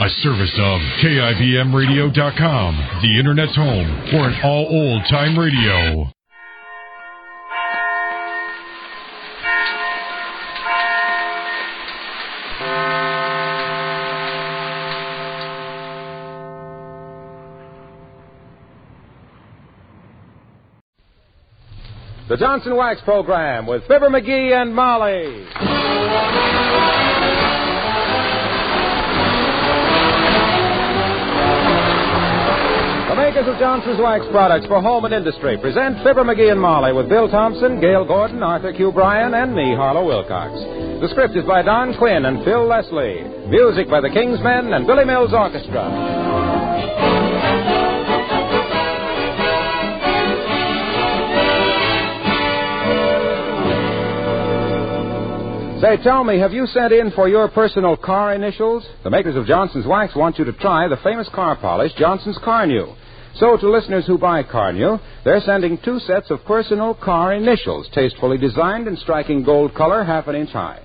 A service of KIBMradio.com, the Internet's home for an all old-time radio. The Johnson Wax Program with Fibber McGee and Molly. The makers of Johnson's Wax products for home and industry present Fibber McGee and Molly with Bill Thompson, Gail Gordon, Arthur Q. Bryan, and me, Harlow Wilcox. The script is by Don Quinn and Phil Leslie. Music by the King's Men and Billy Mills Orchestra. Say, tell me, have you sent in for your personal car initials? The makers of Johnson's Wax want you to try the famous car polish, Johnson's Carnew. So, to listeners who buy Carnew, they're sending 2 sets of personal car initials, tastefully designed in striking gold color, half an inch high.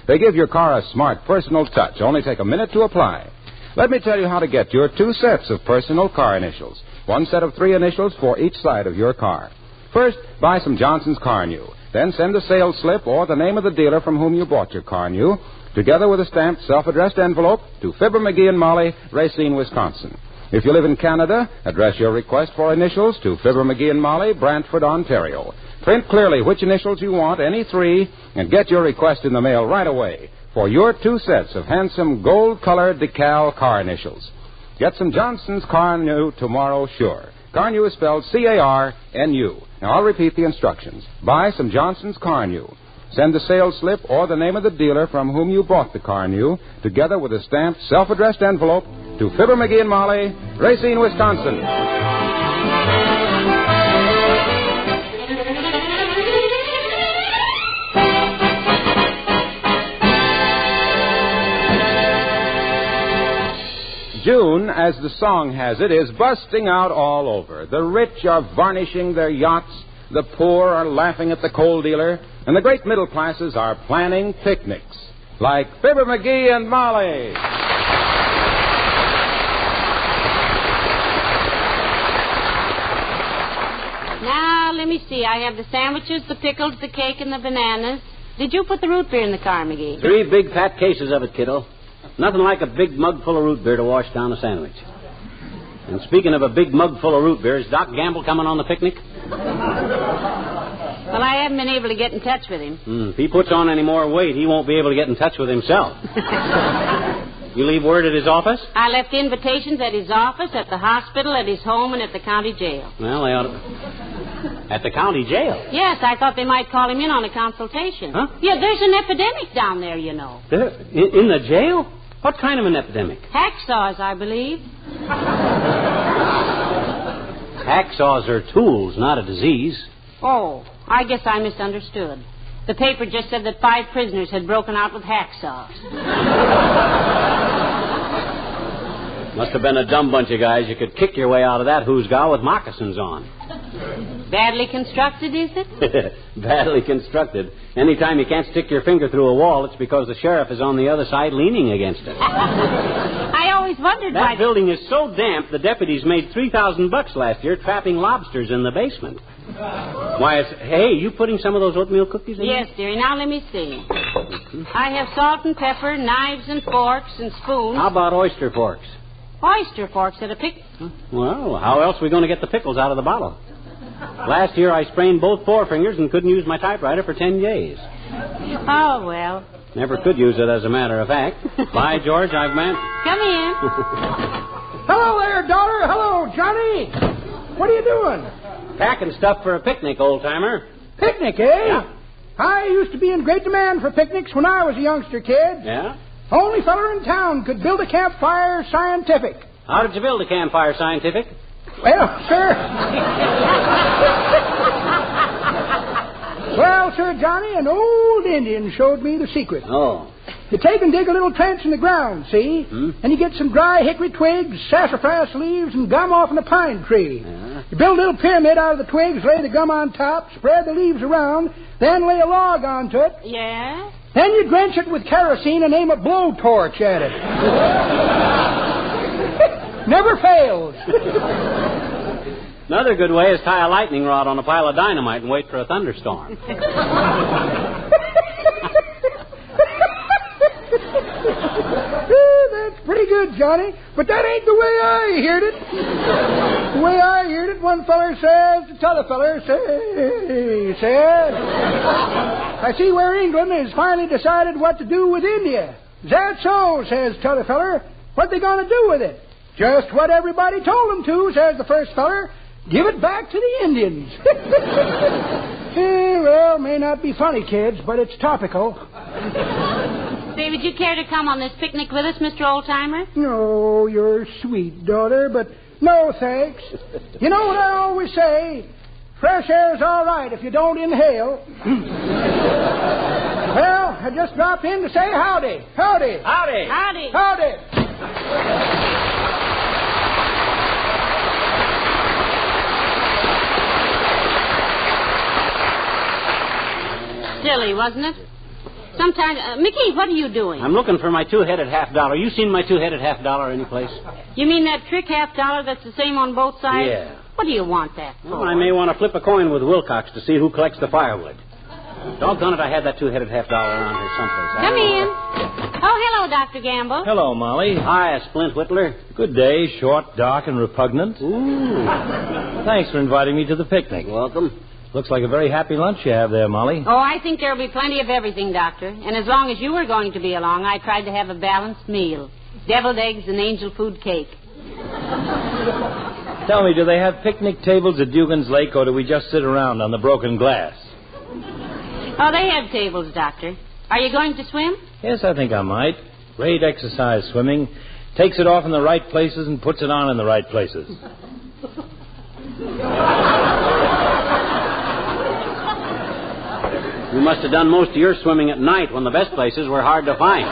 They give your car a smart personal touch. Only take a minute to apply. Let me tell you how to get your 2 sets of personal car initials. 1 set of 3 initials for each side of your car. First, buy some Johnson's Carnew. Then send a sales slip or the name of the dealer from whom you bought your Carnew, together with a stamped self-addressed envelope, to Fibber McGee and Molly, Racine, Wisconsin. If you live in Canada, address your request for initials to Fibber McGee and Molly, Brantford, Ontario. Print clearly which initials you want, any 3, and get your request in the mail right away for your 2 sets of handsome gold-colored decal car initials. Get some Johnson's Carnew tomorrow, sure. Carnew is spelled C-A-R-N-U. Now, I'll repeat the instructions. Buy some Johnson's Carnew. Send the sales slip or the name of the dealer from whom you bought the Carnew, together with a stamped, self-addressed envelope, to Fibber McGee and Molly, Racine, Wisconsin. June, as the song has it, is busting out all over. The rich are varnishing their yachts, the poor are laughing at the coal dealer, and the great middle classes are planning picnics, like Fibber McGee and Molly. Now, let me see. I have the sandwiches, the pickles, the cake, and the bananas. Did you put the root beer in the car, McGee? 3 big fat cases of it, kiddo. Nothing like a big mug full of root beer to wash down a sandwich. And speaking of a big mug full of root beer, is Doc Gamble coming on the picnic? Well, I haven't been able to get in touch with him. If he puts on any more weight, he won't be able to get in touch with himself. You leave word at his office? I left invitations at his office, at the hospital, at his home, and at the county jail. Well, they ought to... At the county jail? Yes, I thought they might call him in on a consultation. Huh? Yeah, there's an epidemic down there, you know. In the jail? What kind of an epidemic? Hacksaws, I believe. Hacksaws are tools, not a disease. Oh, I guess I misunderstood. The paper just said that 5 prisoners had broken out with hacksaws. Must have been a dumb bunch of guys. You could kick your way out of that hoosgow with moccasins on. Badly constructed, is it? Badly constructed. Anytime you can't stick your finger through a wall, it's because the sheriff is on the other side leaning against it. I always wondered why... That building is so damp, the deputies made $3,000 last year trapping lobsters in the basement. Why, hey, you putting some of those oatmeal cookies in Yes, dearie. Now, let me see. I have salt and pepper, knives and forks and spoons. How about oyster forks? Oyster forks at a pick... Well, how else are we going to get the pickles out of the bottle? Last year I sprained both forefingers and couldn't use my typewriter for 10 days. Oh, well. Never could use it, as a matter of fact. Bye, George. I've meant... Come in. Hello there, daughter. Hello, Johnny. What are you doing? Packing stuff for a picnic, old-timer. Picnic, eh? Yeah. I used to be in great demand for picnics when I was a youngster kid. Yeah? Only feller in town could build a campfire scientific. How did you build a campfire scientific? Well, sir... Well, Sir Johnny, an old Indian showed me the secret. Oh. You take and dig a little trench in the ground, see? And you get some dry hickory twigs, sassafras leaves, and gum off in a pine tree. Yeah. You build a little pyramid out of the twigs, lay the gum on top, spread the leaves around, then lay a log onto it. Yeah? Then you drench it with kerosene and aim a blowtorch at it. Never fails. Another good way is tie a lightning rod on a pile of dynamite and wait for a thunderstorm. That's pretty good, Johnny. But that ain't the way I heard it. The way I heard it, one feller says to t'other feller, says, I see where England has finally decided what to do with India. Is that so, says t'other feller. What they going to do with it? Just what everybody told them to, says the first feller. Give it back to the Indians. Well, may not be funny, kids, but it's topical. Say, would you care to come on this picnic with us, Mr. Oldtimer? No, you're sweet, daughter, but no thanks. You know what I always say? Fresh air's all right if you don't inhale. Well, I just dropped in to say howdy. Howdy. Howdy. Howdy. Howdy. Silly, wasn't it? Sometimes, Mickey, what are you doing? I'm looking for my two-headed $half. You seen my two-headed $half anyplace? You mean that trick $half that's the same on both sides? Yeah. What do you want that for? Well, I may want to flip a coin with Wilcox to see who collects the firewood. Doggone it, I had that two-headed $half around here someplace. Come in. Oh, hello, Dr. Gamble. Hello, Molly. Hi, Splint Whittler. Good day, short, dark, and repugnant. Ooh. Thanks for inviting me to the picnic. Welcome. Looks like a very happy lunch you have there, Molly. Oh, I think there'll be plenty of everything, Doctor. And as long as you were going to be along, I tried to have a balanced meal. Deviled eggs and angel food cake. Tell me, do they have picnic tables at Dugan's Lake, or do we just sit around on the broken glass? Oh, they have tables, Doctor. Are you going to swim? Yes, I think I might. Great exercise, swimming. Takes it off in the right places and puts it on in the right places. You must have done most of your swimming at night when the best places were hard to find.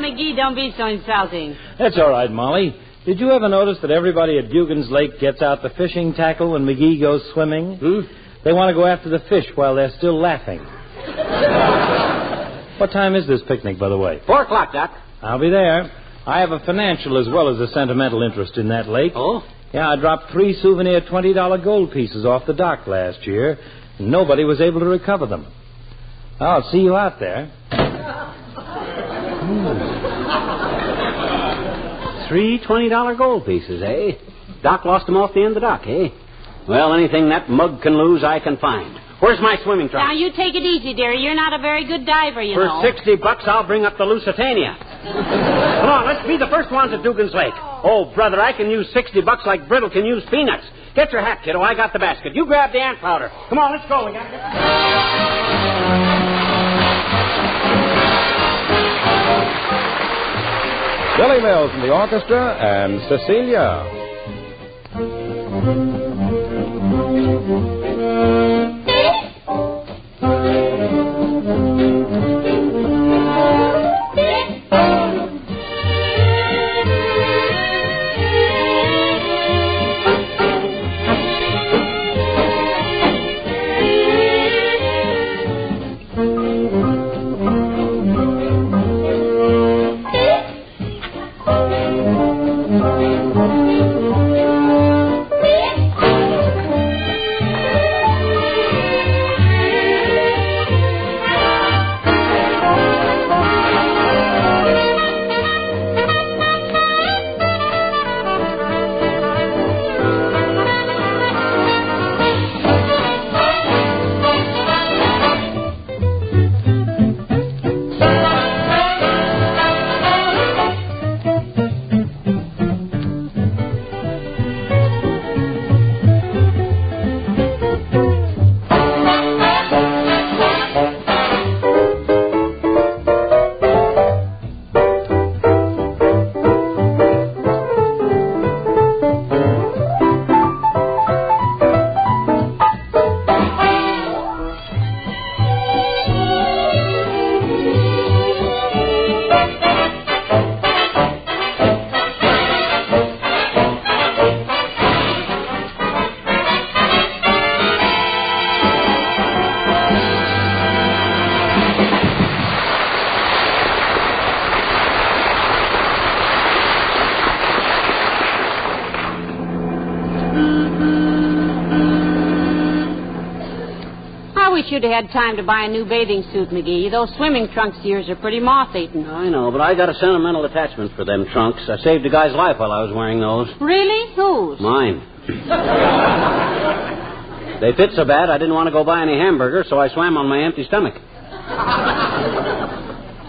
McGee, don't be so insulting. That's all right, Molly. Did you ever notice that everybody at Dugan's Lake gets out the fishing tackle when McGee goes swimming? They want to go after the fish while they're still laughing. What time is this picnic, by the way? 4:00, Doc. I'll be there. I have a financial as well as a sentimental interest in that lake. Oh? Yeah, I dropped 3 souvenir $20 gold pieces off the dock last year, and nobody was able to recover them. I'll see you out there. 3 $20 gold pieces, eh? Doc lost them off the end of the dock, eh? Well, anything that mug can lose, I can find. Where's my swimming trunk? Now, you take it easy, dearie. You're not a very good diver, you know. For $60, I'll bring up the Lusitania. Come on, let's be the first ones at Dugan's Lake. Oh, brother, I can use $60 like Brittle can use peanuts. Get your hat, kiddo. I got the basket. You grab the ant powder. Come on, let's go. We got to get... Billy Mills and the orchestra and Cecilia. wish you'd have had time to buy a new bathing suit, McGee. Those swimming trunks of yours are pretty moth-eaten. I know, but I got a sentimental attachment for them trunks. I saved a guy's life while I was wearing those. Really? Whose? Mine. They fit so bad I didn't want to go buy any hamburgers, so I swam on my empty stomach.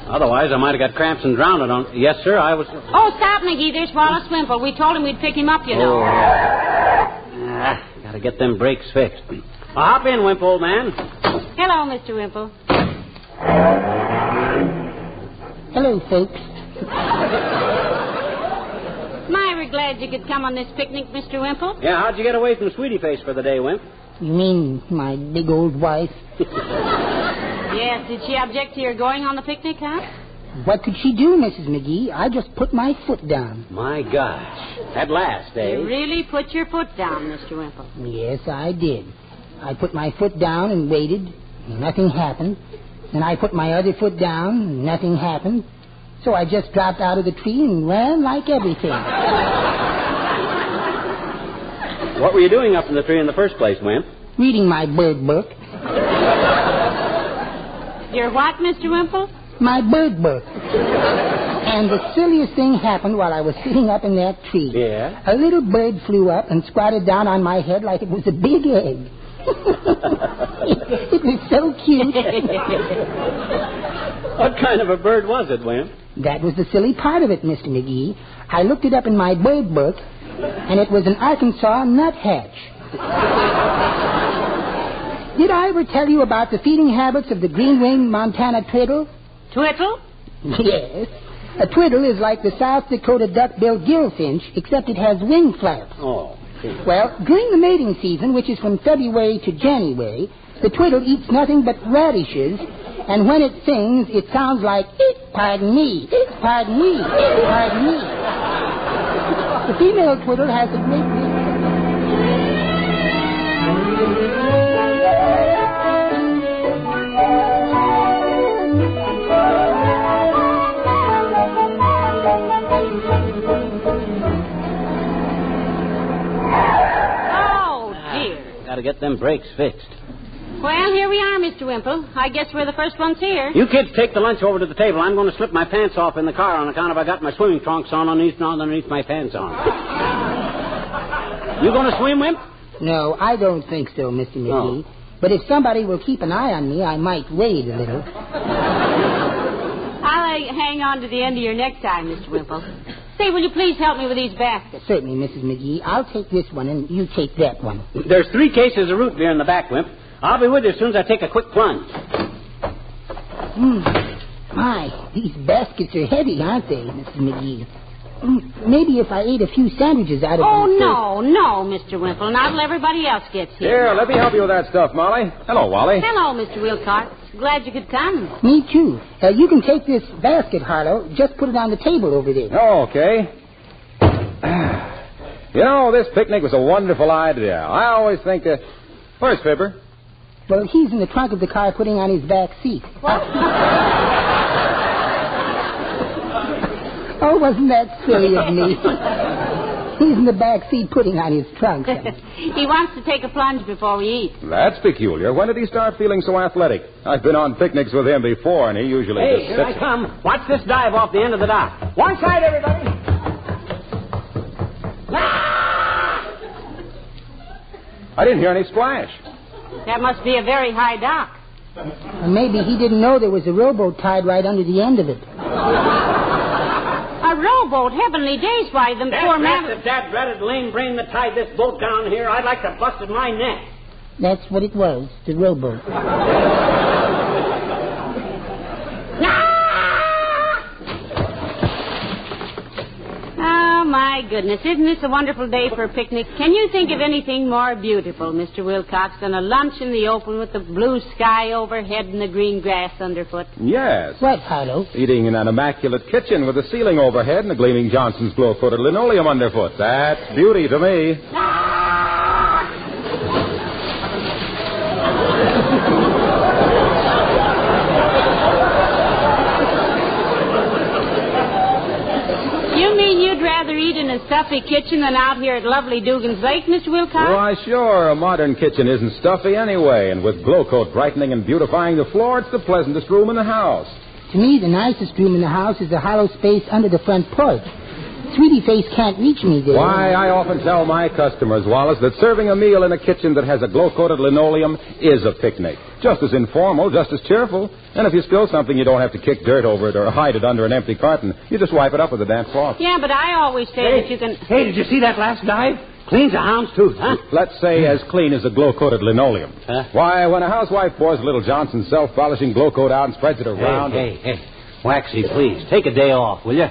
Otherwise, I might have got cramps and drowned on... Yes, sir, I was... Oh, stop, McGee. There's Wallace Wimple. We told him we'd pick him up, you know. Gotta get them brakes fixed. Hop in, Wimple, old man. Hello, Mr. Wimple. Hello, folks. My, we're glad you could come on this picnic, Mr. Wimple. Yeah, how'd you get away from Sweetie Face for the day, Wimp? You mean my big old wife? Yes, did she object to your going on the picnic, huh? What could she do, Mrs. McGee? I just put my foot down. My gosh. At last, eh? You really put your foot down, Mr. Wimple. Yes, I did. I put my foot down and waited. Nothing happened. Then I put my other foot down. Nothing happened. So I just dropped out of the tree and ran like everything. What were you doing up in the tree in the first place, Wimp? Reading my bird book. Your what, Mr. Wimple? My bird book. And the silliest thing happened while I was sitting up in that tree. Yeah? A little bird flew up and squatted down on my head like it was a big egg. It was so cute. What kind of a bird was it, Wimp? That was the silly part of it, Mr. McGee. I looked it up in my bird book, and it was an Arkansas nuthatch. Did I ever tell you about the feeding habits of the green-winged Montana twiddle? Twiddle? Yes. A twiddle is like the South Dakota duck-billed gillfinch, except it has wing flaps. Oh. Well, during the mating season, which is from February to January, the twiddle eats nothing but radishes, and when it sings, it sounds like, pardon me, pardon me, pardon me. The female twiddle has a great... Got to get them brakes fixed. Well, here we are, Mr. Wimple. I guess we're the first ones here. You kids take the lunch over to the table. I'm going to slip my pants off in the car on account of I got my swimming trunks on underneath my pants on. You going to swim, Wimp? No, I don't think so, Mr. McGee. Oh. But if somebody will keep an eye on me, I might wade a little. I'll hang on to the end of your necktie, Mr. Wimple. Say, will you please help me with these baskets? Certainly, Mrs. McGee. I'll take this one, and you take that one. There's 3 cases of root beer in the back, Wimp. I'll be with you as soon as I take a quick plunge. My, these baskets are heavy, aren't they, Mrs. McGee? Maybe if I ate a few sandwiches out of them... Oh, no, Mr. Wimple. Not till everybody else gets here. Here, let me help you with that stuff, Molly. Hello, Wally. Hello, Mr. Wilcox. Glad you could come. Me, too. You can take this basket, Harlow. Just put it on the table over there. Oh, okay. You know, this picnic was a wonderful idea. I always think that... Where's Fibber? Well, he's in the trunk of the car putting on his back seat. What? Oh, wasn't that silly of me? He's in the back seat putting on his trunk. He wants to take a plunge before we eat. That's peculiar. When did he start feeling so athletic? I've been on picnics with him before, and he usually just here sits... I come. Watch this dive off the end of the dock. One side, everybody. I didn't hear any splash. That must be a very high dock. Or maybe he didn't know there was a rowboat tied right under the end of it. A rowboat? Heavenly days, why, them poor man... That's the dad-ratted lame brain that tied this boat down here. I'd like to have busted my neck. That's what it was, the rowboat. Oh, my goodness. Isn't this a wonderful day for a picnic? Can you think of anything more beautiful, Mr. Wilcox, than a lunch in the open with the blue sky overhead and the green grass underfoot? Yes. What, Harlow? Eating in an immaculate kitchen with a ceiling overhead and a gleaming Johnson's glow-footed linoleum underfoot. That's beauty to me. stuffy kitchen than out here at lovely Dugan's Lake, Mr. Wilcox? Why, sure. A modern kitchen isn't stuffy anyway. And with Glow Coat brightening and beautifying the floor, it's the pleasantest room in the house. To me, the nicest room in the house is the hollow space under the front porch. Sweetie Face can't reach me there. Why, I often tell my customers, Wallace, that serving a meal in a kitchen that has a glow-coated linoleum is a picnic. Just as informal, just as cheerful. And if you spill something, you don't have to kick dirt over it or hide it under an empty carton. You just wipe it up with a damp cloth. Yeah, but I always say that you can... Hey, did you see that last dive? Cleans a hound's tooth, huh? Let's say as clean as a glow-coated linoleum. Huh? Why, when a housewife pours a little Johnson's self-polishing glow coat out and spreads it around... Hey. Waxy, please, take a day off, will you?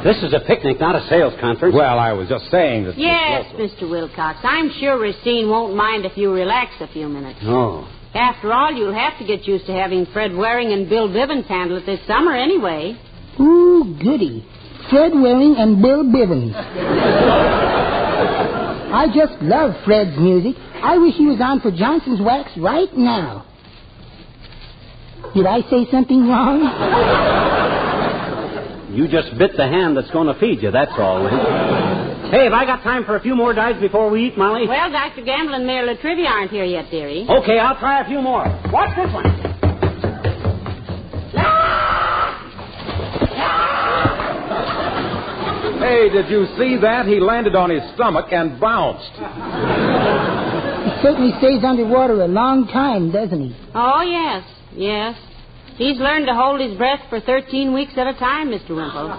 This is a picnic, not a sales conference. Well, I was just saying that... Yes, Mr. Wilcox. I'm sure Racine won't mind if you relax a few minutes. Oh. After all, you'll have to get used to having Fred Waring and Bill Bivens handle it this summer anyway. Ooh, goody. Fred Waring and Bill Bivens. I just love Fred's music. I wish he was on for Johnson's Wax right now. Did I say something wrong? You just bit the hand that's going to feed you, that's all. Hey, have I got time for a few more dives before we eat, Molly? Well, Dr. Gamble and Mayor Latrivia aren't here yet, dearie. Okay, I'll try a few more. Watch this one. Hey, did you see that? He landed on his stomach and bounced. He certainly stays underwater a long time, doesn't he? Oh, yes. Yes. He's learned to hold his breath for 13 weeks at a time, Mr. Wimple.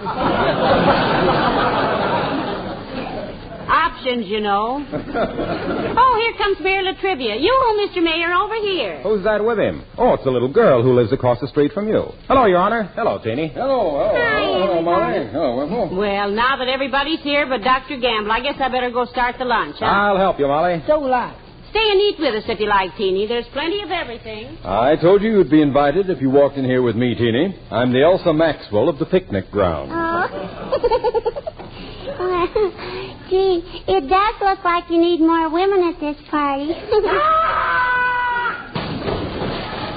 Options, you know. Oh, here comes Mayor Latrivia. You, Mr. Mayor, over here. Who's that with him? Oh, it's a little girl who lives across the street from you. Hello, Your Honor. Hello, Teeny. Hello, Molly. Hello. Well, now that everybody's here but Dr. Gamble, I guess I better go start the lunch, huh? I'll help you, Molly. So will I. Stay and eat with us if you like, Teeny. There's plenty of everything. I told you you'd be invited if you walked in here with me, Teeny. I'm the Elsa Maxwell of the picnic ground. Oh. Gee, it does look like you need more women at this party.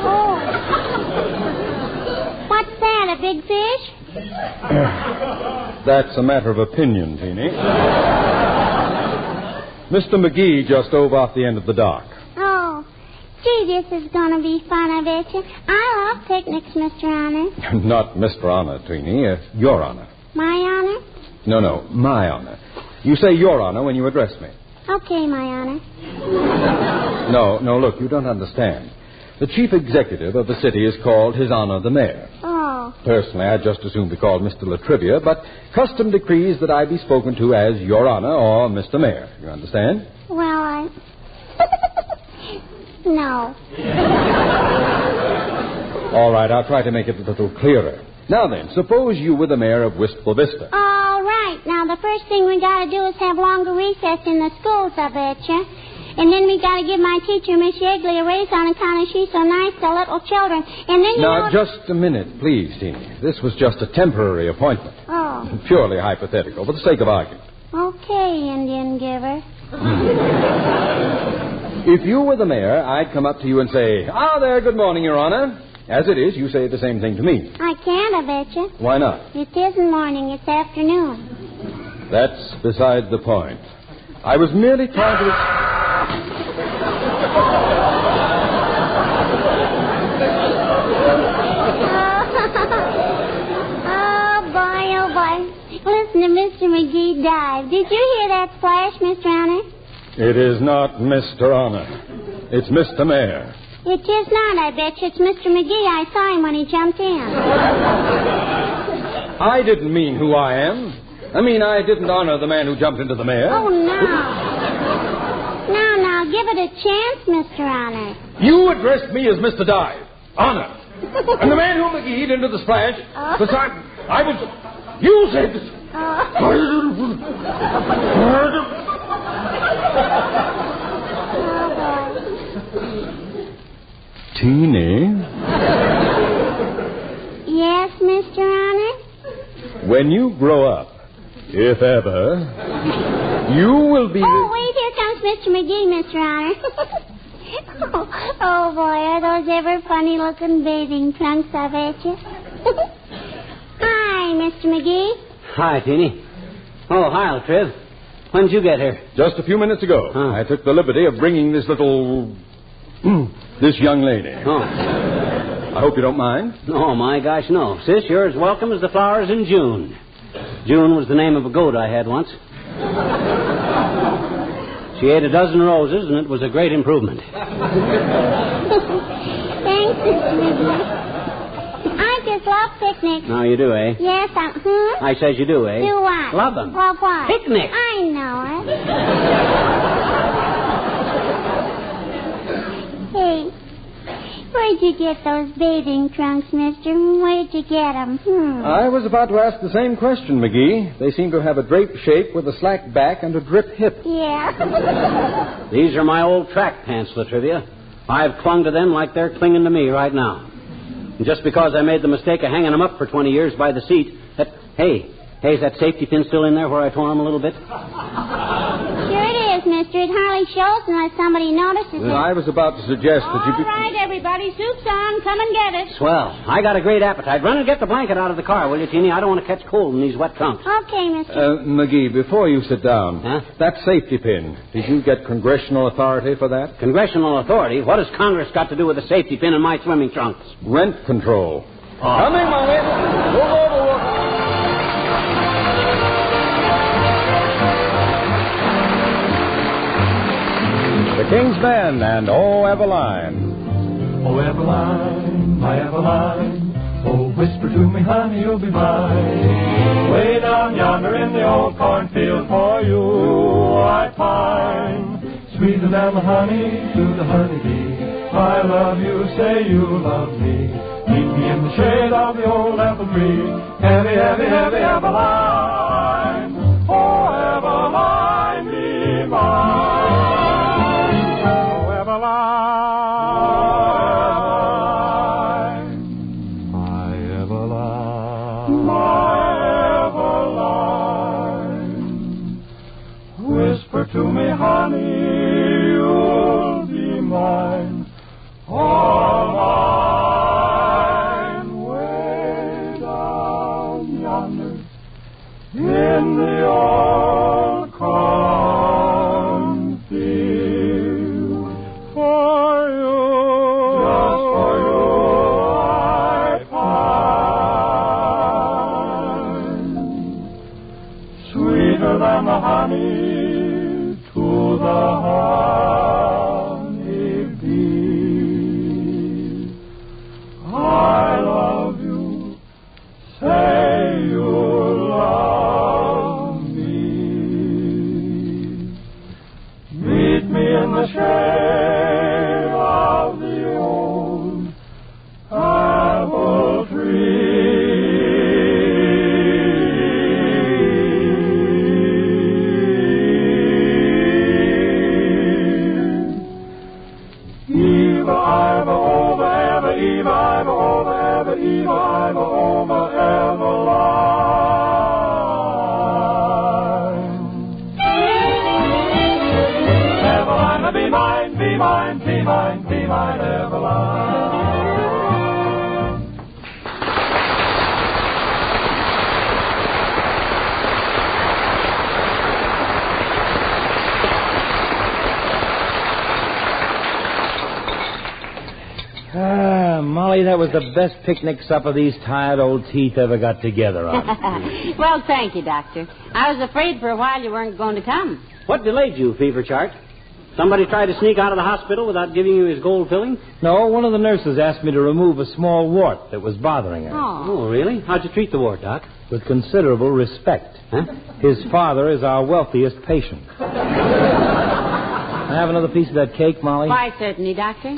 Oh. What's that, a big fish? That's a matter of opinion, Teeny. Mr. McGee just dove off the end of the dock. Oh. Gee, this is going to be fun, I bet you. I love picnics, Mr. Honor. Not Mr. Honor, Teeny. Your Honor. My honor? No, my honor. You say Your Honor when you address me. Okay, my honor. No, look, you don't understand. The chief executive of the city is called His Honor the Mayor. Oh. Personally, I'd just as soon be called Mr. Latrivia, but custom decrees that I be spoken to as Your Honor or Mr. Mayor. You understand? Well, No. All right, I'll try to make it a little clearer. Now then, suppose you were the mayor of Wistful Vista. All right. Now, the first thing we got to do is have longer recess in the schools, I betcha. And then we got to give my teacher, Miss Yegley, a raise on account of she's so nice to little children. And then Now, just a minute, please, Teeny. This was just a temporary appointment. Oh. Purely hypothetical, for the sake of argument. Okay, Indian giver. If you were the mayor, I'd come up to you and say, "Ah, there, good morning, Your Honor." As it is, you say the same thing to me. I can't, I betcha. Why not? It isn't morning, it's afternoon. That's beside the point. I was merely trying to... Oh, boy. Listen to Mr. McGee dive. Did you hear that splash, Mr. Honor? It is not Mr. Honor. It's Mr. Mayor. It is not, I bet you. It's Mr. McGee. I saw him when he jumped in. I didn't mean who I am. I mean, I didn't honor the man who jumped into the mayor. Oh, no. Now, give it a chance, Mr. Honor. You addressed me as Mr. Dive. Honor. And the man who McGee'd into the splash, besides, I was... You said... Teeny? Yes, Mr. Honor? When you grow up, if ever, you will be... Oh, wait, here comes Mr. McGee, Mr. Honor. Oh, boy, are those ever funny-looking bathing trunks, I bet you. Hi, Mr. McGee. Hi, Teeny. Oh, hi, Latriv. When did you get here? Just a few minutes ago. Huh. I took the liberty of bringing this little... this young lady. Oh. I hope you don't mind. Oh, my gosh, no. Sis, you're as welcome as the flowers in June. June was the name of a goat I had once. She ate a dozen roses, and it was a great improvement. Thanks, Mr. McGee. I just love picnics. No, you do, eh? Yes, I says you do, eh? Do what? Love them. Love what? Picnics. I know it. Hey, where'd you get those bathing trunks, mister? Where'd you get them? I was about to ask the same question, McGee. They seem to have a drape shape with a slack back and a drip hip. Yeah. These are my old track pants, Latrivia. I've clung to them like they're clinging to me right now. And just because I made the mistake of hanging them up for 20 years by the seat, Hey, is that safety pin still in there where I tore them a little bit? Sure it is, mister. It hardly shows unless somebody notices it. I was about to suggest that you... All right, everybody. Soup's on. Come and get it. Swell. I got a great appetite. Run and get the blanket out of the car, will you, Teeny? I don't want to catch cold in these wet trunks. Okay, mister. McGee, before you sit down, Huh? that safety pin, did you get congressional authority for that? Congressional authority? What has Congress got to do with a safety pin in my swimming trunks? Rent control. Coming, Mommy. Move over. The King's Men and Oh, Eveline. Oh, Eveline, my Eveline, oh, whisper to me, honey, you'll be mine. Way down yonder in the old cornfield for you I pine. Sweeter than the honey to the honeybee. I love you, say you love me. Meet me in the shade of the old apple tree. Heavy, heavy, heavy Eveline. Oh, Eveline, be mine. To me, honey, you'll be mine, all mine, way down yonder in the old cornfield. For you, just for you, I pine, sweeter than the honey to the honey bee. I love you, say you love me. Meet me in the shade of the old apple tree. Molly, that was the best picnic supper these tired old teeth ever got together on. Well, thank you, Doctor. I was afraid for a while you weren't going to come. What delayed you, Fever Chart? Somebody tried to sneak out of the hospital without giving you his gold filling? No, one of the nurses asked me to remove a small wart that was bothering her. Oh, really? How'd you treat the wart, Doc? With considerable respect. Huh? His father is our wealthiest patient. Can I have another piece of that cake, Molly? Why, certainly, Doctor.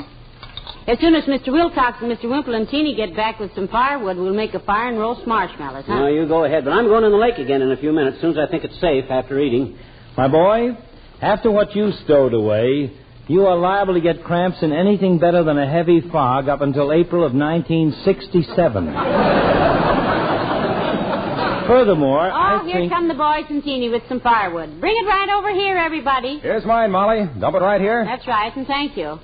As soon as Mr. Wilcox and Mr. Wimple and Teeny get back with some firewood, we'll make a fire and roast marshmallows, huh? No, you go ahead. But I'm going in the lake again in a few minutes, as soon as I think it's safe after eating. My boy, after what you stowed away, you are liable to get cramps in anything better than a heavy fog up until April of 1967. Furthermore, here come the boys and Teeny with some firewood. Bring it right over here, everybody. Here's mine, Molly. Dump it right here. That's right, and thank you.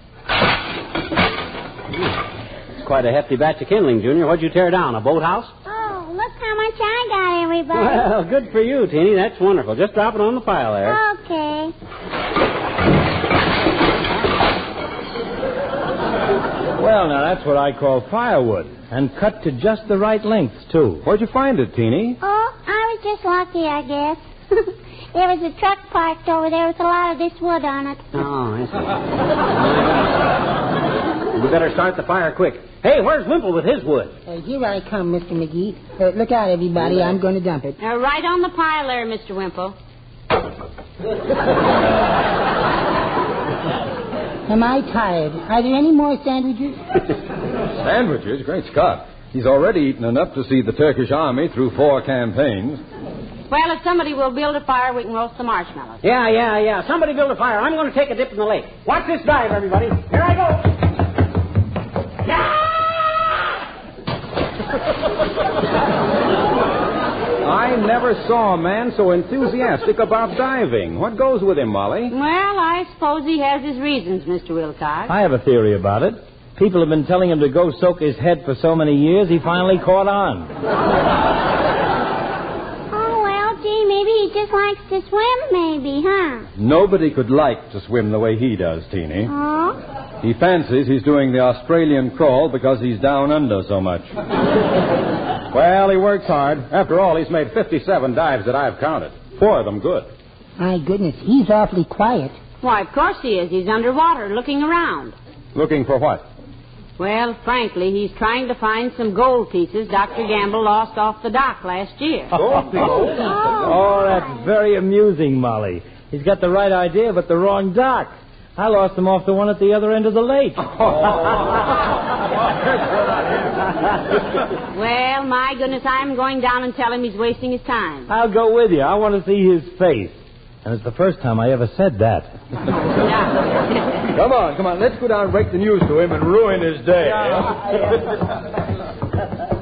It's quite a hefty batch of kindling, Junior. What'd you tear down, a boathouse? Oh, look how much I got, everybody. Well, good for you, Teeny. That's wonderful. Just drop it on the pile there. Okay. Well, now, that's what I call firewood. And cut to just the right lengths, too. Where'd you find it, Teeny? Oh, I was just lucky, I guess. There was a truck parked over there with a lot of this wood on it. Oh, I see. We better start the fire quick. Hey, where's Wimple with his wood? Here I come, Mr. McGee. Look out, everybody. I'm going to dump it. Right on the pile there, Mr. Wimple. Am I tired? Are there any more sandwiches? Sandwiches? Great Scott. He's already eaten enough to see the Turkish army through 4 campaigns. Well, if somebody will build a fire, we can roast the marshmallows. Yeah. Somebody build a fire. I'm going to take a dip in the lake. Watch this dive, everybody. Here I go. I never saw a man so enthusiastic about diving. What goes with him, Molly? Well, I suppose he has his reasons, Mr. Wilcox. I have a theory about it. People have been telling him to go soak his head for so many years, he finally caught on. Oh, well, gee, maybe he just likes to swim, maybe, huh? Nobody could like to swim the way he does, Teeny. Oh? He fancies he's doing the Australian crawl because he's down under so much. Well, he works hard. After all, he's made 57 dives that I've counted. 4 of them good. My goodness, he's awfully quiet. Why, of course he is. He's underwater, looking around. Looking for what? Well, frankly, he's trying to find some gold pieces Dr. Gamble lost off the dock last year. Gold pieces? Oh, that's very amusing, Molly. He's got the right idea, but the wrong dock. I lost them off the one at the other end of the lake. Well, my goodness, I'm going down and tell him he's wasting his time. I'll go with you. I want to see his face. And it's the first time I ever said that. Come on. Let's go down and break the news to him and ruin his day.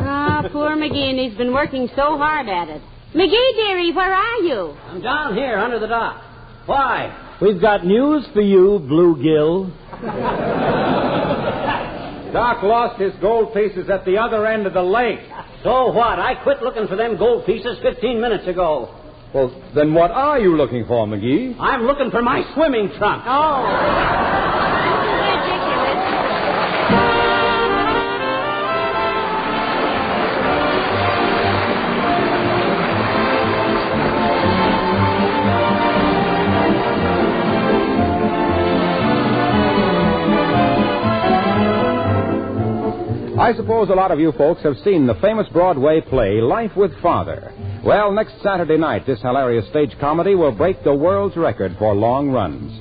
Ah, poor McGee, and he's been working so hard at it. McGee, dearie, where are you? I'm down here under the dock. Why? We've got news for you, Bluegill. Doc lost his gold pieces at the other end of the lake. So what? I quit looking for them gold pieces 15 minutes ago. Well, then what are you looking for, McGee? I'm looking for my swimming trunks. Oh. I suppose a lot of you folks have seen the famous Broadway play, Life with Father. Well, next Saturday night, this hilarious stage comedy will break the world's record for long runs.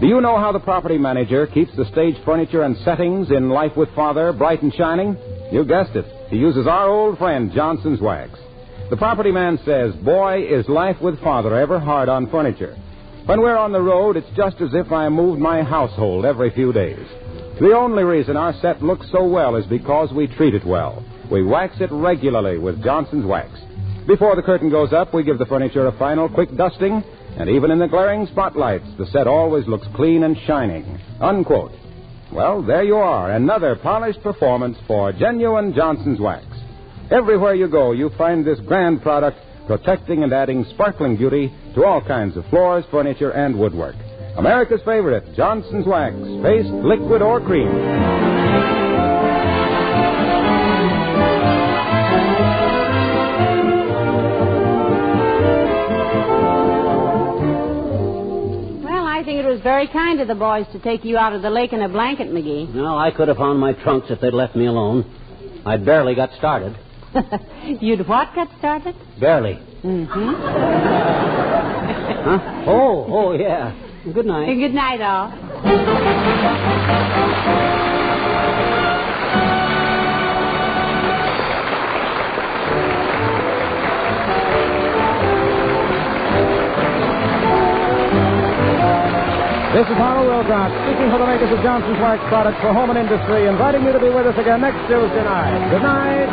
Do you know how the property manager keeps the stage furniture and settings in Life with Father bright and shining? You guessed it. He uses our old friend Johnson's wax. The property man says, boy, is Life with Father ever hard on furniture. When we're on the road, it's just as if I moved my household every few days. The only reason our set looks so well is because we treat it well. We wax it regularly with Johnson's wax. Before the curtain goes up, we give the furniture a final quick dusting, and even in the glaring spotlights, the set always looks clean and shining. Unquote. Well, there you are, another polished performance for genuine Johnson's wax. Everywhere you go, you find this grand product protecting and adding sparkling beauty to all kinds of floors, furniture, and woodwork. America's favorite, Johnson's wax, paste, liquid, or cream. Well, I think it was very kind of the boys to take you out of the lake in a blanket, McGee. Well, I could have found my trunks if they'd left me alone. I barely got started. You'd what got started? Barely. Mm-hmm. Huh? Oh, yeah. Good night. Good night, all. This is Harlow Wilcox, speaking for the makers of Johnson's Wax products for home and industry, inviting you to be with us again next Tuesday night. Good night.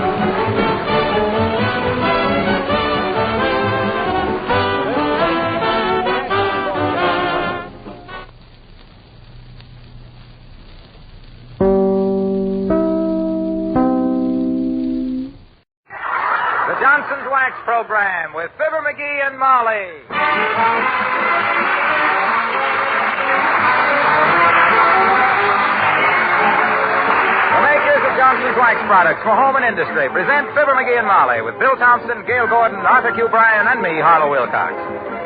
The Johnson's Wax Wax program with Fibber McGee and Molly. The makers of Johnson's Wax products for home and industry present Fibber McGee and Molly with Bill Thompson, Gail Gordon, Arthur Q. Bryan, and me, Harlow Wilcox.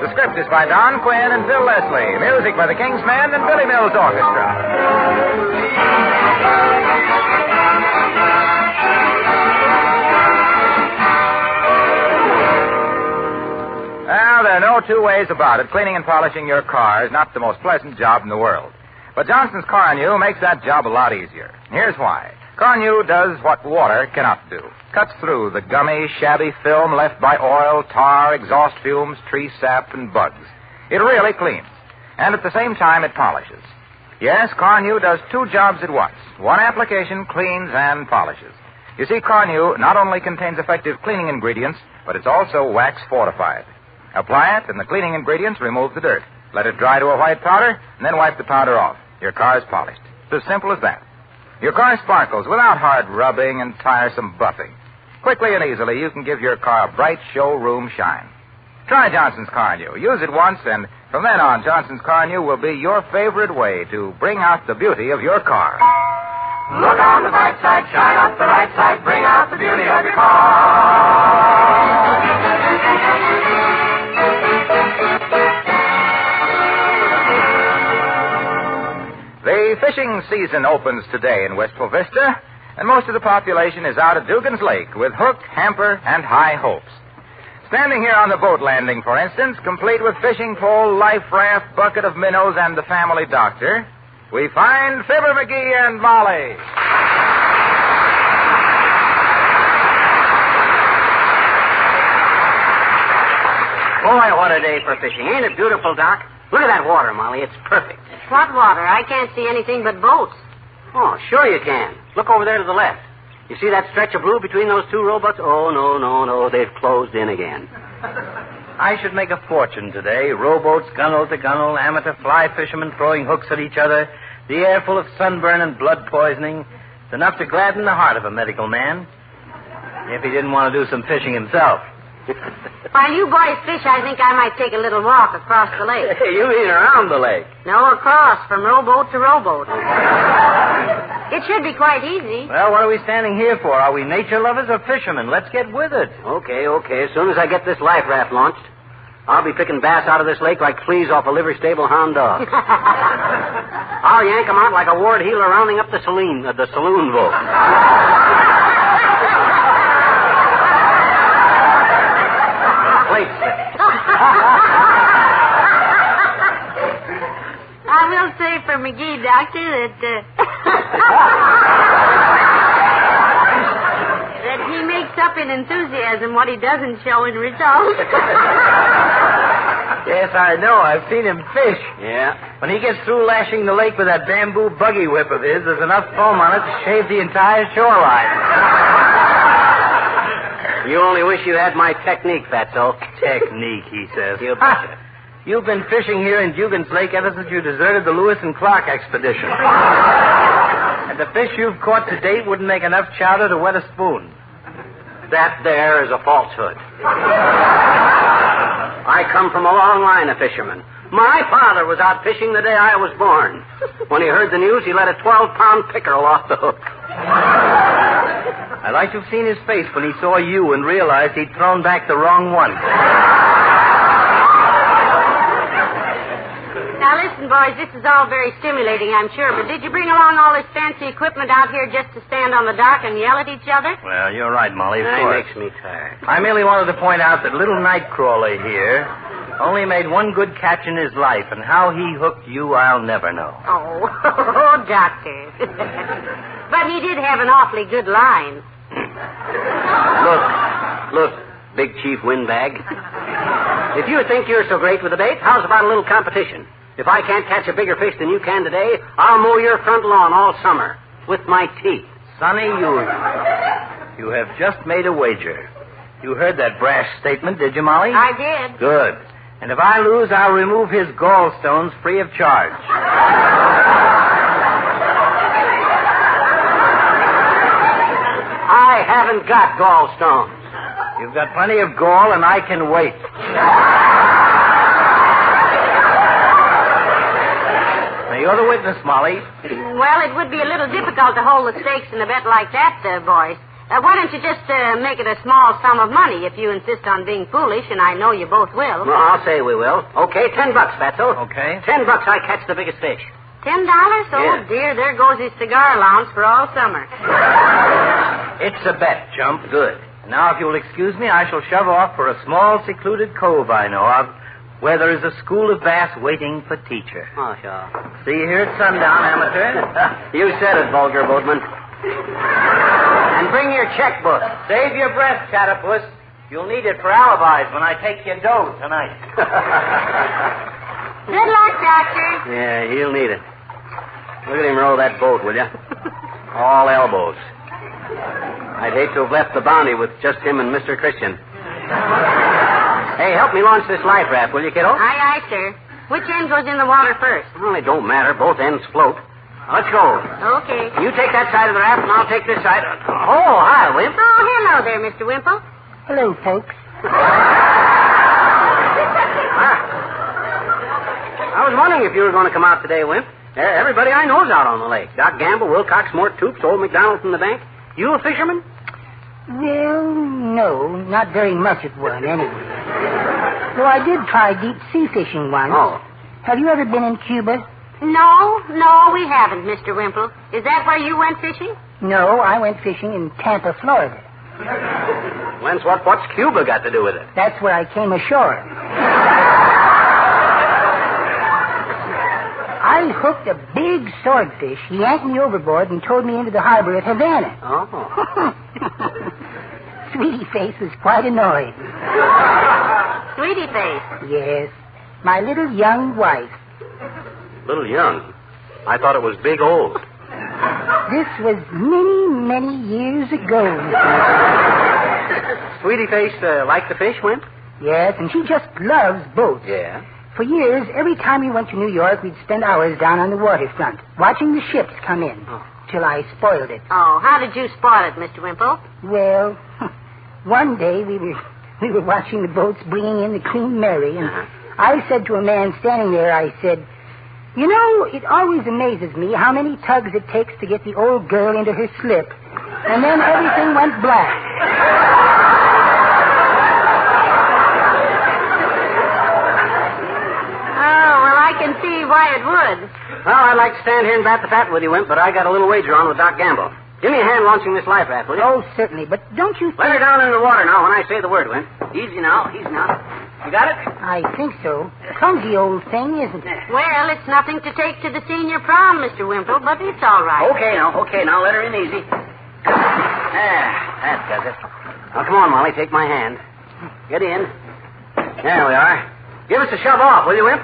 The script is by Don Quinn and Phil Leslie. Music by the King's Men and Billy Mills Orchestra. Well, there are no two ways about it. Cleaning and polishing your car is not the most pleasant job in the world. But Johnson's Carnew makes that job a lot easier. Here's why. Carnew does what water cannot do. Cuts through the gummy, shabby film left by oil, tar, exhaust fumes, tree sap, and bugs. It really cleans. And at the same time, it polishes. Yes, Carnew does two jobs at once. One application cleans and polishes. You see, Carnew not only contains effective cleaning ingredients, but it's also wax fortified. Apply it, and the cleaning ingredients remove the dirt. Let it dry to a white powder, and then wipe the powder off. Your car is polished. It's as simple as that. Your car sparkles without hard rubbing and tiresome buffing. Quickly and easily, you can give your car a bright showroom shine. Try Johnson's Carnew. Use it once, and from then on, Johnson's Carnew will be your favorite way to bring out the beauty of your car. Look on the bright side, shine up the right side, bring out the beauty of your car. The fishing season opens today in Wistful Vista, and most of the population is out at Dugan's Lake with hook, hamper, and high hopes. Standing here on the boat landing, for instance, complete with fishing pole, life raft, bucket of minnows, and the family doctor, we find Fibber McGee and Molly. Boy, what a day for fishing. Ain't it beautiful, Doc? Look at that water, Molly. It's perfect. What water? I can't see anything but boats. Oh, sure you can. Look over there to the left. You see that stretch of blue between those two rowboats? Oh, no. They've closed in again. I should make a fortune today. Rowboats, gunwale to gunwale, amateur fly fishermen throwing hooks at each other, the air full of sunburn and blood poisoning. It's enough to gladden the heart of a medical man. If he didn't want to do some fishing himself. While you boys fish, I think I might take a little walk across the lake. Hey, you mean around the lake? No, across, from rowboat to rowboat. It should be quite easy. Well, what are we standing here for? Are we nature lovers or fishermen? Let's get with it. Okay. As soon as I get this life raft launched, I'll be picking bass out of this lake like fleas off a liver stable hound dog. I'll yank them out like a ward heeler rounding up the saloon vote. I will say for McGee, Doctor, that he makes up in enthusiasm what he doesn't show in results. Yes, I know. I've seen him fish. Yeah. When he gets through lashing the lake with that bamboo buggy whip of his, there's enough foam on it to shave the entire shoreline. You only wish you had my technique, Fatso. Technique, he says. You betcha. You've been fishing here in Dugan's Lake ever since you deserted the Lewis and Clark expedition. And the fish you've caught to date wouldn't make enough chowder to wet a spoon. That there is a falsehood. I come from a long line of fishermen. My father was out fishing the day I was born. When he heard the news, he let a 12-pound pickerel off the hook. I'd like to have seen his face when he saw you and realized he'd thrown back the wrong one. Now, listen, boys, this is all very stimulating, I'm sure, but did you bring along all this fancy equipment out here just to stand on the dock and yell at each other? Well, you're right, Molly, of That course. makes me tired. I merely wanted to point out that little Nightcrawler here only made one good catch in his life, and how he hooked you, I'll never know. Oh, Doctor. But he did have an awfully good line. Look, Big Chief Windbag. If you think you're so great with the bait, how's about a little competition? If I can't catch a bigger fish than you can today, I'll mow your front lawn all summer with my teeth. Sonny, you have just made a wager. You heard that brash statement, did you, Molly? I did. Good. And if I lose, I'll remove his gallstones free of charge. I haven't got gallstones. You've got plenty of gall, and I can wait. Now, you're the witness, Molly. Well, it would be a little difficult to hold the stakes in a bet like that, boys. Why don't you just make it a small sum of money if you insist on being foolish, and I know you both will. Well, I'll say we will. Okay, $10, Fatso. Okay. $10 I catch the biggest fish. $10? Oh, Yeah. dear, there goes his cigar allowance for all summer. It's a bet, Chump. Good. Now, if you'll excuse me, I shall shove off for a small, secluded cove I know of, where there is a school of bass waiting for teacher. Oh, sure. See you here at sundown, amateur. You said it, vulgar boatman. And bring your checkbook. Save your breath, Catapuss. You'll need it for alibis when I take your dough tonight. Good luck, Doctor. Yeah, he'll need it. Look at him row that boat, will you? All elbows. I'd hate to have left the bounty with just him and Mr. Christian. Hey, help me launch this life raft, will you, kiddo? Aye, aye, sir. Which end goes in the water first? Well, it don't matter. Both ends float. Let's go. Okay. You take that side of the raft, and I'll take this side. Oh, hi, Wimp. Oh, hello there, Mr. Wimple. Hello, folks. I was wondering if you were going to come out today, Wimp. Everybody I know's out on the lake. Doc Gamble, Wilcox, Mort Toops, old McDonald from the bank. You a fisherman? Well, no, not very much at one, anyway. Though I did try deep sea fishing once. Oh. Have you ever been in Cuba? No, we haven't, Mr. Wimple. Is that where you went fishing? No, I went fishing in Tampa, Florida. When's what's Cuba got to do with it? That's where I came ashore. I hooked a big swordfish. He yanked me overboard and towed me into the harbor at Havana. Oh. Sweetie Face was quite annoyed. Sweetie Face? Yes, my little young wife. Little young. I thought it was big old. This was many, many years ago. Sweetie Face like the fish, Wimp? Yes, and she just loves boats. Yeah. For years, every time we went to New York, we'd spend hours down on the waterfront, watching the ships come in, till I spoiled it. Oh, how did you spoil it, Mr. Wimple? Well, one day we were watching the boats bringing in the Queen Mary, and I said to a man standing there, I said, you know, it always amazes me how many tugs it takes to get the old girl into her slip. And then everything went black. I can see why it would. Well, I'd like to stand here and bat the fat with you, Wimp, but I got a little wager on with Doc Gamble. Give me a hand launching this life raft, will you? Oh, certainly, but don't you think... Let her down in the water now when I say the word, Wimp. Easy now, easy now. You got it? I think so. Clumsy old thing, isn't it? Well, it's nothing to take to the senior prom, Mr. Wimple, but it's all right. Okay, now, let her in easy. That does it. Now, come on, Molly, take my hand. Get in. There we are. Give us a shove off, will you, Wimp?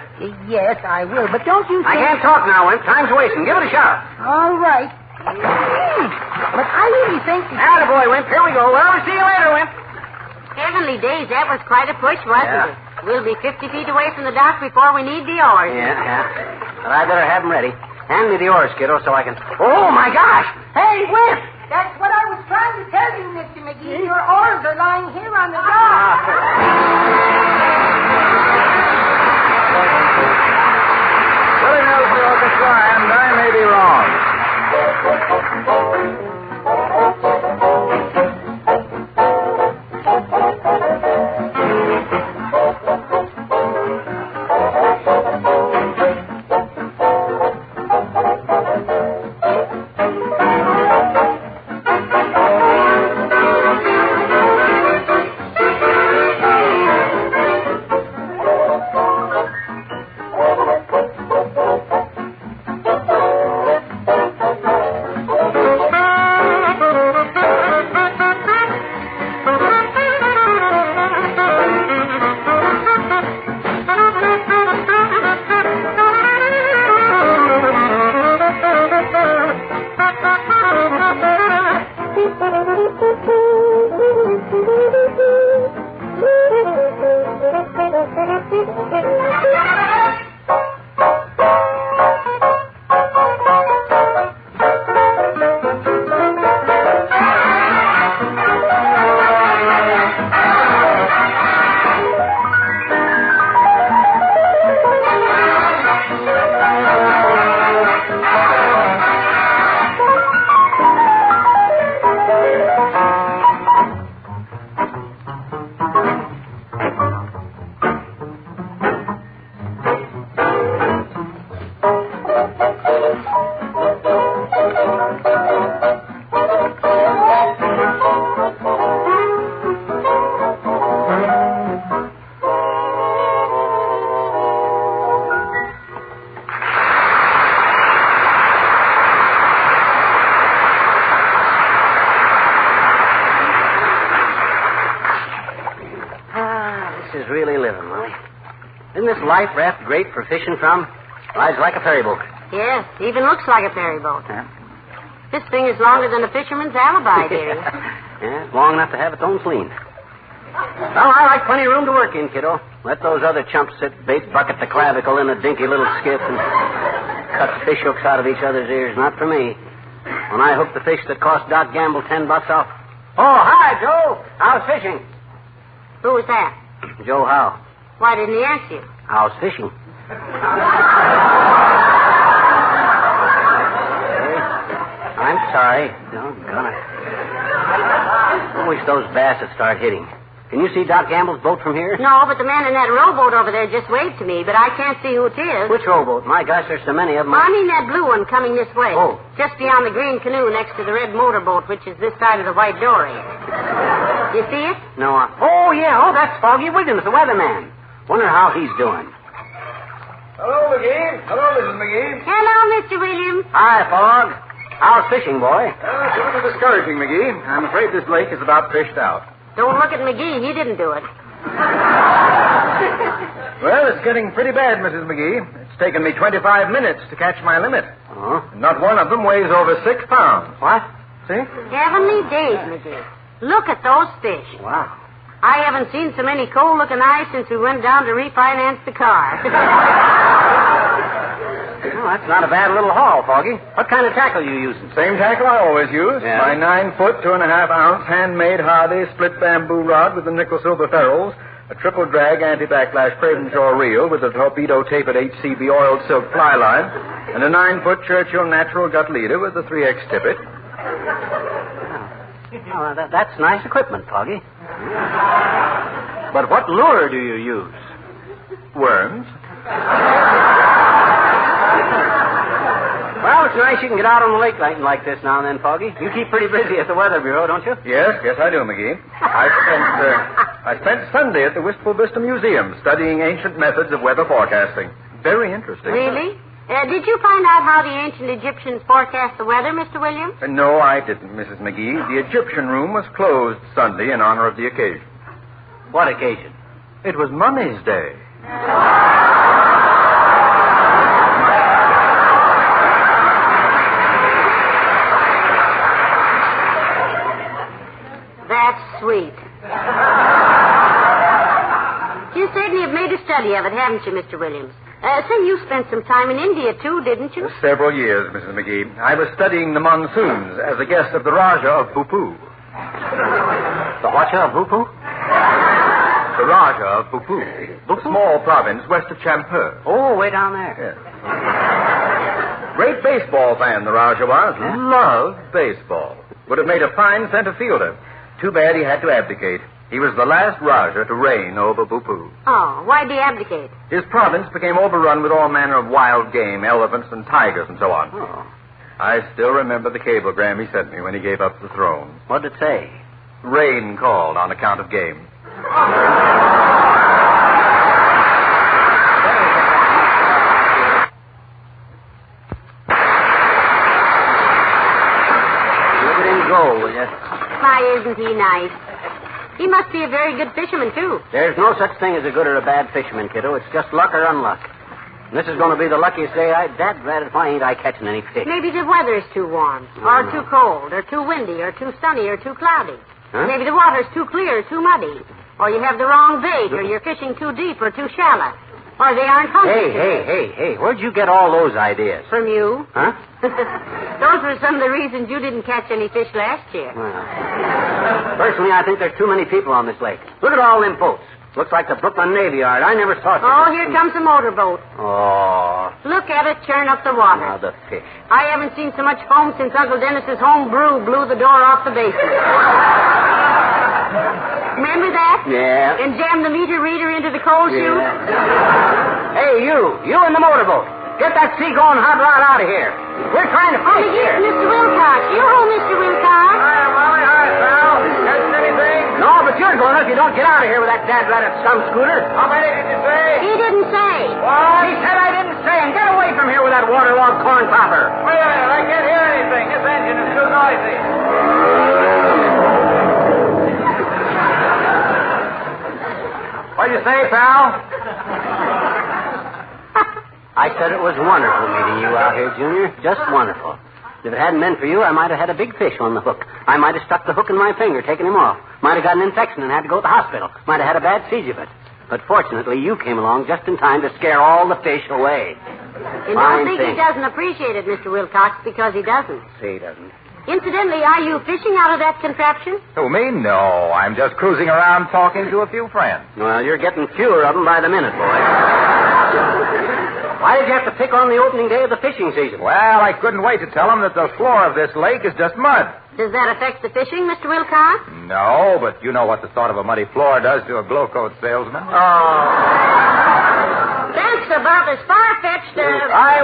Yes, I will, but don't you think... I can't talk now, Wimp. Time's wasting. Give it a shove. All right. But I really think... Attaboy, Wimp. Here we go. Well, we'll see you later, Wimp. Heavenly days, that was quite a push, wasn't it? We'll be 50 feet away from the dock before we need the oars. Yeah. But I better have them ready. Hand me the oars, kiddo, so I can... Oh, my gosh! Hey, Wimp! That's what I was trying to tell you, Mr. McGee. Your oars are lying here on the dock. Willie Nelson Orchestra, and I may be wrong. life raft great for fishing from? Rides like a ferry boat. Yes, even looks like a ferry boat. Yeah. This thing is longer than a fisherman's alibi, dearie. Yeah, it's long enough to have its own sling. Well, I like plenty of room to work in, kiddo. Let those other chumps sit bait bucket to clavicle in a dinky little skiff and cut fish hooks out of each other's ears. Not for me. When I hook the fish that cost Doc Gamble $10, I'll... Oh, hi, Joe. How's fishing? Who was that? Joe Howe. Why didn't he ask you? How's fishing? I'm sorry. Doggone it. I wish those bass would start hitting. Can you see Doc Gamble's boat from here? No, but the man in that rowboat over there just waved to me, but I can't see who it is. Which rowboat? My gosh, there's so many of them. I mean that blue one coming this way. Oh. Just beyond the green canoe next to the red motorboat, which is this side of the white dory. You see it? No. Oh, yeah. Oh, that's Foggy Williams, the weatherman. Wonder how he's doing. Hello, McGee. Hello, Mrs. McGee. Hello, Mr. Williams. Hi, Fog. How's fishing, boy? It's a little discouraging, McGee. I'm afraid this lake is about fished out. Don't look at McGee. He didn't do it. Well, it's getting pretty bad, Mrs. McGee. It's taken me 25 minutes to catch my limit. Oh? And not one of them weighs over 6 pounds. What? See? Heavenly days, McGee. Look at those fish. Wow. I haven't seen so many cold-looking eyes since we went down to refinance the car. Well, that's not a bad little haul, Foggy. What kind of tackle you using? Same tackle I always use. Yeah. My 9-foot, 2.5-ounce handmade Hardy split bamboo rod with the nickel-silver ferrules, a triple drag anti-backlash Cravenshaw reel with a torpedo tapered HCB oiled silk fly line, and a 9-foot Churchill natural gut leader with a 3X tippet. Oh, that's nice equipment, Foggy. But what lure do you use? Worms. Well, it's nice you can get out on the lake like this now and then, Foggy. You keep pretty busy at the Weather Bureau, don't you? Yes, I do, McGee. I spent Sunday at the Wistful Vista Museum studying ancient methods of weather forecasting. Very interesting. Really? Did you find out how the ancient Egyptians forecast the weather, Mr. Williams? No, I didn't, Mrs. McGee. The Egyptian room was closed Sunday in honor of the occasion. What occasion? It was Mummy's Day. That's sweet. You certainly have made a study of it, haven't you, Mr. Williams? Say, you spent some time in India, too, didn't you? Several years, Mrs. McGee. I was studying the monsoons as a guest of the Raja of Bhupoo. The Raja of Bhupoo? The Raja of Bhupoo. A small province west of Champur. Oh, way down there. Yes. Great baseball fan, the Raja was. Yeah? Loved baseball. Would have made a fine center fielder. Too bad he had to abdicate. He was the last Raja to reign over Bhupoo. Oh, why'd he abdicate? His province became overrun with all manner of wild game, elephants and tigers and so on. Oh. I still remember the cablegram he sent me when he gave up the throne. What'd it say? Rain called on account of game. Look at him go, will you? Why, isn't he nice? He must be a very good fisherman, too. There's no such thing as a good or a bad fisherman, kiddo. It's just luck or unluck. And this is going to be the luckiest day why ain't I catching any fish? Maybe the weather's too warm, or too cold, or too windy, or too sunny, or too cloudy. Huh? Maybe the water's too clear, or too muddy. Or you have the wrong bait, or you're fishing too deep or too shallow. Or they aren't hungry. Hey. Where'd you get all those ideas? From you. Huh? Those were some of the reasons you didn't catch any fish last year. Well, personally, I think there's too many people on this lake. Look at all them boats. Looks like the Brooklyn Navy Yard. I never saw such Oh, here comes a motorboat. Oh. Look at it churn up the water. Now, the fish. I haven't seen so much foam since Uncle Dennis's home brew blew the door off the basement. Remember that? Yeah. And jammed the meter reader into the coal chute? Hey, you in the motorboat. Get that sea-going hot rod out of here. We're trying to fish here. Mr. Wilcox. Yoo-hoo, Mr. Wilcox. Hi, Molly. Hi, pal. Catch anything? No, but you're going if you don't get out of here with that dad rat at some scooter. How many did you say? He didn't say. What? He said I didn't say. And get away from here with that waterlogged corn popper. Wait a minute. I can't hear anything. This engine is too noisy. What'd you say, pal? I said it was wonderful meeting you out here, Junior. Just wonderful. If it hadn't been for you, I might have had a big fish on the hook. I might have stuck the hook in my finger, taken him off. Might have got an infection and had to go to the hospital. Might have had a bad siege of it. But fortunately, you came along just in time to scare all the fish away. You don't think he doesn't appreciate it, Mr. Wilcox, because he doesn't. See, he doesn't. Incidentally, are you fishing out of that contraption? Who, me? No. I'm just cruising around talking to a few friends. Well, you're getting fewer of them by the minute, boy. Why did you have to pick on the opening day of the fishing season? Well, I couldn't wait to tell them that the floor of this lake is just mud. Does that affect the fishing, Mr. Wilcox? No, but you know what the thought of a muddy floor does to a glow coat salesman. Oh. That's about as far-fetched as... I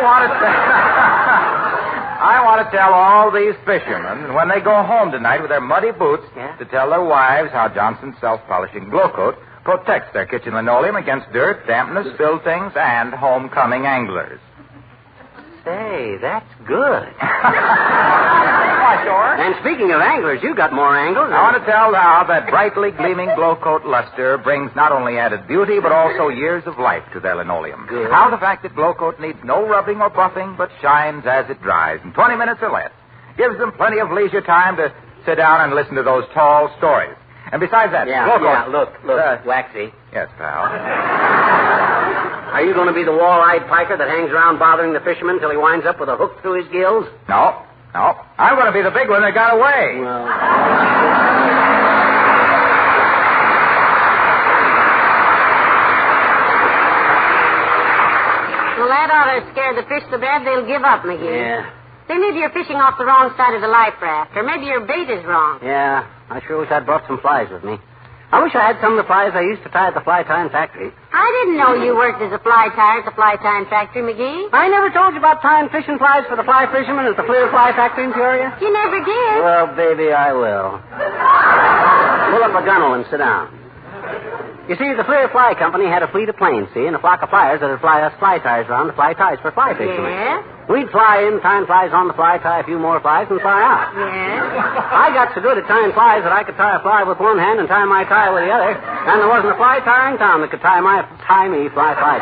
want to tell all these fishermen, when they go home tonight with their muddy boots, to tell their wives how Johnson's self-polishing glow coat protects their kitchen linoleum against dirt, dampness, spillings, and homecoming anglers. Say, that's good. Why, George? And speaking of anglers, you got more angles. I want to tell now that brightly gleaming glow coat luster brings not only added beauty, but also years of life to their linoleum. Good. How the fact that glow coat needs no rubbing or buffing, but shines as it dries in 20 minutes or less, gives them plenty of leisure time to sit down and listen to those tall stories. And besides that, glow coat... look, Waxy. Yes, pal. Are you going to be the wall-eyed piker that hangs around bothering the fisherman till he winds up with a hook through his gills? No. I'm going to be the big one that got away. Well... Well, that ought to scare the fish so bad they'll give up, McGee. Yeah. Say, maybe you're fishing off the wrong side of the life raft, or maybe your bait is wrong. Yeah, I sure wish I'd brought some flies with me. I wish I had some of the flies I used to tie at the fly tying factory. I didn't know you worked as a fly tyer at the fly tying factory, McGee. I never told you about tying fishing flies for the fly fishermen at the Fleer Fly Factory in Peoria. You never did. Well, baby, I will. Pull up a gunnel and sit down. You see, the Fleer Fly Company had a fleet of planes, see, and a flock of flyers that would fly us fly tyers around to fly ties for fly fishermen. Yeah? We'd fly in, tying flies on the fly, tie a few more flies, and fly out. Yeah? I got so good at tying flies that I could tie a fly with one hand and tie my tie with the other, and there wasn't a fly tyer in town that could tie me fly tie.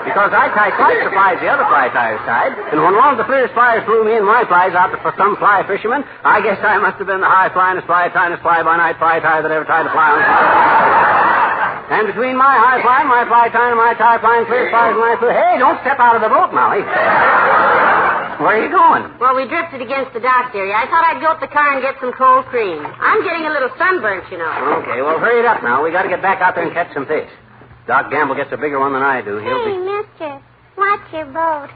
Because I tied twice the flies the other fly tyers tied, and when one of the Fleer's flyers flew me and my flies out for some fly fisherman, I guess I must have been the high-flyingest fly-tyingest fly-by-night fly tyer that ever tied a fly on. And between my high flying, my fly tying, and my tie flying, Fleer's flies, and my fleer... Hey, don't step out of the boat, Molly. Where are you going? Well, we drifted against the docks area. I thought I'd go up the car and get some cold cream. I'm getting a little sunburnt, you know. Okay, well, hurry it up now. We got to get back out there and catch some fish. Doc Gamble gets a bigger one than I do. Hey, mister, watch your boat.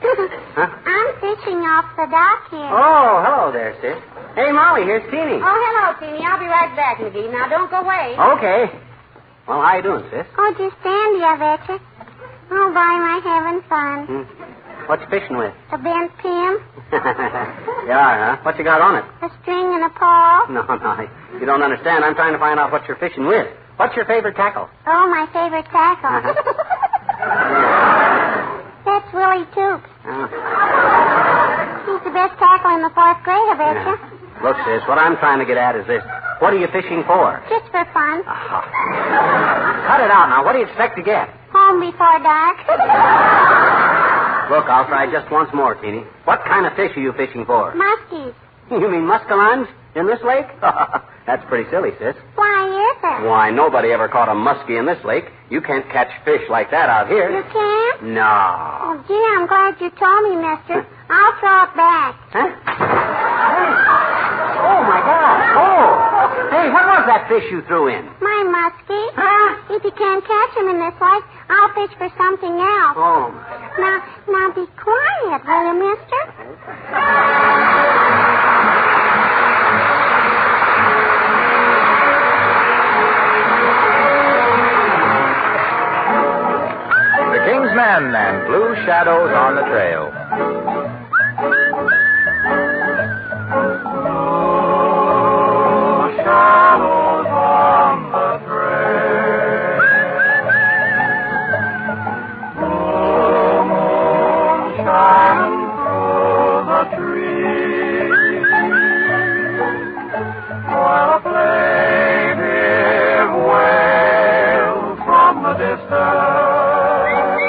Huh? I'm fishing off the dock here. Oh, hello there, sis. Hey, Molly, here's Teeny. Oh, hello, Teeny. I'll be right back, McGee. Now, don't go away. Okay. Well, how you doing, sis? Oh, just dandy, I betcha. Oh, boy, am I having fun. What you fishing with? A bent pin, You are, huh? What you got on it? a string, and a paw. No, you don't understand. I'm trying to find out what you're fishing with. What's your favorite tackle? Oh, my favorite tackle. That's Willie Toops. He's the best tackle in the 4th grade, I betcha. Look, sis, what I'm trying to get at is this. What are you fishing for? Just for fun. Cut it out now. What do you expect to get? Home before dark. Look, I'll try just once more, Teeny. What kind of fish are you fishing for? Muskies. You mean muscalines in this lake? That's pretty silly, sis. Why is it? Why, nobody ever caught a muskie in this lake. You can't catch fish like that out here. You can't? No. Oh, gee, I'm glad you told me, mister. I'll throw it back. Huh? Oh, my God. Oh. Hey, what was that fish you threw in? My muskie. Huh? If you can't catch him in this lake, I'll fish for something else. Oh. Now be quiet, will you, mister? The King's Men and Blue Shadows on the Trail. Shadows on the trail. Blue moon shining through the trees. While a plaintive wail from the distance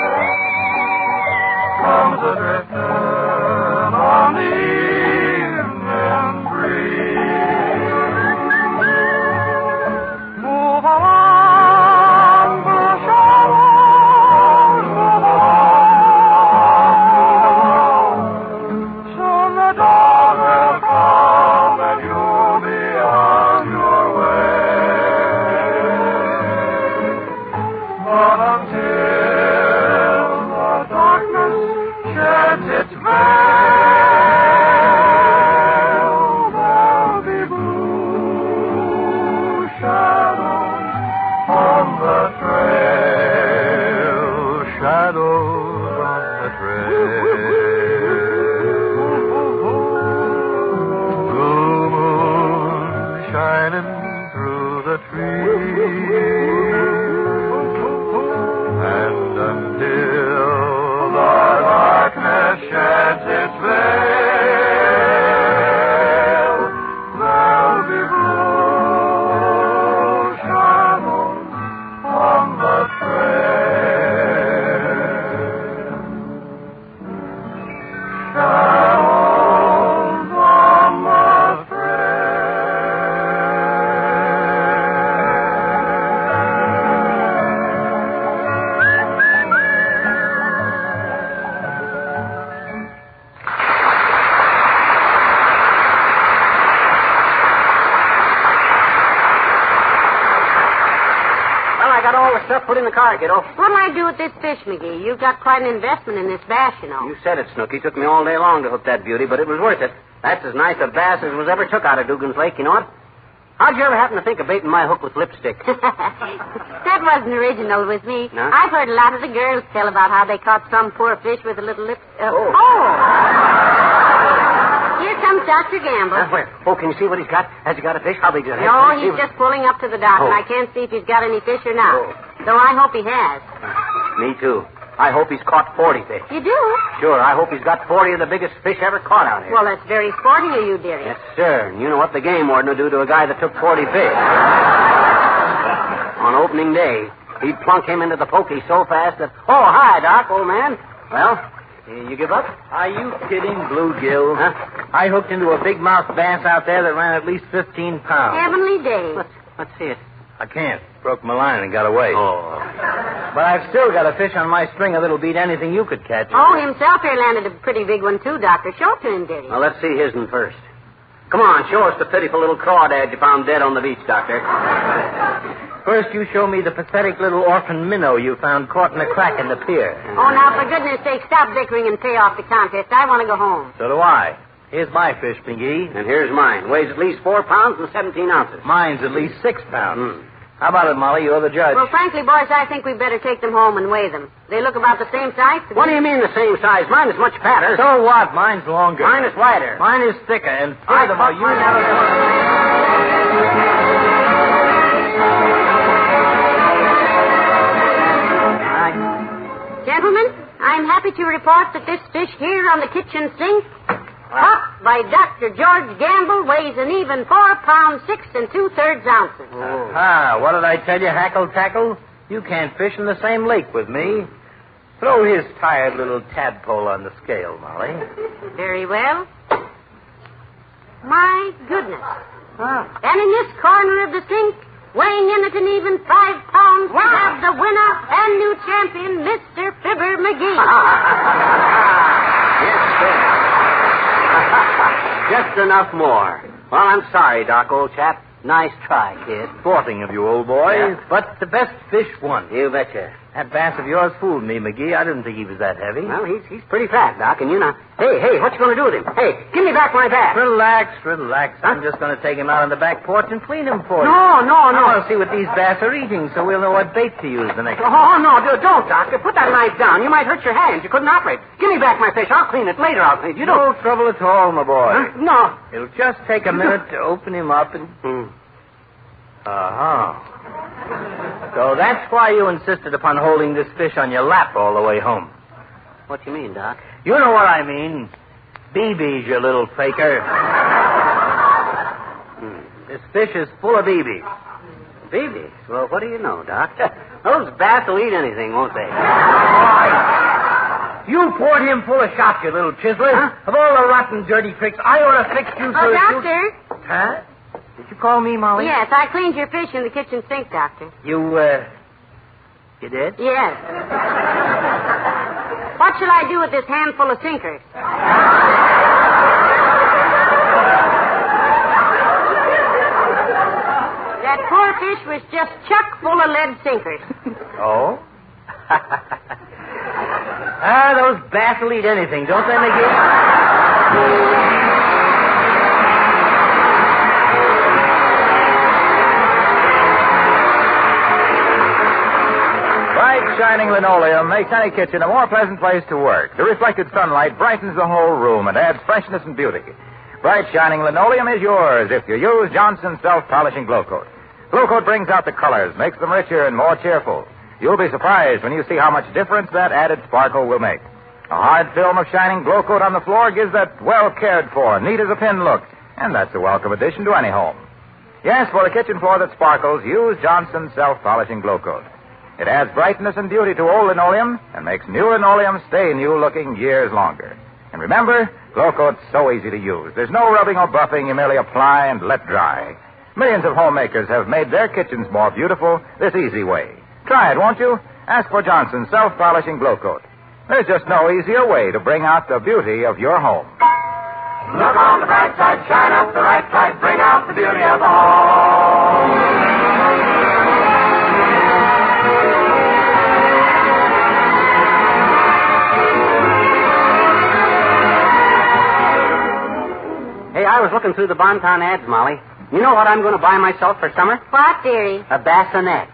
dawn will come and you'll be on your way. But until the darkness sheds its veil, there'll be blue shadows on the trail. Shadows on the trail. Blue moon shining through the trees. And until the darkness sheds its veil, there'll be blue shadows on the trail. Shadows on the Well, I got all the stuff put in the car, kiddo. What'll I do with this fish, McGee? You've got quite an investment in this bass, you know. You said it, Snooky. Took me all day long to hook that beauty, but it was worth it. That's as nice a bass as was ever took out of Dugan's Lake, you know what? How'd you ever happen to think of baiting my hook with lipstick? That wasn't original with me. No? I've heard a lot of the girls tell about how they caught some poor fish with a little lip... Oh. Here comes Dr. Gamble. Where? Oh, can you see what he's got? Has he got a fish? How big is it? No, he's just pulling up to the dock, and I can't see if he's got any fish or not. Oh. Though I hope he has. Me too. I hope he's caught 40 fish. You do? Sure, I hope he's got 40 of the biggest fish ever caught out here. Well, that's very sporting of you, dearie. Yes, sir. And you know what the game warden will do to a guy that took 40 fish. On opening day, he'd plunk him into the pokey so fast that... Oh, hi, Doc, old man. Well, you give up? Are you kidding, Bluegill? Huh? I hooked into a big mouth bass out there that ran at least 15 pounds. Heavenly days. Let's see it. I can't. Broke my line and got away. Oh. But I've still got a fish on my stringer that'll beat anything you could catch. Oh, himself here landed a pretty big one, too, Doctor. Show it to him, dearie. Well, let's see his one first. Come on, show us the pitiful little crawdad you found dead on the beach, Doctor. First, you show me the pathetic little orphan minnow you found caught in a crack in the pier. Oh, now, for goodness sake, stop bickering and pay off the contest. I want to go home. So do I. Here's my fish, McGee. And here's mine. Weighs at least 4 pounds and 17 ounces. Mine's at least 6 pounds. How about it, Molly? You're the judge. Well, frankly, boys, I think we'd better take them home and weigh them. They look about the same size to me. What do you mean the same size? Mine is much fatter. So what? Mine's longer. Mine is wider. Mine is thicker, and furthermore, you Gentlemen, I'm happy to report that this fish here on the kitchen sink, caught by Dr. George Gamble, weighs an even 4 pounds 6 2/3 ounces. What did I tell you, Hackle Tackle? You can't fish in the same lake with me. Throw his tired little tadpole on the scale, Molly. Very well. My goodness. And in this corner of the sink, weighing in at an even 5 pounds, we have the winner and new champion, Mr. Fibber McGee. Yes, sir. Just enough more. Well, I'm sorry, Doc, old chap. Nice try, kid. Sporting of you, old boy. Yeah. But the best fish won. You betcha. That bass of yours fooled me, McGee. I didn't think he was that heavy. Well, he's pretty fat, Doc, and you know. Hey, what you going to do with him? Hey, give me back my bass. Relax. I'm just going to take him out on the back porch and clean him for you. No. I want to see what these bass are eating so we'll know what bait to use the next time. Oh, no, don't, Doctor. Put that knife down. You might hurt your hands. You couldn't operate. Give me back my fish. I'll clean it later. I'll clean it. You don't... No trouble at all, my boy. Huh? No. It'll just take a minute to open him up and... So that's why you insisted upon holding this fish on your lap all the way home. What do you mean, Doc? You know what I mean. BBs, you little faker. This fish is full of BBs. BBs? Well, what do you know, Doc? Those bass will eat anything, won't they? You poured him full of shot, you little chiseler. Huh? Of all the rotten, dirty tricks, I ought to fix you so Doctor. Huh? Did you call me, Molly? Yes, I cleaned your fish in the kitchen sink, Doctor. You did? Yes. What shall I do with this handful of sinkers? dish was just chock full of lead sinkers. Oh? Those bass will eat anything, don't they, McGee? Bright, shining linoleum makes any kitchen a more pleasant place to work. The reflected sunlight brightens the whole room and adds freshness and beauty. Bright, shining linoleum is yours if you use Johnson's self-polishing Glow Coat. Glow Coat brings out the colors, makes them richer and more cheerful. You'll be surprised when you see how much difference that added sparkle will make. A hard film of shining Glow Coat on the floor gives that well-cared-for, neat-as-a-pin look, and that's a welcome addition to any home. Yes, for a kitchen floor that sparkles, use Johnson's self-polishing Glow Coat. It adds brightness and beauty to old linoleum and makes new linoleum stay new-looking years longer. And remember, Glow Coat's so easy to use. There's no rubbing or buffing. You merely apply and let dry. Millions of homemakers have made their kitchens more beautiful this easy way. Try it, won't you? Ask for Johnson's self-polishing Glow Coat. There's just no easier way to bring out the beauty of your home. Look on the bright side, shine up the right side, bring out the beauty of the home. Hey, I was looking through the Bon-Ton ads, Molly. You know what I'm going to buy myself for summer? What, dearie? A bassinet.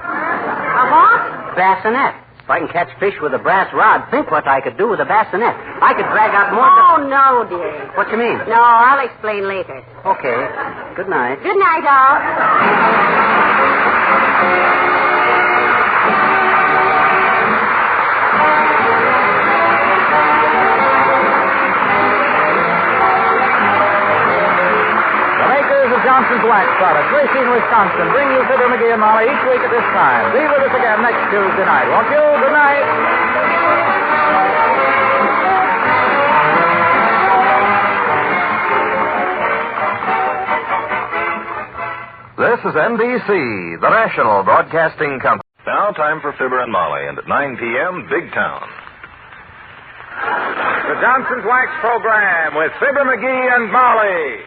A what? Bassinet. If I can catch fish with a brass rod, think what I could do with a bassinet. I could drag out more... Oh, no, dearie. What you mean? No, I'll explain later. Okay. Good night. Good night, all. Johnson's Wax Products, Racine, Wisconsin, bring you Fibber McGee and Molly each week at this time. Be with us again next Tuesday night, won't you? Good night. This is NBC, the national broadcasting company. Now time for Fibber and Molly, and at 9 p.m., Big Town. The Johnson's Wax Program with Fibber McGee and Molly.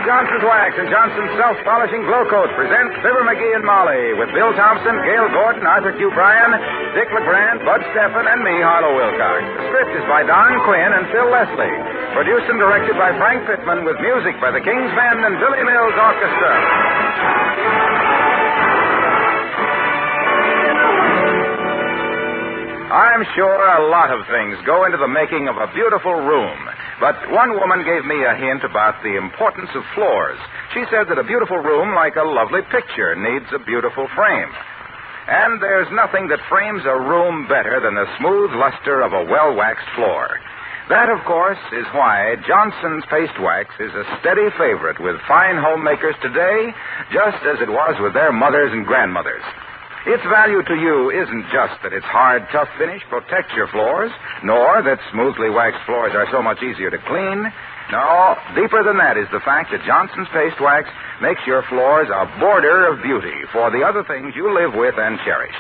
Johnson's Wax and Johnson's Self-Polishing Glow Coat present Fibber McGee and Molly with Bill Thompson, Gail Gordon, Arthur Q. Bryan, Dick LeGrand, Bud Steffen, and me, Harlow Wilcox. The script is by Don Quinn and Phil Leslie. Produced and directed by Frank Pittman with music by the King's Band and Billy Mills Orchestra. I'm sure a lot of things go into the making of a beautiful room. But one woman gave me a hint about the importance of floors. She said that a beautiful room, like a lovely picture, needs a beautiful frame. And there's nothing that frames a room better than the smooth luster of a well-waxed floor. That, of course, is why Johnson's Paste Wax is a steady favorite with fine homemakers today, just as it was with their mothers and grandmothers. Its value to you isn't just that its hard, tough finish protects your floors, nor that smoothly waxed floors are so much easier to clean. No, deeper than that is the fact that Johnson's Paste Wax makes your floors a border of beauty for the other things you live with and cherish.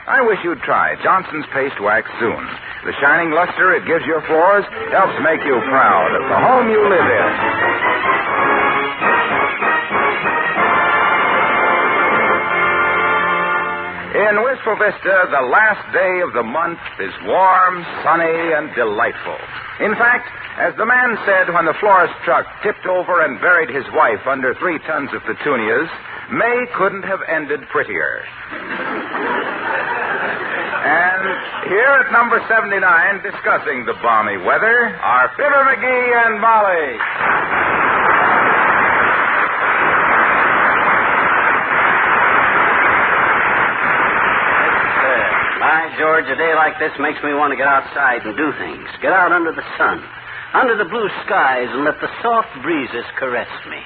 I wish you'd try Johnson's Paste Wax soon. The shining luster it gives your floors helps make you proud of the home you live in. In Wistful Vista, the last day of the month is warm, sunny, and delightful. In fact, as the man said when the florist truck tipped over and buried his wife under 3 tons of petunias, May couldn't have ended prettier. And here at number 79, discussing the balmy weather, are Fibber McGee and Molly. By George, a day like this makes me want to get outside and do things. Get out under the sun, under the blue skies, and let the soft breezes caress me.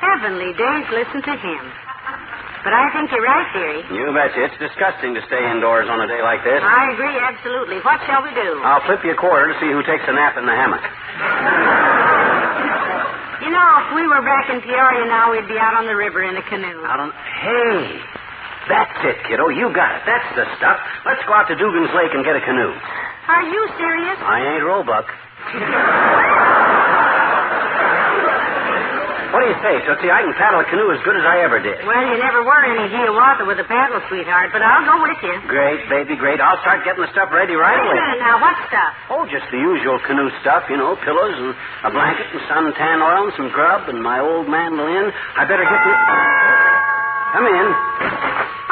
Heavenly days, listen to him. But I think you're right, dearie. You betcha. It's disgusting to stay indoors on a day like this. I agree, absolutely. What shall we do? I'll flip you a quarter to see who takes a nap in the hammock. You know, if we were back in Peoria now, we'd be out on the river in a canoe. Hey, that's it, kiddo. You got it. That's the stuff. Let's go out to Dugan's Lake and get a canoe. Are you serious? I ain't Roebuck. What do you say, Tootsie? I can paddle a canoe as good as I ever did. Well, you never were any Hiawatha with a paddle, sweetheart, but I'll go with you. Great, baby, great. I'll start getting the stuff ready right away. Wait a minute now, what stuff? Oh, just the usual canoe stuff, pillows and a blanket and suntan oil and some grub and my old mandolin. I better get the... Come in.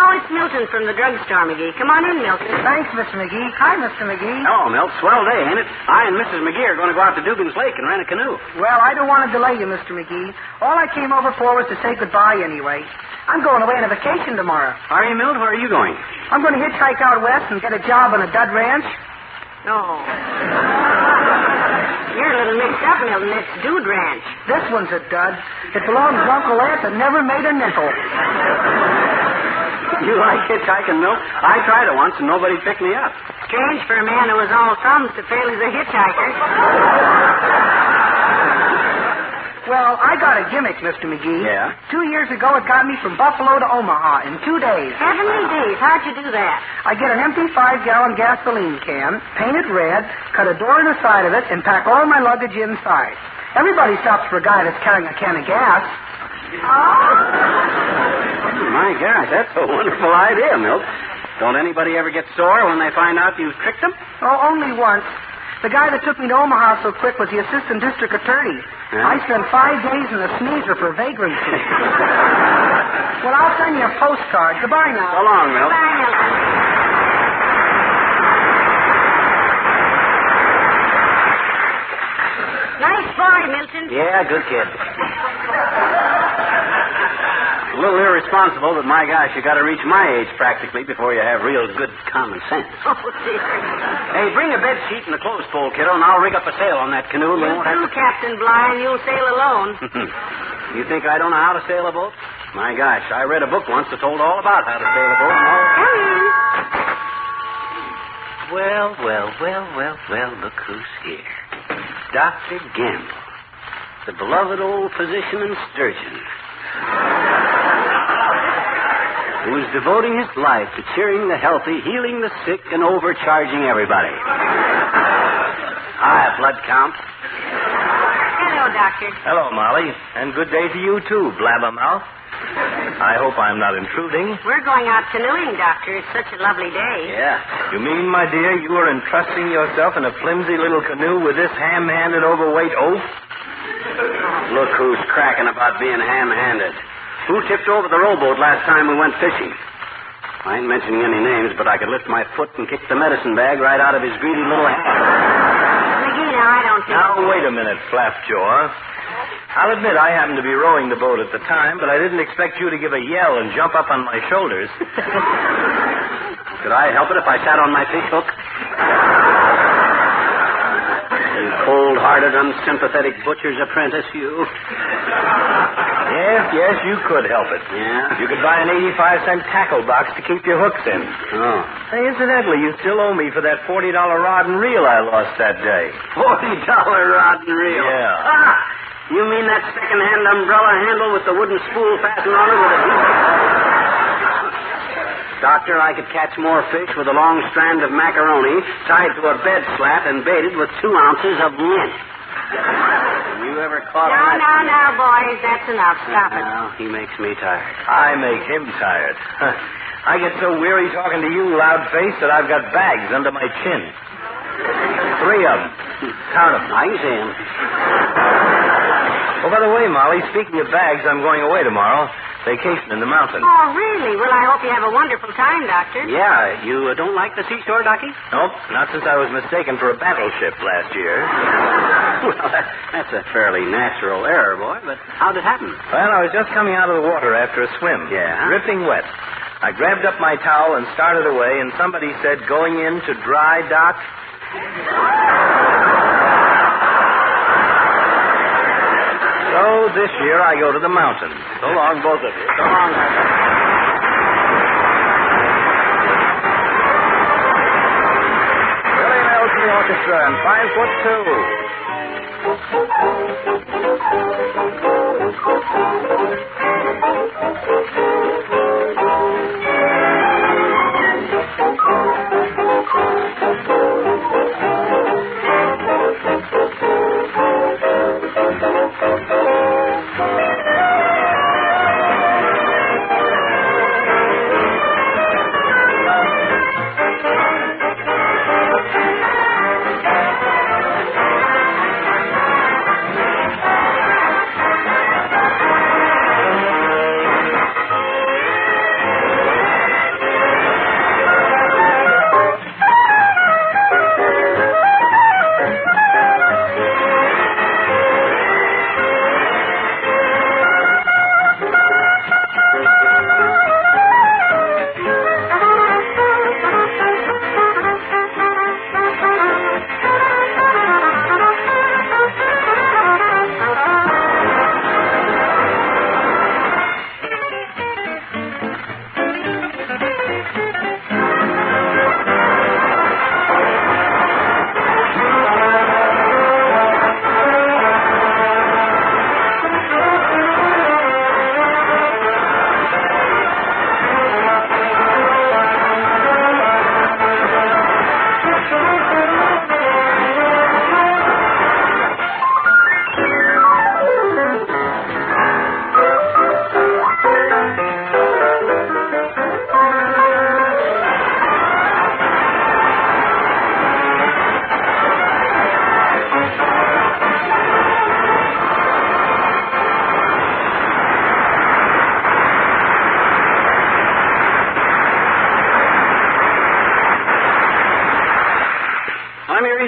Oh, it's Milton from the drugstore, McGee. Come on in, Milton. Thanks, Mr. McGee. Hi, Mr. McGee. Hello, Milt. Swell day, ain't it? I and Mrs. McGee are going to go out to Dugan's Lake and rent a canoe. Well, I don't want to delay you, Mr. McGee. All I came over for was to say goodbye anyway. I'm going away on a vacation tomorrow. Are you, Milt? Where are you going? I'm going to hitchhike out west and get a job on a dud ranch. Oh. You're a little mixed up, Milton. It's Dude Ranch. This one's a dud. It belongs to Uncle Ant that never made a nickel. You like hitchhiking, Milt? I tried it once and nobody picked me up. Strange for a man who was all thumbs to fail as a hitchhiker. Well, I got a gimmick, Mr. McGee. Yeah? 2 years ago, it got me from Buffalo to Omaha in 2 days. Heavenly days. How'd you do that? I get an empty 5-gallon gasoline can, paint it red, cut a door in the side of it, and pack all my luggage inside. Everybody stops for a guy that's carrying a can of gas. My gosh, that's a wonderful idea, Milt. Don't anybody ever get sore when they find out you've tricked them? Oh, only once. The guy that took me to Omaha so quick was the assistant district attorney. Yeah? I spent 5 days in the sneezer for vagrancy. Well, I'll send you a postcard. Goodbye now. So long, Milt. Bye, Milton. Nice boy, Milton. Yeah, good kid. A little irresponsible, but my gosh, you got to reach my age practically before you have real good common sense. Oh, dear. Hey, bring a bed sheet and a clothes pole, kiddo, and I'll rig up a sail on that canoe. You too, Captain Blind. You'll sail alone. You think I don't know how to sail a boat? My gosh, I read a book once that told all about how to sail a boat. Come in. Well, look who's here. Dr. Gamble, the beloved old physician and sturgeon, who is devoting his life to cheering the healthy, healing the sick, and overcharging everybody. Hi, blood count. Hello, Doctor. Hello, Molly. And good day to you, too, blabbermouth. I hope I'm not intruding. We're going out canoeing, Doctor. It's such a lovely day. Yeah. You mean, my dear, you are entrusting yourself in a flimsy little canoe with this ham-handed, overweight oaf? Look who's cracking about being ham-handed. Who tipped over the rowboat last time we went fishing? I ain't mentioning any names, but I could lift my foot and kick the medicine bag right out of his greedy little hand. McGee, now, I don't think... Now, wait a minute, Flapjaw. I'll admit I happened to be rowing the boat at the time, but I didn't expect you to give a yell and jump up on my shoulders. Could I help it if I sat on my fish hook? You cold-hearted, unsympathetic butcher's apprentice, you. Yes, you could help it. Yeah? You could buy an 85-cent tackle box to keep your hooks in. Oh. Hey, incidentally, you still owe me for that $40 rod and reel I lost that day. $40 rod and reel? Yeah. Ah! You mean that second-hand umbrella handle with the wooden spool fastened on it with a... Doctor, I could catch more fish with a long strand of macaroni tied to a bed slat and baited with 2 ounces of lint. You ever caught that? Now, boys, that's enough. Stop it. Well, he makes me tired. I make him tired. I get so weary talking to you, loud-faced, that I've got bags under my chin. 3 of them. Count them. I can see him. Oh, by the way, Molly, speaking of bags, I'm going away tomorrow. Vacation in the mountains. Oh, really? Well, I hope you have a wonderful time, Doctor. Yeah, you don't like the seashore, Ducky? Nope, not since I was mistaken for a battleship last year. Well, that's a fairly natural error, boy, but how'd it happen? Well, I was just coming out of the water after a swim. Yeah? Dripping wet. I grabbed up my towel and started away, and somebody said, going in to dry dock. So this year I go to the mountains. So long, both of you. So long. Willie Nelson Orchestra and 5'2".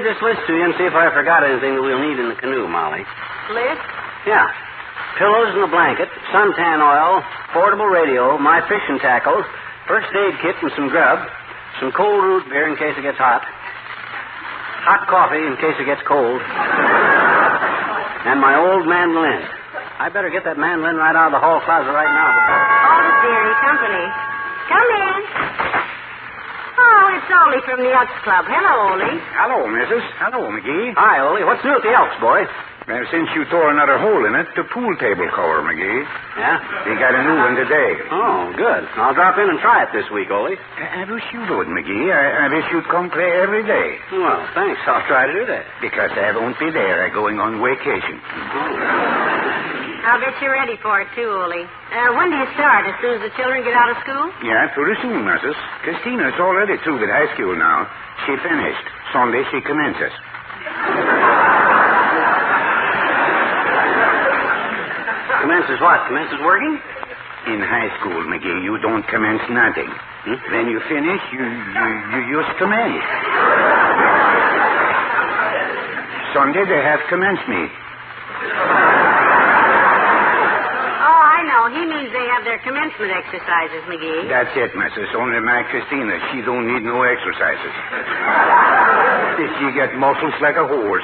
read this list to you and see if I forgot anything that we'll need in the canoe, Molly. List? Yeah. Pillows and a blanket, suntan oil, portable radio, my fishing tackle, first aid kit and some grub, some cold root beer in case it gets hot, hot coffee in case it gets cold, and my old mandolin. I better get that mandolin right out of the hall closet right now. Oh, dearie, company. Come in. Oh, it's Ole from the Elks Club. Hello, Ole. Hello, Mrs. Hello, McGee. Hi, Ole. What's new at the Elks, boy? Since you tore another hole in it, the pool table cover, McGee. Yeah? You got a new one today. Oh, good. I'll drop in and try it this week, Ole. I wish you would, McGee. I wish you'd come play every day. Well, thanks. I'll try to do that. Because I won't be there. I'm going on vacation. I'll bet you're ready for it, too, Ole. When do you start? As soon as the children get out of school? Yeah, pretty soon, Mrs. Christina's already through with high school now. She finished. Sunday she commences. Commences what? Commences working? In high school, McGee, you don't commence nothing. When you finish, you just commence. Sunday they have commenced me. Oh, I know. He means they have their commencement exercises, McGee. That's it, Mrs. Only my Christina, she don't need no exercises. She get muscles like a horse.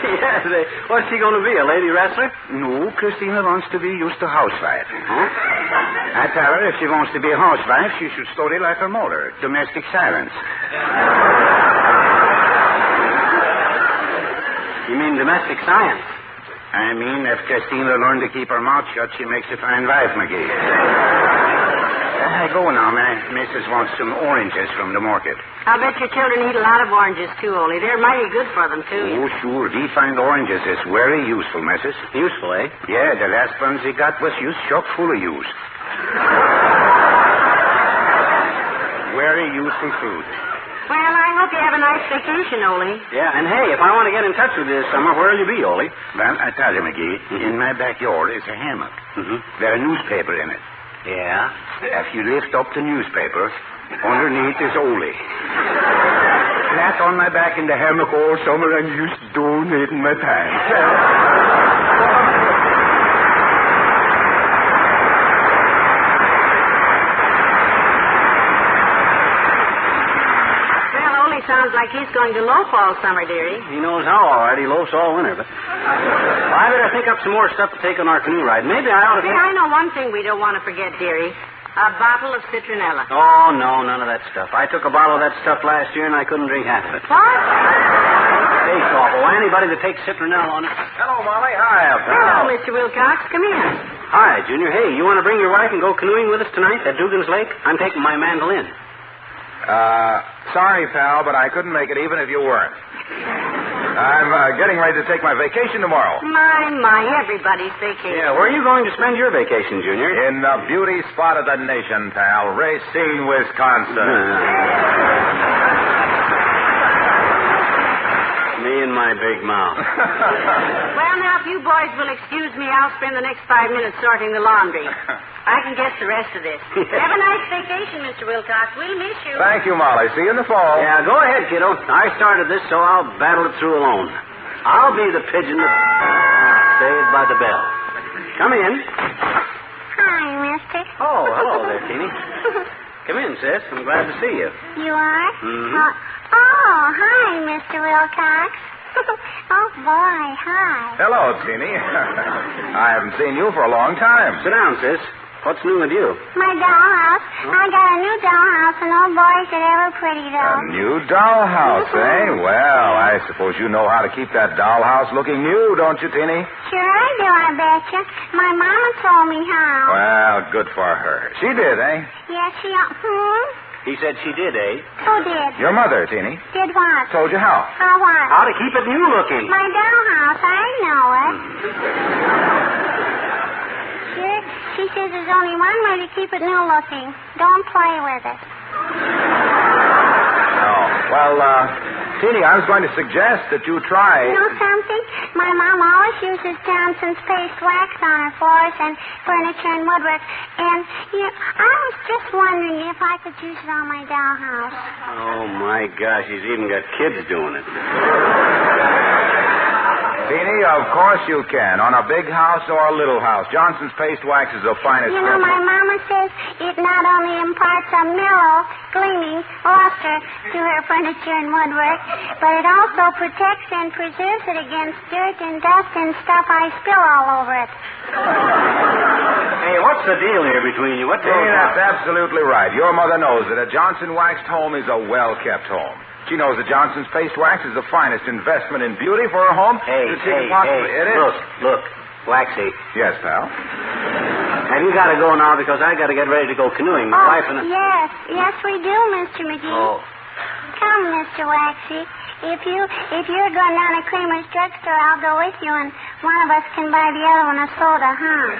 Yeah, what's she going to be, a lady wrestler? No, Christina wants to be just a housewife. Huh? I tell her if she wants to be a housewife, she should study like her mother, domestic silence. You mean domestic science? I mean, if Christina learned to keep her mouth shut, she makes a fine wife, McGee. I go now, my missus wants some oranges from the market. I'll bet your children eat a lot of oranges, too, Ole. They're mighty good for them, too. Oh, sure. Refined oranges is very useful, missus. Useful, eh? Yeah, the last ones he got was just chock full of use. Very useful fruit. Well, I hope you have a nice vacation, Ole. Yeah, and hey, if I want to get in touch with you this summer, where'll you be, Ole? Well, I tell you, McGee, in my backyard is a hammock. There's a newspaper in it. Yeah? If you lift up the newspaper, underneath is Ole. Flat on my back in the hammock all summer, I'm used to donating my time. Sounds like he's going to loaf all summer, dearie. He knows how, all right. He loafs all winter, but... I better think up some more stuff to take on our canoe ride. Maybe I ought to... I know one thing we don't want to forget, dearie. A bottle of citronella. Oh, no, none of that stuff. I took a bottle of that stuff last year, and I couldn't drink half of it. What? Tastes awful. Anybody that takes citronella on it... Hello, Molly. Hi, Hello, Mr. Wilcox. Come in. Hi, Junior. Hey, you want to bring your wife and go canoeing with us tonight at Dugan's Lake? I'm taking my mandolin. Sorry, pal, but I couldn't make it even if you weren't. I'm getting ready to take my vacation tomorrow. My, everybody's vacation. Yeah, where are you going to spend your vacation, Junior? In the beauty spot of the nation, pal. Racine, Wisconsin. Me and my big mouth. Well, now, if you boys will excuse me, I'll spend the next 5 minutes sorting the laundry. I can guess the rest of this. Have a nice vacation, Mr. Wilcox. We'll miss you. Thank you, Molly. See you in the fall. Yeah, go ahead, kiddo. I started this, so I'll battle it through alone. I'll be the pigeon that saved by the bell. Come in. Hi, mister. Oh, hello there, Teeny. Come in, sis. I'm glad to see you. You are? Mm-hmm. Hi, Mr. Wilcox. Oh, boy, hi. Hello, Teeny. I haven't seen you for a long time. Sit down, sis. What's new with you? My dollhouse. I got a new dollhouse, and oh, boy, is it ever pretty, though. A new dollhouse, eh? Well, I suppose you know how to keep that dollhouse looking new, don't you, Teeny? Sure I do, I betcha. My mama told me how. Well, good for her. She did, eh? Yes, she... He said she did, eh? Who did? Your mother, Teeny. Did what? Told you how. How what? How to keep it new looking. My dollhouse, I know it. She says there's only one way to keep it new looking. Don't play with it. Oh, well, Teeny, I was going to suggest that you try... You know something? My mom always uses Johnson's paste wax on her floors and furniture and woodwork. And, I was just wondering if I could use it on my dollhouse. Oh, my gosh, he's even got kids doing it. Teeny, of course you can. On a big house or a little house. Johnson's paste wax is the finest... My mama says it not only imparts a mellow, gleaming luster to her furniture and woodwork, but it also protects and preserves it against dirt and dust and stuff I spill all over it. Hey, what's the deal here between you? What's Teeny, that's absolutely right. Your mother knows that a Johnson waxed home is a well-kept home. She knows that Johnson's paste wax is the finest investment in beauty for her home. Hey, It is. Look, Waxy. Yes, pal? Have you got to go now because I got to get ready to go canoeing. My wife and... Yes, we do, Mr. McGee. Oh. Come, Mr. Waxy. If you're going down to Kramer's drugstore, I'll go with you, and one of us can buy the other one a soda, huh?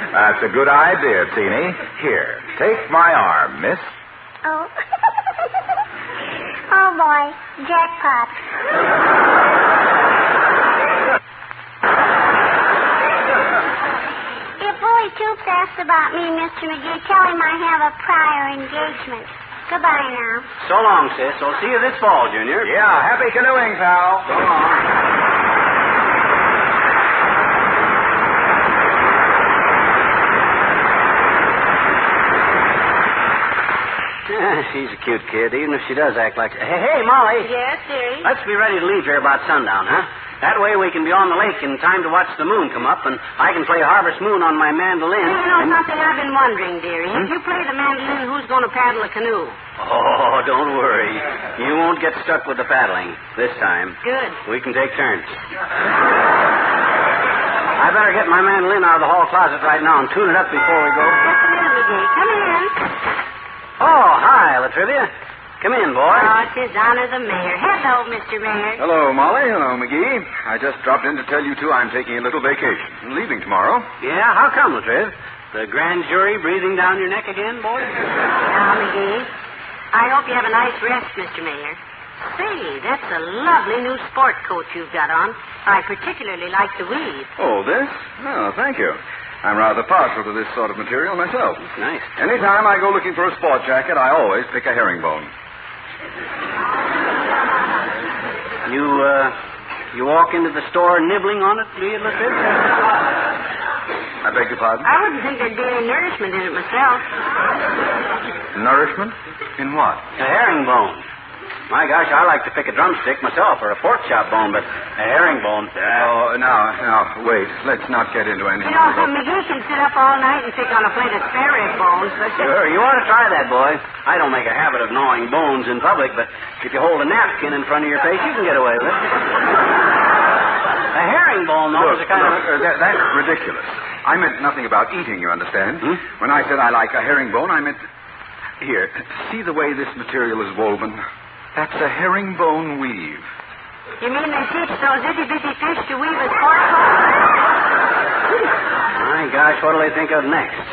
That's a good idea, Teeny. Here, take my arm, miss. Oh. Oh, boy. Jackpot. If Bully Toops asks about me, Mr. McGee, tell him I have a prior engagement. Goodbye now. So long, sis. I'll see you this fall, Junior. Yeah, happy canoeing, pal. So long. She's a cute kid, even if she does act like... Hey, Molly. Yes, dearie? Let's be ready to leave here about sundown, huh? That way we can be on the lake in time to watch the moon come up, and I can play Harvest Moon on my mandolin. You know something I've been wondering, dearie? If you play the mandolin, who's going to paddle a canoe? Oh, don't worry. You won't get stuck with the paddling this time. Good. We can take turns. I better get my mandolin out of the hall closet right now and tune it up before we go. Just a minute, McGee. Come in. Oh, hi, Latrivia. Come in, boy. Oh, 'tis honor the mayor. Hello, Mr. Mayor. Hello, Molly. Hello, McGee. I just dropped in to tell you two I'm taking a little vacation. I'm leaving tomorrow. Yeah, how come, Latriv? The grand jury breathing down your neck again, boy? Now, McGee, I hope you have a nice rest, Mr. Mayor. Say, that's a lovely new sport coat you've got on. I particularly like the weave. Oh, this? Oh, thank you. I'm rather partial to this sort of material myself. Nice. Anytime I go looking for a sport jacket, I always pick a herringbone. You walk into the store nibbling on it, do you, Latriv? I beg your pardon? I wouldn't think there'd be any nourishment in it myself. Nourishment? In what? A herringbone. My gosh, I like to pick a drumstick myself or a pork chop bone, but a herringbone. Oh, now, wait. Let's not get into anything. You know, so McGee can sit up all night and pick on a plate of spare rib bones, but... Sure, you ought to try that, boy. I don't make a habit of gnawing bones in public, but if you hold a napkin in front of your face, you can get away with it. A herringbone, though, is a kind of... That's ridiculous. I meant nothing about eating, you understand? When I said I like a herringbone, I meant... Here, see the way this material is woven? That's a herringbone weave. You mean they teach those itty-bitty fish to weave as pork bones? My gosh, what'll they think of next?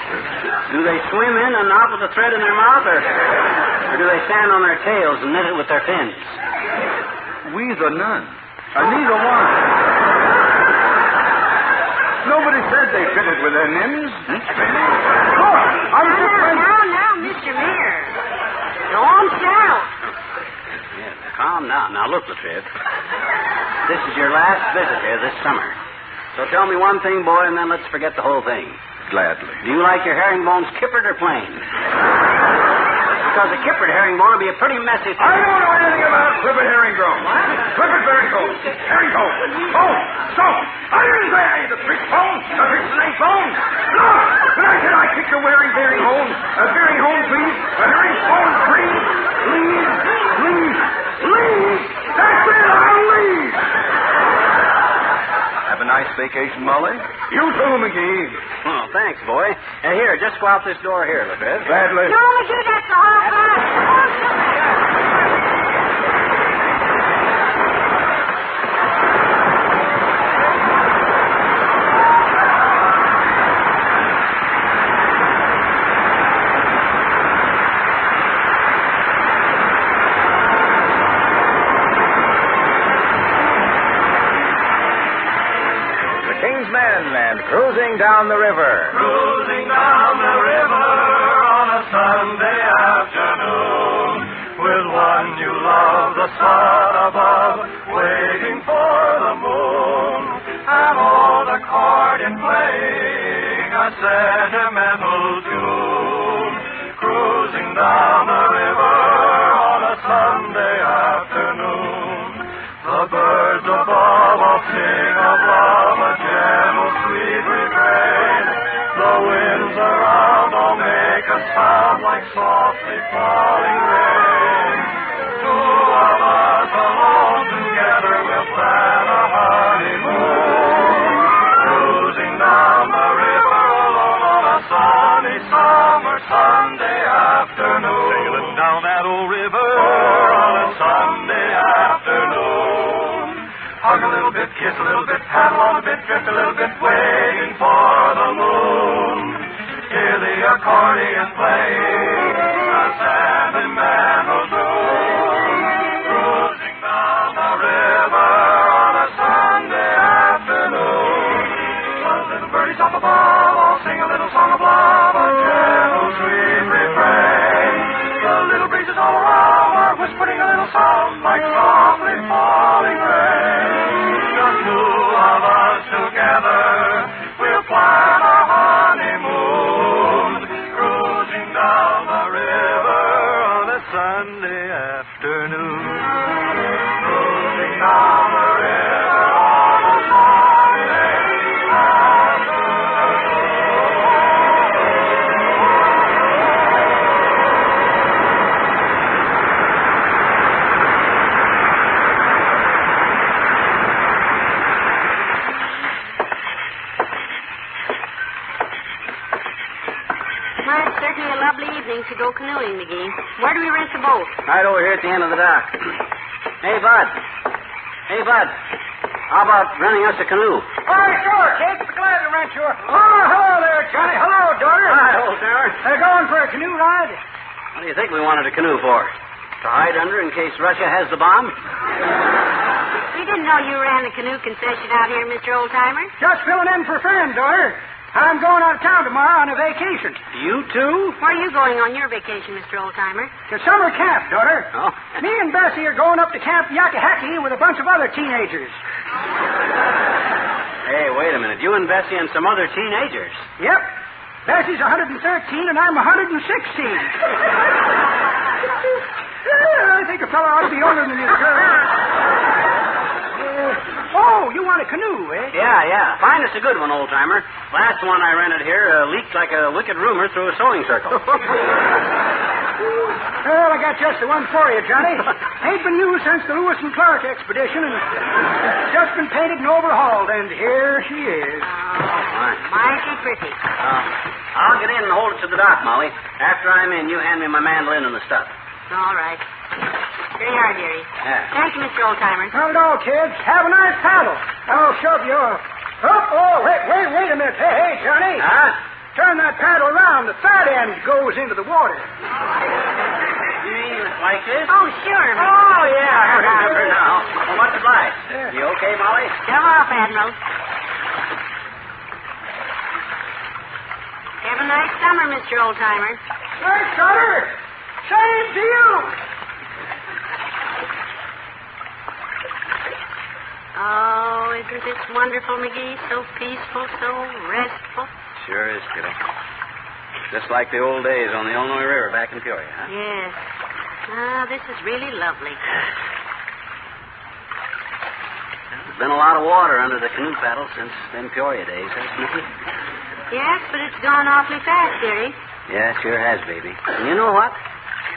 Do they swim in and out with a thread in their mouth, or do they stand on their tails and knit it with their fins? We've none. Neither one. Nobody said they fitted with their limbs. Now, Mr. Mayor. Don't shout. Yeah, calm down. Now, look, Latriv. This is your last visit here this summer. So tell me one thing, boy, and then let's forget the whole thing. Gladly. Do you like your herringbones kippered or plain? Because a kippered herringbone will be a pretty messy thing. I don't know anything about clippered herringbone. Clippered herringbone. Herringbone. Bone. Stone. I didn't say I ate the fish bone. The fish snake bone. No! But I said I kicked a wearing herringbone. A herringbone, please. A herringbone, please. Please. That's it. I'll leave. Have a nice vacation, Molly. You too, McGee. Oh, thanks, boy. And here, just go out this door here, Latriv. Gladly. No, McGee, that's the whole class. cruising down the river. Cruising down the river on a Sunday afternoon. With one you love, the sun above, waiting for the moon. And old accordion playing a sentimental tune. Cruising down the river on a Sunday afternoon. The birds above all sing of love, a gentle, sweet refrain. The winds around all make a sound like softly falling rain. Two of us alone together will plan a honeymoon. Cruising down the river alone on a sunny summer Sunday afternoon. Sailing down that old river on a Sunday afternoon. Hug a little bit, kiss a little bit, paddle on a bit, drift a little bit, waiting for the moon. Hear the accordion play, a sentimental tune. Cruising down the river on a Sunday afternoon. The little birdies up above all sing a little song of love, a gentle, sweet refrain. The little breezes all around are whispering a little sound like softly falling rain. The two of us together will plan our honeymoon. Cruising down the river on a Sunday afternoon. Cruising down the river on a Sunday Well, it's certainly a lovely evening to go canoeing, McGee. Where do we rent the boat? Right over here at the end of the dock. Hey, Bud. Hey, Bud. How about renting us a canoe? Oh, sure, kid. Glad to rent you. Oh, hello there, Johnny. Hello, daughter. Hi, old timer. Going for a canoe ride? What do you think we wanted a canoe for? To hide under in case Russia has the bomb? We didn't know you ran a canoe concession out here, Mr. Oldtimer. Just filling in for a friend, daughter. I'm going out of town tomorrow on a vacation. You too? Where are you going on your vacation, Mr. Oldtimer? To summer camp, daughter. Oh. Me and Bessie are going up to Camp Yakahaki with a bunch of other teenagers. Hey, wait a minute. You and Bessie and some other teenagers. Yep. Bessie's 113 and I'm 116. I think a fellow ought to be older than this girl. Oh, you want a canoe, eh? Yeah. Find us a good one, old-timer. Last one I rented here leaked like a wicked rumor through a sewing circle. Well, I got just the one for you, Johnny. Ain't been used since the Lewis and Clark expedition, and just been painted and overhauled, and here she is. Mighty pretty. I'll get in and hold it to the dock, Molly. After I'm in, you hand me my mandolin and the stuff. All right. Here you are, dearie. Yeah. Thank you, Mr. Oldtimer. Not at all, kids. Have a nice paddle. I'll shove you off. Wait a minute. Hey, Johnny. Huh? Turn that paddle around. The fat end goes into the water. You mean like this? Oh, sure. Oh, yeah, I remember now. Well, what's it like? Yeah. You okay, Molly? Come off, Admiral. Have a nice summer, Mr. Oldtimer. Nice summer. Same to you. Oh, isn't this wonderful, McGee? So peaceful, so restful. Sure is, kiddo. Just like the old days on the Illinois River back in Peoria, huh? Yes. This is really lovely. There's been a lot of water under the canoe paddle since them Peoria days, hasn't it? Yes, but it's gone awfully fast, dearie. Yeah, sure has, baby. And you know what?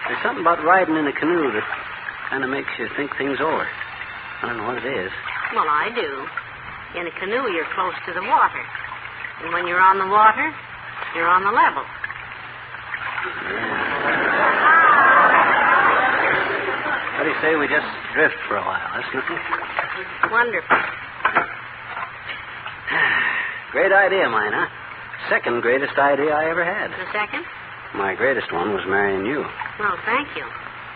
There's something about riding in a canoe that kind of makes you think things over. I don't know what it is. Well, I do. In a canoe, you're close to the water. And when you're on the water, you're on the level. What do you say we just drift for a while? That's nothing. Wonderful. Great idea, mine, huh? Second greatest idea I ever had. The second? My greatest one was marrying you. Well, thank you.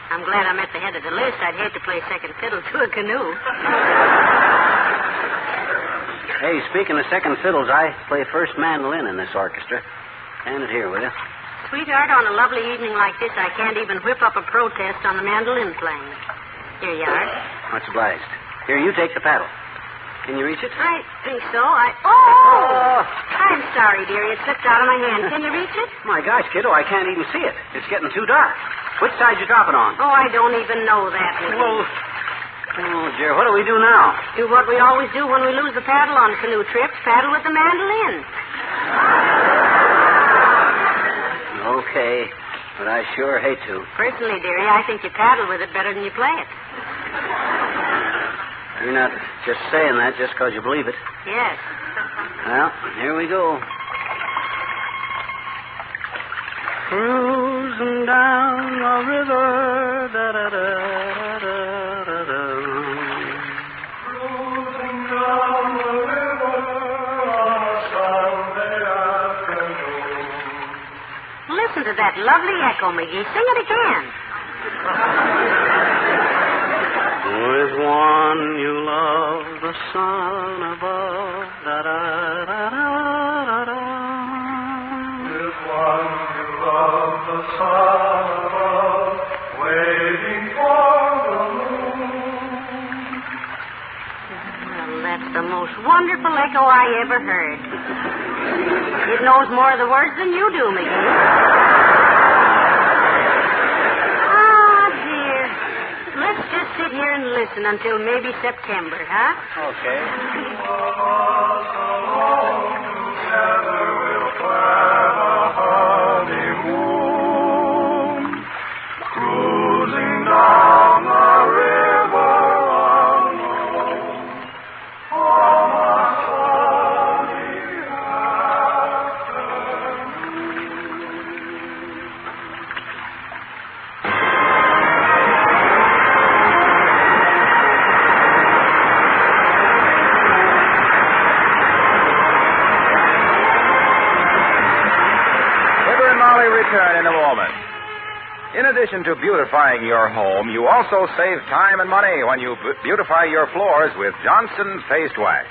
I'm glad I'm at the head of the list. I'd hate to play second fiddle to a canoe. Hey, speaking of second fiddles, I play first mandolin in this orchestra. Hand it here, will you? Sweetheart, on a lovely evening like this, I can't even whip up a protest on the mandolin playing. Here you are. Much obliged. Here, you take the paddle. Can you reach it? I think so. Oh! I'm sorry, dearie. It slipped out of my hand. Can you reach it? My gosh, kiddo, I can't even see it. It's getting too dark. Which side you drop it on? Oh, I don't even know that. Well, oh, dear, what do we do now? Do what we always do when we lose the paddle on canoe trips. Paddle with the mandolin. Okay, but I sure hate to. Personally, dearie, I think you paddle with it better than you play it. You're not just saying that just because you believe it. Yes. Well, here we go. Cruising down the river, da-da-da-da-da-da-da. Cruising down the river on a Sunday afternoon. Listen to that lovely echo, McGee. Sing it again. With one you love, the sun above, da-da-da-da-da-da. With one you love, the sun above, waiting for the moon. Well, that's the most wonderful echo I ever heard. It knows more of the words than you do, McGee. Sit here and listen until maybe September, huh? Okay. Together we'll plan a honeymoon, cruising down the river unknown. On a sunny return in a moment. In addition to beautifying your home, you also save time and money when you beautify your floors with Johnson's Paste Wax.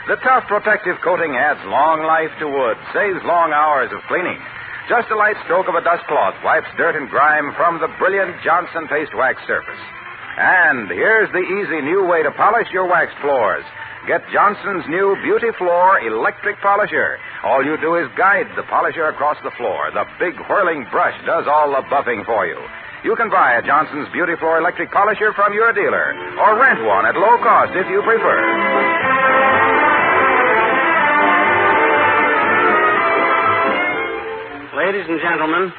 The tough protective coating adds long life to wood, saves long hours of cleaning. Just a light stroke of a dust cloth wipes dirt and grime from the brilliant Johnson Paste Wax surface. And here's the easy new way to polish your waxed floors. Get Johnson's new Beauty Floor Electric Polisher. All you do is guide the polisher across the floor. The big whirling brush does all the buffing for you. You can buy a Johnson's Beauty Floor Electric Polisher from your dealer, or rent one at low cost if you prefer. Ladies and gentlemen,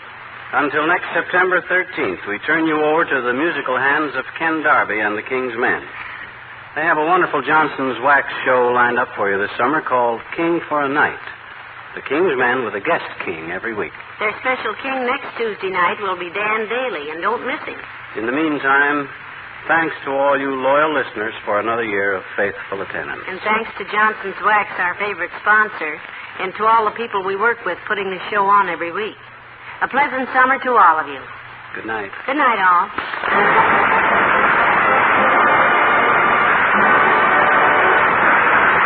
until next September 13th, we turn you over to the musical hands of Ken Darby and the King's Men. They have a wonderful Johnson's Wax show lined up for you this summer called King for a Night. The King's Men with a guest king every week. Their special king next Tuesday night will be Dan Daly, and don't miss him. In the meantime, thanks to all you loyal listeners for another year of faithful attendance. And thanks to Johnson's Wax, our favorite sponsor, and to all the people we work with putting the show on every week. A pleasant summer to all of you. Good night. Good night, all.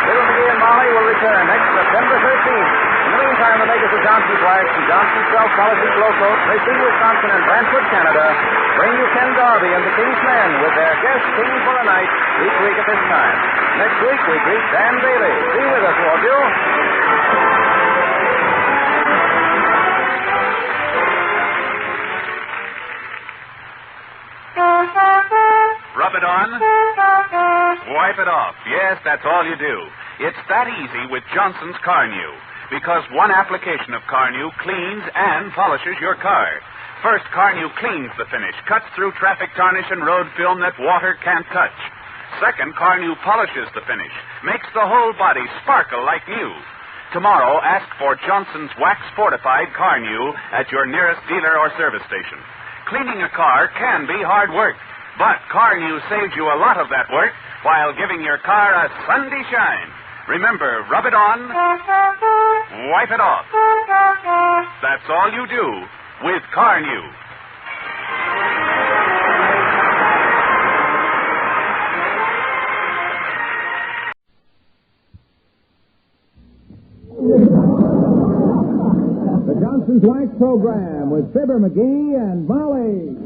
Little McGee and Molly will return next September 13th. In the meantime, the makers of Johnson's Wax and Johnson's Self-Polishing Glow Coat, Tracy, Wisconsin, and Brantford, Canada, bring you Ken Darby and the King's Men with their guest King for a Night each week at this time. Next week, we greet Dan Daly. Be with us, won't you? Rub it on. Wipe it off. Yes, that's all you do. It's that easy with Johnson's Carnew, because one application of Carnew cleans and polishes your car. First, Carnew cleans the finish, cuts through traffic tarnish and road film that water can't touch. Second, Carnew polishes the finish, makes the whole body sparkle like new. Tomorrow, ask for Johnson's Wax Fortified Carnew at your nearest dealer or service station. Cleaning a car can be hard work, but Carnew saves you a lot of that work while giving your car a Sunday shine. Remember, rub it on, wipe it off. That's all you do with Carnew. Johnson's Wax program with Fibber McGee and Molly.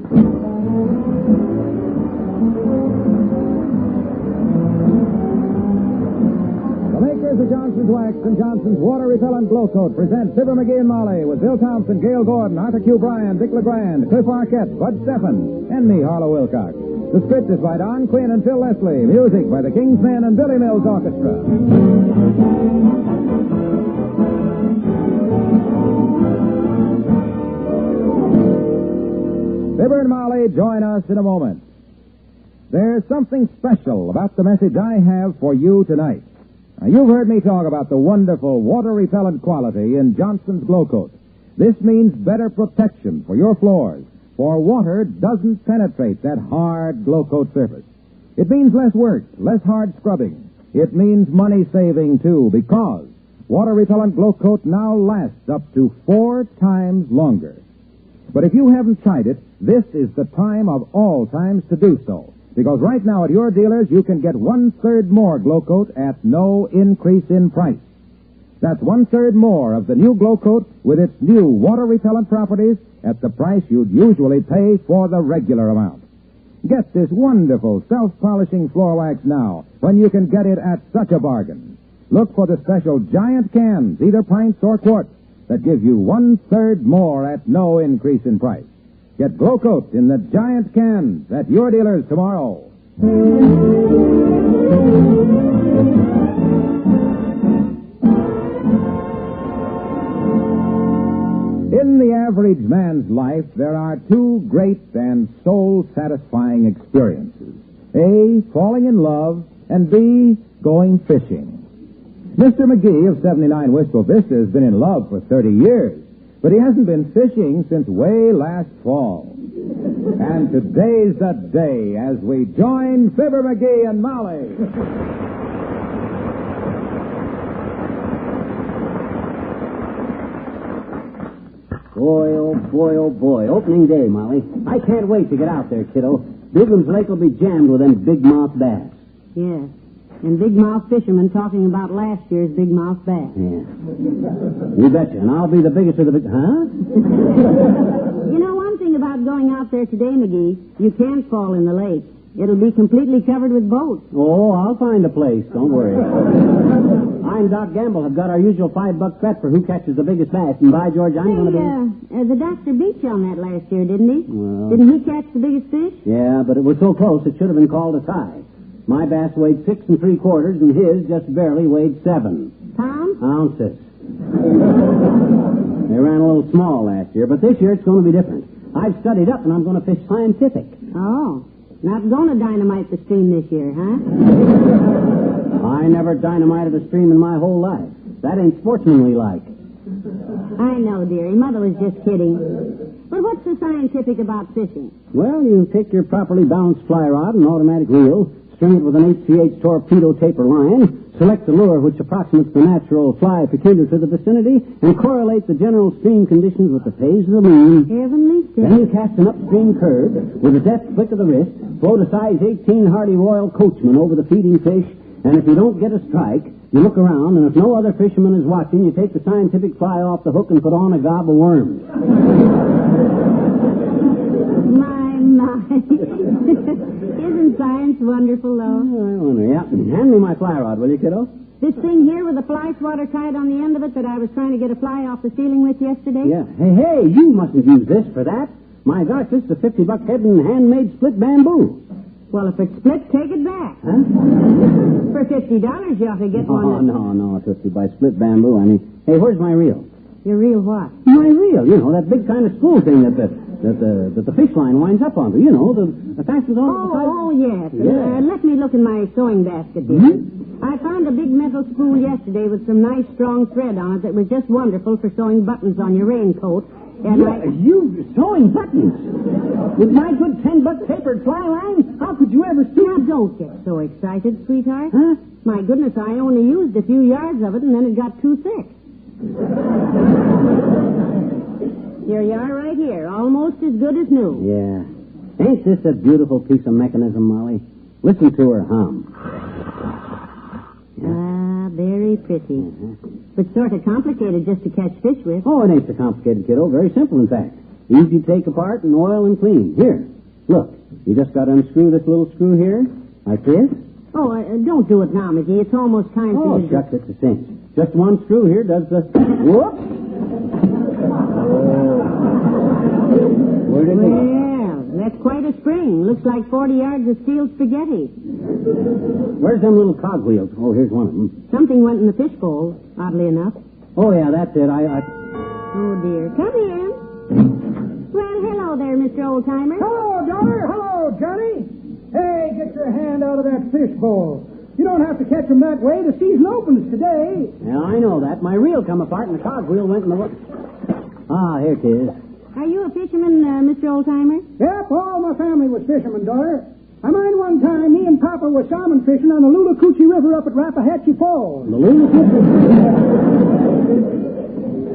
The makers of Johnson's Wax and Johnson's Water Repellent Glow Coat present Fibber McGee and Molly with Bill Thompson, Gail Gordon, Arthur Q. Bryan, Dick LeGrand, Cliff Arquette, Bud Steffen, and me, Harlow Wilcox. The script is by Don Quinn and Phil Leslie. Music by the King's Men and Billy Mills Orchestra. Fibber and Molly join us in a moment. There's something special about the message I have for you tonight. Now, you've heard me talk about the wonderful water-repellent quality in Johnson's Glow Coat. This means better protection for your floors, for water doesn't penetrate that hard Glow Coat surface. It means less work, less hard scrubbing. It means money saving, too, because water-repellent Glow Coat now lasts up to 4 times longer. But if you haven't tried it, this is the time of all times to do so. Because right now at your dealers, you can get 1/3 more Glow Coat at no increase in price. That's 1/3 more of the new Glow Coat with its new water-repellent properties at the price you'd usually pay for the regular amount. Get this wonderful self-polishing floor wax now when you can get it at such a bargain. Look for the special giant cans, either pints or quarts, that give you 1/3 more at no increase in price. Get Glow Coat in the giant cans at your dealers tomorrow. In the average man's life, there are 2 great and soul-satisfying experiences. A, falling in love, and B, going fishing. Mr. McGee of 79 Wistful Vista has been in love for 30 years, but he hasn't been fishing since way last fall. And today's the day as we join Fibber McGee and Molly. Boy, oh boy, oh boy. Opening day, Molly. I can't wait to get out there, kiddo. Dugan's Lake will be jammed with them big mouth bass. Yes. And big mouth fishermen talking about last year's big mouth bass. Yeah. You betcha. And I'll be the biggest of the big... Huh? You know, one thing about going out there today, McGee, you can't fall in the lake. It'll be completely covered with boats. Oh, I'll find a place. Don't worry. I and Doc Gamble have got our usual $5 bet for who catches the biggest bass. And by George, I'm going to be... The doctor beat you on that last year, didn't he? Well... Didn't he catch the biggest fish? Yeah, but it was so close it should have been called a tie. My bass weighed 6 3/4, and his just barely weighed 7 pounds. Ounces. They ran a little small last year, but this year it's going to be different. I've studied up, and I'm going to fish scientific. Oh, not going to dynamite the stream this year, huh? I never dynamited a stream in my whole life. That ain't sportsmanly-like. I know, dearie. Mother was just kidding. But what's so scientific about fishing? Well, you take your properly balanced fly rod and automatic reel, string it with an HCH torpedo taper line, select the lure which approximates the natural fly peculiar to the vicinity, and correlate the general stream conditions with the phase of the moon. Heavenly stuff. Then you cast an upstream curve with a deft flick of the wrist, float a size 18 Hardy Royal Coachman over the feeding fish, and if you don't get a strike, you look around, and if no other fisherman is watching, you take the scientific fly off the hook and put on a gob of worms. My. Isn't science wonderful, though? I wonder, yeah. Hand me my fly rod, will you, kiddo? This thing here with a fly swatter tied on the end of it that I was trying to get a fly off the ceiling with yesterday? Yeah. Hey, you mustn't use this for that. My gosh, this is a $50 head and handmade split bamboo. Well, if it's split, take it back. Huh? For $50, you ought to get one. Oh, no, 50 by split bamboo. I mean, hey, where's my reel? Your reel what? My reel, you know, that big kind of spool thing that the fish line winds up onto. You know, the fastens on the side. Oh, yes. Yeah. Let me look in my sewing basket here. Mm-hmm. I found a big metal spool yesterday with some nice strong thread on it that was just wonderful for sewing buttons on your raincoat. And You sewing buttons? With my good $10 tapered fly line? How could you ever see? Now, don't get so excited, sweetheart. Huh? My goodness, I only used a few yards of it, and then it got too thick. Here you are right here, almost as good as new. Yeah. Ain't this a beautiful piece of mechanism, Molly? Listen to her hum. Ah, very pretty. But sort of complicated just to catch fish with. Oh, it ain't so complicated, kiddo. Very simple, in fact. Easy to take apart and oil and clean. Here, look. You just got to unscrew this little screw here, like this. Oh, don't do it now, McGee. It's almost time for you to... Shucks, it's a cinch. Just one screw here does the... Whoop! Where'd it go? Well, that's quite a spring. Looks like 40 yards of steel spaghetti. Where's them little cogwheels? Oh, here's one of them. Something went in the fishbowl, oddly enough. Oh, yeah, that's it. Oh, dear. Come in. Well, hello there, Mr. Oldtimer. Hello, daughter. Hello, Johnny. Hey, get your hand out of that fishbowl. You don't have to catch them that way. The season opens today. Yeah, I know that. My reel come apart and the cogwheel went in the... Ah, here it is. Are you a fisherman, Mr. Oldtimer? Yep, all my family was fishermen, daughter. I mind one time me and Papa was salmon fishing on the Lulacoochee River up at Rappahatchee Falls. The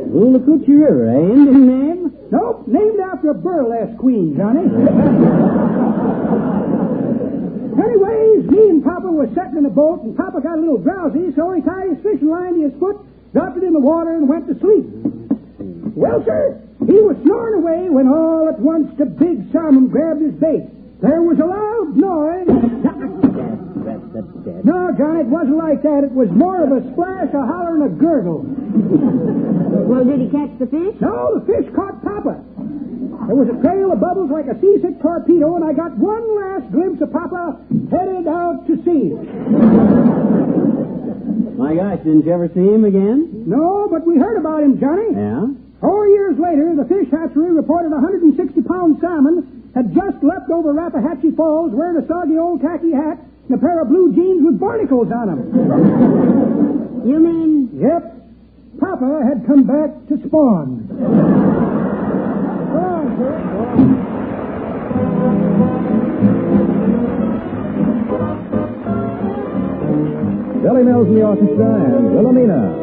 Lulacoochee River, eh? Indian name? Nope, named after a burlesque queen, Johnny. Anyways, me and Papa was sitting in a boat, and Papa got a little drowsy, so he tied his fishing line to his foot, dropped it in the water, and went to sleep. Well, sir, he was snoring away when all at once the big salmon grabbed his bait. There was a loud noise. That's dead. No, John, it wasn't like that. It was more of a splash, a holler, and a gurgle. Well, did he catch the fish? No, the fish caught Papa. There was a trail of bubbles like a seasick torpedo, and I got one last glimpse of Papa headed out to sea. My gosh, didn't you ever see him again? No, but we heard about him, Johnny. Yeah? 4 years later, the fish hatchery reported 160-pound salmon had just left over Rappahatchee Falls wearing a soggy old khaki hat and a pair of blue jeans with barnacles on them. You mean? Yep. Papa had come back to spawn. Billy Mills in the orchestra and Wilhelmina.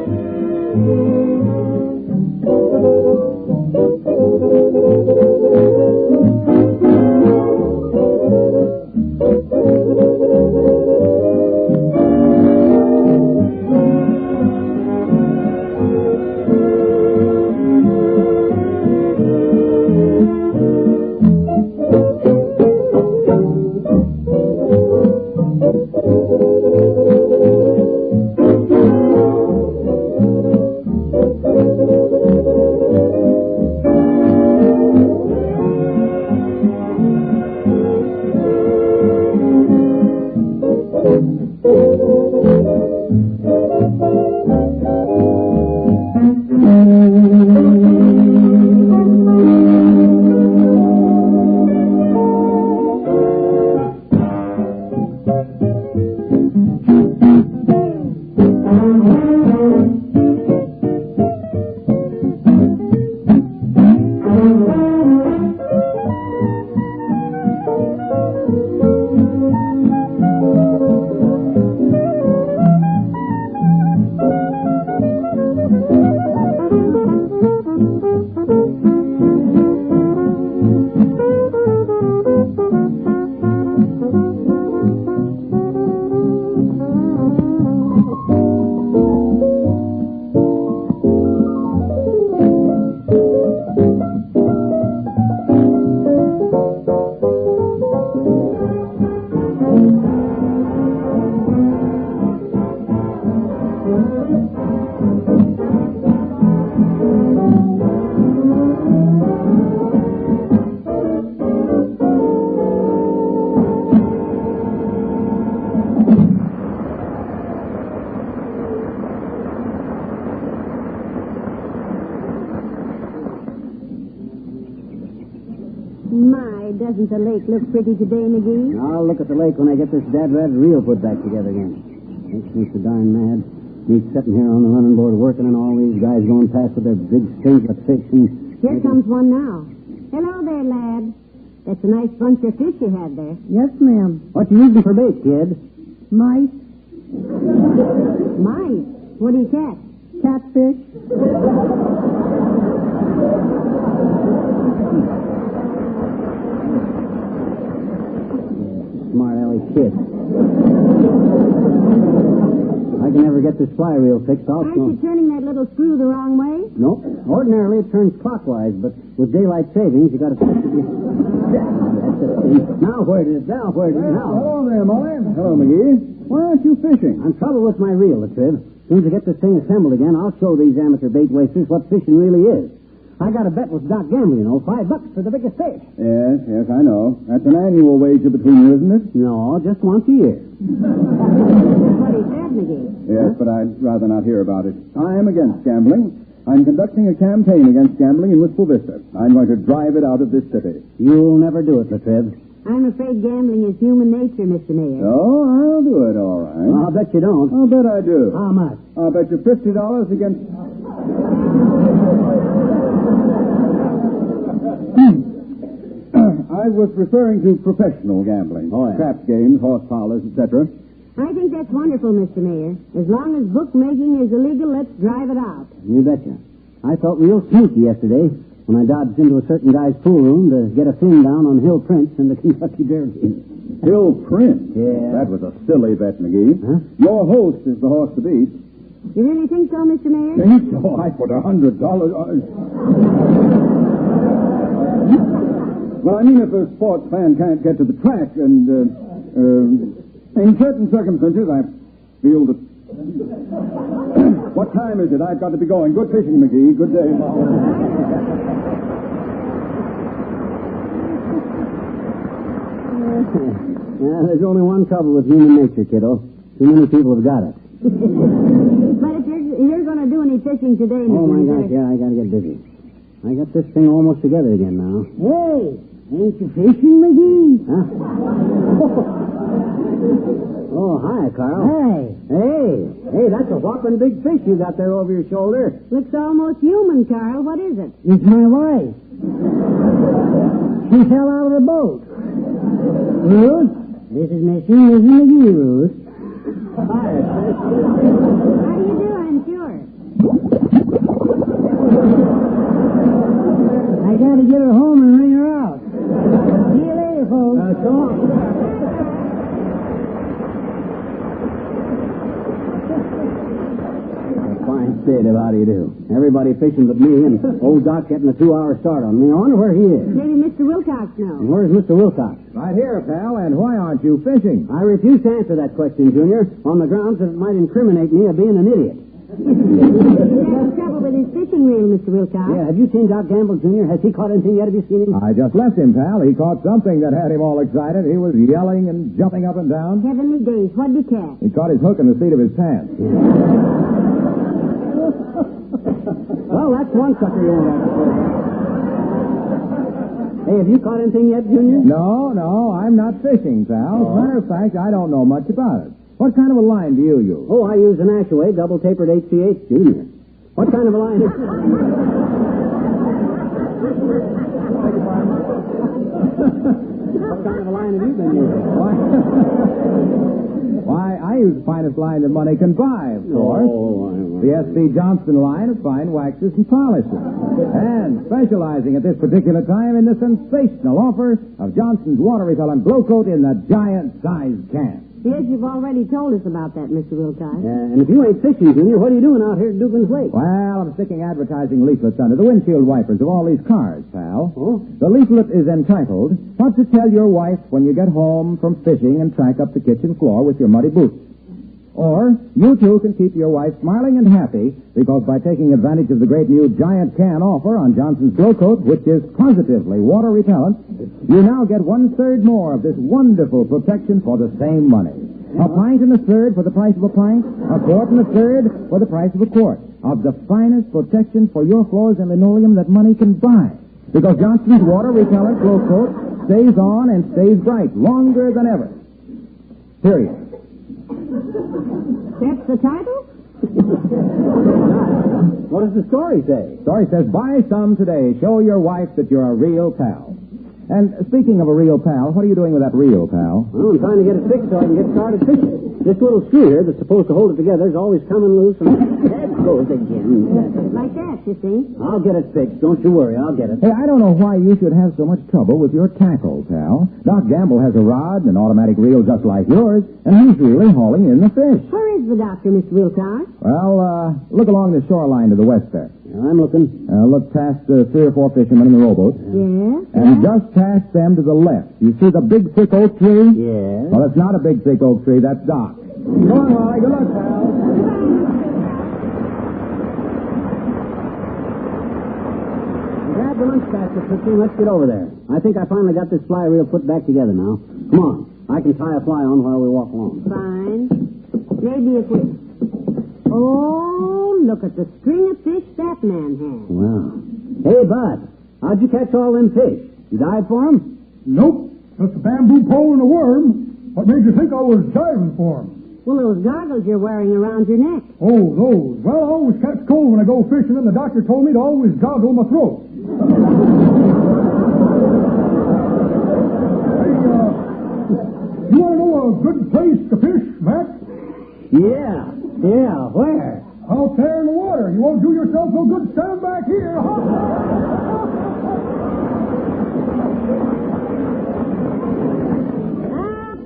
Doesn't the lake look pretty today, McGee? I'll look at the lake when I get this dad-rat reel put back together again. Makes me so darn mad. Me sitting here on the running board working and all these guys going past with their big strings of fish and... Here comes one now. Hello there, lad. That's a nice bunch of fish you had there. Yes, ma'am. What you using for bait, kid? Mice. Mice? What do you catch? Catfish. Smart alley kid. I can never get this fly reel fixed. Aren't you turning that little go screw the wrong way? Nope. Ordinarily it turns clockwise, but with daylight savings, you got to... Now where did it? Now where did it? Now. Hello there, Molly. Hello, McGee. Why aren't you fishing? I'm trouble with my reel, Latriv. As soon as I get this thing assembled again, I'll show these amateur bait wasters what fishing really is. I got a bet with Doc Gamble, $5 for the biggest fish. Yes, I know. That's an annual wager between you, isn't it? No, just once a year. That's what he said, McGee. Yes, but I'd rather not hear about it. I am against gambling. I'm conducting a campaign against gambling in Wistful Vista. I'm going to drive it out of this city. You'll never do it, Latriv. I'm afraid gambling is human nature, Mr. Mayor. Oh, I'll do it, all right. I'll bet you don't. I'll bet I do. How much? I'll bet you $50 against... I was referring to professional gambling. Oh, yeah. Craps games, horse parlors, etc. I think that's wonderful, Mr. Mayor. As long as bookmaking is illegal, let's drive it out. You betcha. I felt real sneaky yesterday when I dodged into a certain guy's pool room to get a fin down on Hill Prince in the Kentucky Derby. Hill Prince? Yeah. That was a silly bet, McGee. Huh? Your host is the horse to beat. You really think so, Mr. Mayor? Think so? I put $100 on... Well, I mean, if a sports fan can't get to the track, and in certain circumstances, I feel that... What time is it? I've got to be going. Good fishing, McGee. Good day. Yeah, there's only one trouble with human nature, kiddo. Too many people have got it. But if you're going to do any fishing today, Mr. Oh, my Mayor... gosh, yeah, I got to get busy. I got this thing almost together again now. Hey, ain't you fishing, McGee? Huh? Oh, hi, Carl. Hey. Hey, that's a whopping big fish you got there over your shoulder. Looks almost human, Carl. What is it? It's my wife. She fell out of the boat. Ruth? This is Missy McGee, Ruth. How do you do, I'm sure? I got to get her home and ring her out. See you later, folks. So long. Fine state of how do you do. Everybody fishing but me, and old Doc getting a 2-hour start on me. I wonder where he is. Maybe Mr. Wilcox knows. And where's Mr. Wilcox? Right here, pal, and why aren't you fishing? I refuse to answer that question, Junior, on the grounds that it might incriminate me of being an idiot. There's trouble with his fishing reel, Mr. Wilcox. Yeah, have you seen Doc Gamble, Jr.? Has he caught anything yet? Have you seen him? I just left him, pal. He caught something that had him all excited. He was yelling and jumping up and down. Heavenly days. What'd he catch? He caught his hook in the seat of his pants. Well, that's one sucker you won't have to play. Hey, have you caught anything yet, Junior? No, I'm not fishing, pal. As a matter of fact, I don't know much about it. What kind of a line do you use? Oh, I use an Ashaway double-tapered HCH, Junior. What kind of a line is it? What kind of a line have you been using? Why, I use the finest line that money can buy, of course. The S.B. Johnston line of fine waxes and polishes. And specializing at this particular time in the sensational offer of Johnston's water-repellent glow coat in the giant-sized can. Yes, you've already told us about that, Mr. Wilcox. And if you ain't fishing, Junior, what are you doing out here at Dugan's Lake? Well, I'm sticking advertising leaflets under the windshield wipers of all these cars, pal. Oh? The leaflet is entitled, What to Tell Your Wife When You Get Home from Fishing and Track Up the Kitchen Floor with Your Muddy Boots. Or, you too can keep your wife smiling and happy because by taking advantage of the great new giant can offer on Johnson's Glow Coat, which is positively water repellent, you now get 1/3 more of this wonderful protection for the same money. A pint and a third for the price of a pint, a quart and a third for the price of a quart of the finest protection for your floors and linoleum that money can buy. Because Johnson's water repellent Glow Coat stays on and stays bright longer than ever. Period. That's the title? What does the story say? The story says, buy some today. Show your wife that you're a real pal. And speaking of a real pal, what are you doing with that reel, pal? Well, I'm trying to get it fixed so I can get started fishing. This little screw here that's supposed to hold it together is always coming loose and... goes again. Like that, you see. I'll get it fixed. Don't you worry. I'll get it. Hey, I don't know why you should have so much trouble with your tackle, pal. Doc Gamble has a rod and an automatic reel just like yours, and he's really hauling in the fish. Where is the doctor, Mr. Wilcox? Well, look along the shoreline to the west there. Yeah, I'm looking. Look past 3 or 4 fishermen in the rowboat. Yes. And just past them to the left. You see the big thick oak tree? Yes. Well, it's not a big thick oak tree. That's Doc. Go on, Wally. Good luck, pal. Grab the lunch basket, quickly. Let's get over there. I think I finally got this fly reel put back together now. Come on. I can tie a fly on while we walk along. Fine. Maybe it will. Oh, look at the string of fish that man has. Wow. Hey, Bud. How'd you catch all them fish? You dive for them? Nope. Just a bamboo pole and a worm. What made you think I was diving for them? Well, those goggles you're wearing around your neck. Oh, those. Well, I always catch cold when I go fishing, and the doctor told me to always goggle my throat. You want to know a good place to fish, Mac? Yeah. Yeah, where? Out there in the water. You won't do yourself so good. Stand back here.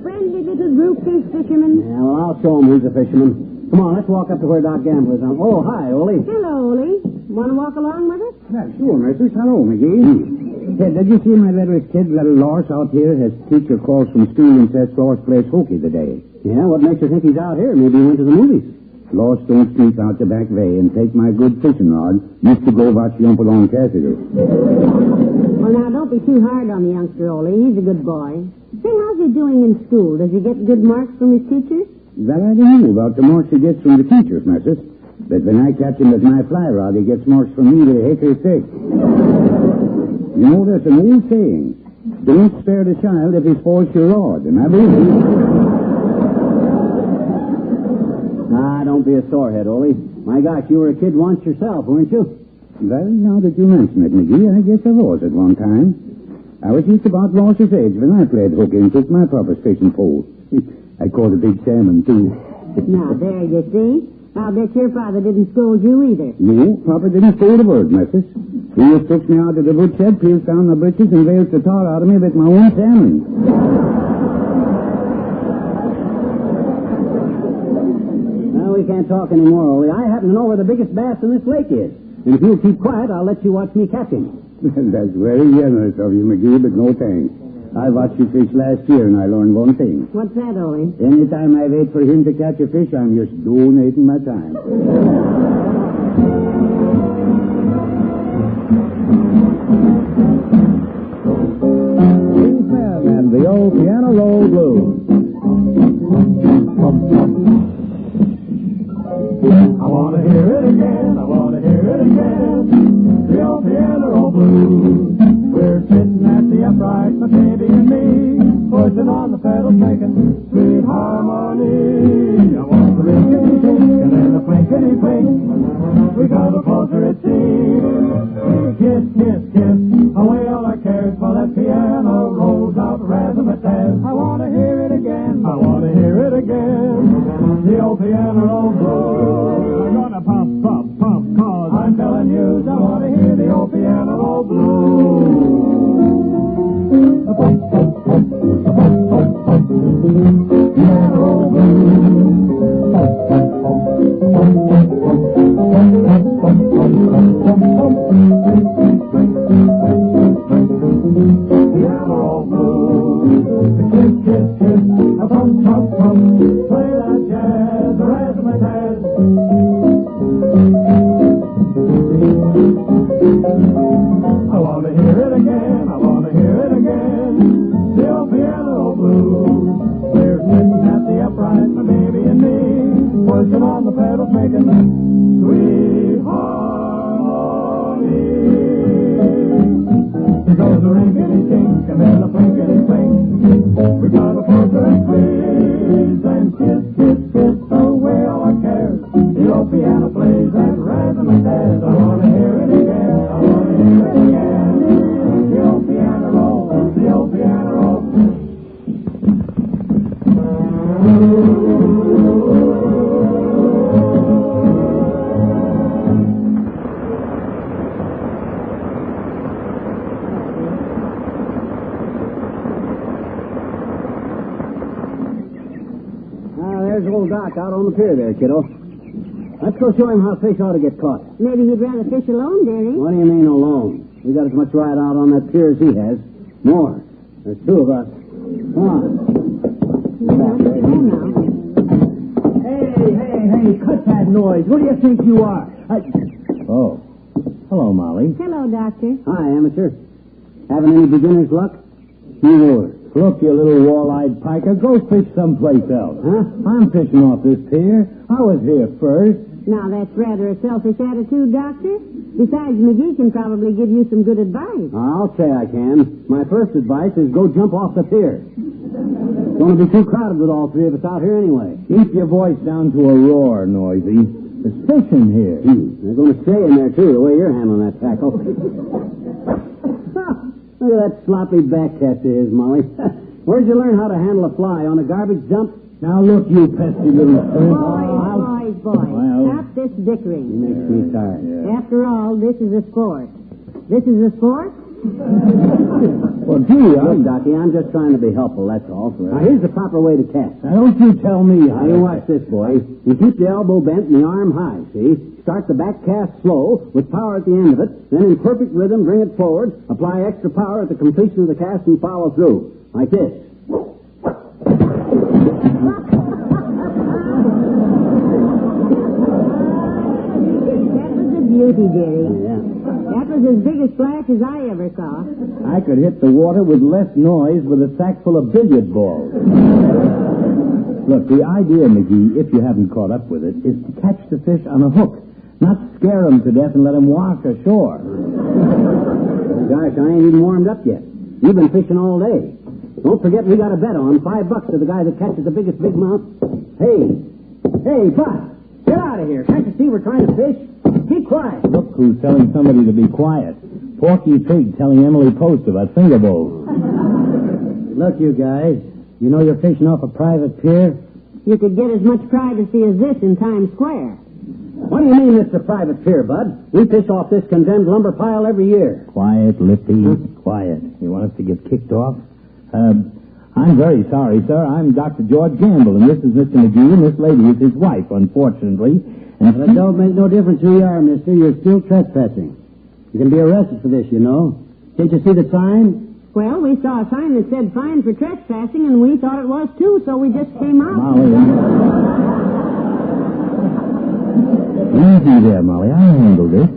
Friendly little group-fish fisherman. Yeah, well, I'll show him who's a fisherman. Come on, let's walk up to where Doc Gamble is. Oh, hi, Ole. Hello, Ole. Want to walk along with us? Yeah, sure, Mrs. Hello, McGee. Hey, did you see my little kid, little Loris, out here? His teacher calls from school and says Loris plays hooky today. Yeah, what makes you think he's out here? Maybe he went to the movies. Loris don't sneak out the back way and take my good fishing rod. Used to go watch Yump along Cassidy. Well, now, don't be too hard on the youngster, Ole. He's a good boy. Say, how's he doing in school? Does he get good marks from his teachers? That I don't know about the marks he gets from the teachers, Mrs. But when I catch him with my fly rod, he gets marks from me to hickory stick. You know, there's an old saying. Don't spare the child if he spoils your rod. And I believe it. Ah, don't be a sorehead, Ole. My gosh, you were a kid once yourself, weren't you? Well, now that you mention it, McGee, I guess I was at one time. I was just about Ross's age when I played hooky and took my papa's fishing pole. I caught a big salmon, too. Now, there you see. I'll bet your father didn't scold you either. No, Papa didn't scold a word, Missus. He just took me out to the woodshed, peeled down my britches, and railed the tar out of me with my own salmon. Now, we can't talk anymore, Ole. I happen to know where the biggest bass in this lake is. And if you'll keep quiet, I'll let you watch me catch him. That's very generous of you, McGee, but no thanks. I watched you fish last year, and I learned one thing. What's that, Ole? Anytime I wait for him to catch a fish, I'm just donating my time. King Sam and the old Piano Roll Blues. I want to hear it again, I want to hear it again. The old piano roll blues. We're sitting at the upright, my baby and me, pushing on the pedals, making sweet harmony. I want the rinkety tink and then the plinkety plink. We got a closer it seems. Kiss, kiss, kiss, away all our cares while that piano rolls out razzmatazz. I want to hear it again, I want to hear it again. The old piano roll blues. I'm gonna pump, pump, pump, cause I'm telling you, I want to hear the old piano roll blues. Piano roll blues. Piano roll blues. Kiss, kiss, kiss, a pump, pump, pump. Play that jazz, the razzmatazz. I want to hear it again, I want to hear it again. The old piano blues. We're sitting at the upright, my baby and me, pushing on the pedals, making sweet harmony. Here goes the rinkety-tink and then the plinkety-plink. We got a closer and squeeze and kiss, kiss, kiss away all our cares. The old piano plays that razzmatazz. I want to hear it again, I want to hear it again. The old piano roll, the old piano roll. there's old Doc out on the pier there, kiddo. Let's go show him how fish ought to get caught. Maybe he'd rather fish alone, dearie. What do you mean alone? We got as much right out on that pier as he has. More. There's two of us. Come on. Hey, cut that noise. What do you think you are? Oh. Hello, Molly. Hello, Doctor. Hi, amateur. Having any beginner's luck? Sure. Look, you little wall-eyed piker, go fish someplace else. Huh? I'm fishing off this pier. I was here first. Now, that's rather a selfish attitude, Doctor. Besides, McGee can probably give you some good advice. I'll say I can. My first advice is go jump off the pier. It's going to be too crowded with all three of us out here anyway. Keep your voice down to a roar, Noisy. There's fish in here. They're going to stay in there, too, the way you're handling that tackle. Look at that sloppy backcast of his, Molly. Where'd you learn how to handle a fly? On a garbage dump? Now, look, you pesky little... Boys. Well, Stop this bickering. It makes me tired. Yeah. After all, this is a sport. This is a sport? Well, gee, Look, Docky, I'm just trying to be helpful, that's all. Now, here's the proper way to cast. Now, don't you tell me. Now, you watch this, boy. You keep the elbow bent and the arm high, see? Start the back cast slow, with power at the end of it, then in perfect rhythm, bring it forward, apply extra power at the completion of the cast, and follow through. Like this. Beauty, dearie. Yeah. That was as big a splash as I ever saw. I could hit the water with less noise with a sack full of billiard balls. Look, the idea, McGee, if you haven't caught up with it, is to catch the fish on a hook, not scare them to death and let them wash ashore. Gosh, I ain't even warmed up yet. You've been fishing all day. Don't forget we got a bet on $5 to the guy that catches the biggest big mouth. Hey, Bud, get out of here. Can't you see we're trying to fish? Keep quiet. Look who's telling somebody to be quiet. Porky Pig telling Emily Post about finger bowls. Look, you guys, you know you're fishing off a private pier? You could get as much privacy as this in Times Square. What do you mean it's a private pier, Bud? We fish off this condemned lumber pile every year. Quiet, Lippy, quiet. You want us to get kicked off? I'm very sorry, sir. I'm Dr. George Gamble, and this is Mr. McGee, and this lady is his wife, unfortunately. And it don't make no difference who you are, mister. You're still trespassing. You can be arrested for this, you know. Did you see the sign? Well, we saw a sign that said fine for trespassing, and we thought it was, too, so we just came out. Molly. Easy there, Molly. I'll handle this.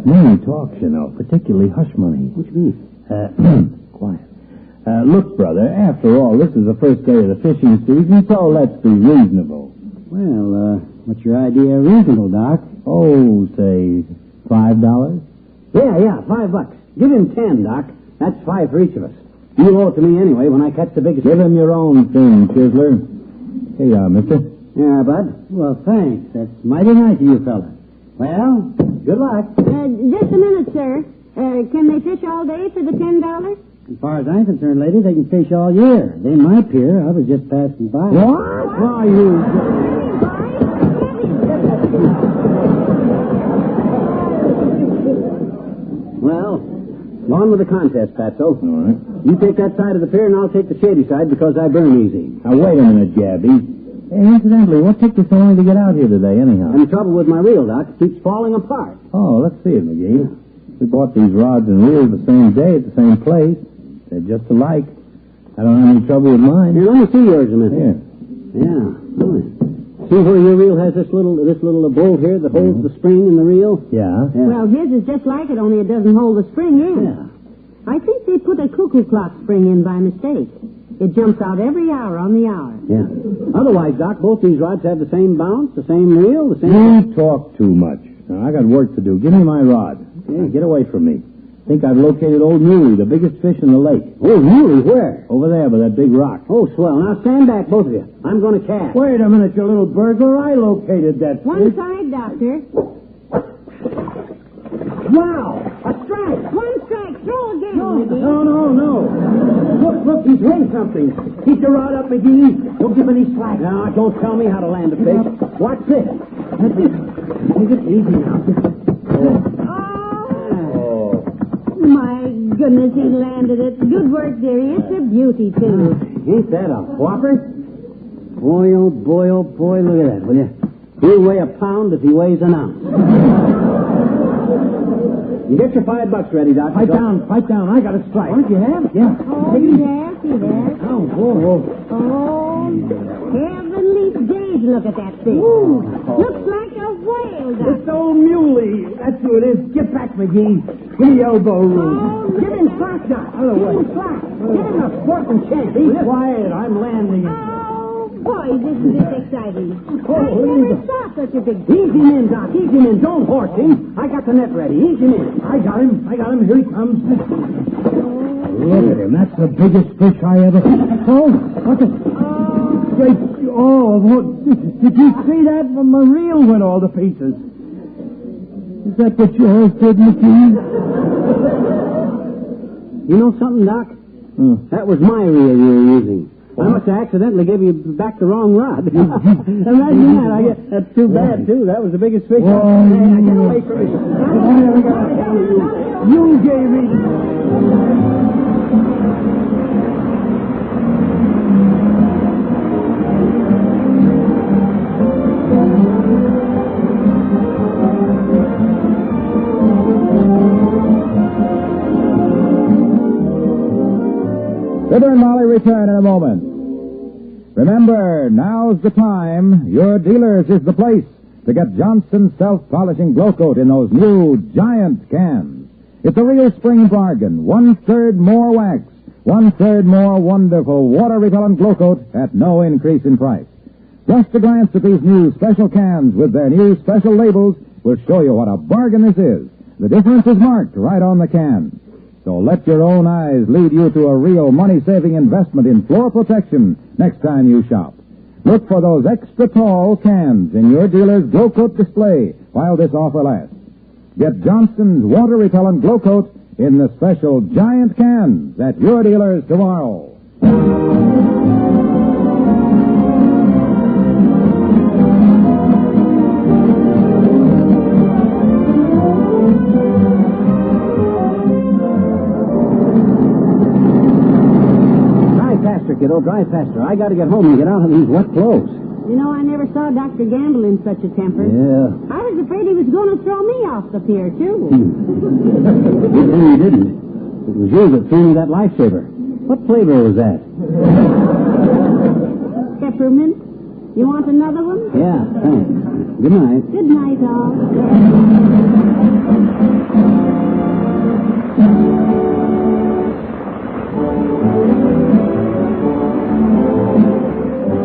Money talks, you know, particularly hush money. What you mean? Quiet. Look, brother, after all, this is the first day of the fishing season, so let's be reasonable. Well, what's your idea of reasonable, Doc? Oh, say, $5? Yeah, $5. Give him 10, Doc. That's 5 for each of us. You owe it to me anyway when I catch the biggest... Give him your own thing, Chisler. Here you are, mister. Yeah, Bud. Well, thanks. That's mighty nice of you, fella. Well, good luck. Just a minute, sir. Can they fish all day for the $10? As far as I'm concerned, lady, they can fish all year. They ain't my pier. I was just passing by. What? Why, you... Well, go on with the contest, Fatso. All right. You take that side of the pier, and I'll take the shady side because I burn easy. Now, wait a minute, Gabby. Hey, incidentally, what took you so long to get out here today, anyhow? I'm in trouble with my reel, Doc. It keeps falling apart. Oh, let's see it, McGee. We bought these rods and reels the same day at the same place. They're just alike. I don't have any trouble with mine. Here, let me see yours a minute. Here. Yeah. See where your reel has this little bolt here that holds the spring in the reel? Yeah. Well, his is just like it, only it doesn't hold the spring in. Yeah. I think they put a cuckoo clock spring in by mistake. It jumps out every hour on the hour. Yeah. Otherwise, Doc, both these rods have the same bounce, the same reel, the same... You talk too much. Now, I got work to do. Give me my rod. Hey, get away from me. Think I've located old Muley, the biggest fish in the lake. Old Muley? Where? Over there by that big rock. Oh, swell. Now stand back, both of you. I'm going to cast. Wait a minute, you little burglar. I located that One fish. side, Doctor. Wow! A strike! One strike. Throw again, No. McGee. Look, he's weighed something. Keep your rod up, McGee. Don't give any slack. Now, don't tell me how to land a fish. Watch this. Take it easy now. My goodness, he landed it. Good work, dearie. It's a beauty, too. Ain't that a whopper? Boy, oh boy, look at that, will you? He'll weigh a pound if he weighs an ounce. You get your $5 ready, Doc. Pipe down. I got a strike. What, you have? Yeah. Oh, yes. Oh, whoa. Oh, heavenly days, look at that thing. Ooh. Looks like a whale, Doc. It's old Muley. That's who it is. Get back, McGee. Give me elbow room. Oh, Give him slack, Doc. Out of the way. Give him slack. Give him a sporting chance. Be quiet. I'm landing it. Oh, boy, isn't this exciting. Oh, I leave never it. saw such a big Ease him in, Doc. Ease him in. Don't horse him. I got the net ready. Ease him in. I got him. Here he comes. Look at him. That's the biggest fish I ever... Oh, what's it? Great... Oh, did you see that? My reel went all to pieces. Is that what yours did, McGee? You know something, Doc? That was my reel you were using. I must have accidentally gave you back the wrong rod. Imagine that. That's too bad, too. That was the biggest fish. Get away from me. You gave me... Fibber and Molly return in a moment. Remember, now's the time. Your dealers is the place to get Johnson's self-polishing glow coat in those new giant cans. It's a real spring bargain. 1/3 more wax, 1/3 more wonderful water-repellent glow coat at no increase in price. Just a glance at these new special cans with their new special labels will show you what a bargain this is. The difference is marked right on the can. So let your own eyes lead you to a real money-saving investment in floor protection next time you shop. Look for those extra tall cans in your dealer's glow coat display while this offer lasts. Get Johnson's water-repellent glow coat in the special giant cans at your dealers tomorrow. Kiddo, drive faster. I got to get home and get out of these wet clothes. You know, I never saw Dr. Gamble in such a temper. Yeah. I was afraid he was going to throw me off the pier, too. Good thing you didn't. It was you that threw me that lifesaver. What flavor was that? Peppermint. You want another one? Yeah, thanks. Good night. Good night, all.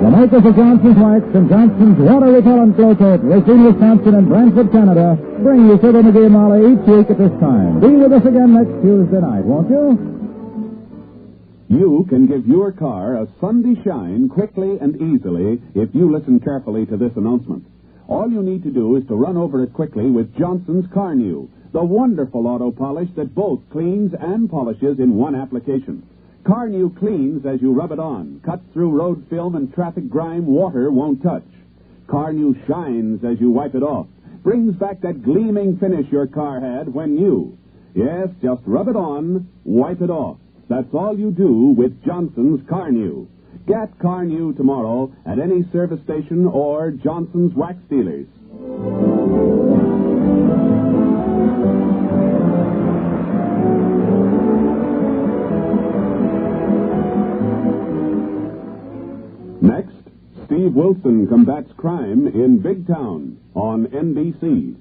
The makers of Johnson's Wax and Johnson's water-repellent glow coat, Racine, Wisconsin, and Brantford, Canada, bring you Fibber McGee and Molly each week at this time. Be with us again next Tuesday night, won't you? You can give your car a Sunday shine quickly and easily if you listen carefully to this announcement. All you need to do is to run over it quickly with Johnson's Carnew, the wonderful auto polish that both cleans and polishes in one application. Carnew cleans as you rub it on, cuts through road film and traffic grime water won't touch. Carnew shines as you wipe it off, brings back that gleaming finish your car had when new. Yes, just rub it on, wipe it off. That's all you do with Johnson's Carnew. Get Carnew tomorrow at any service station or Johnson's Wax dealers. Next, Steve Wilson combats crime in Big Town on NBC.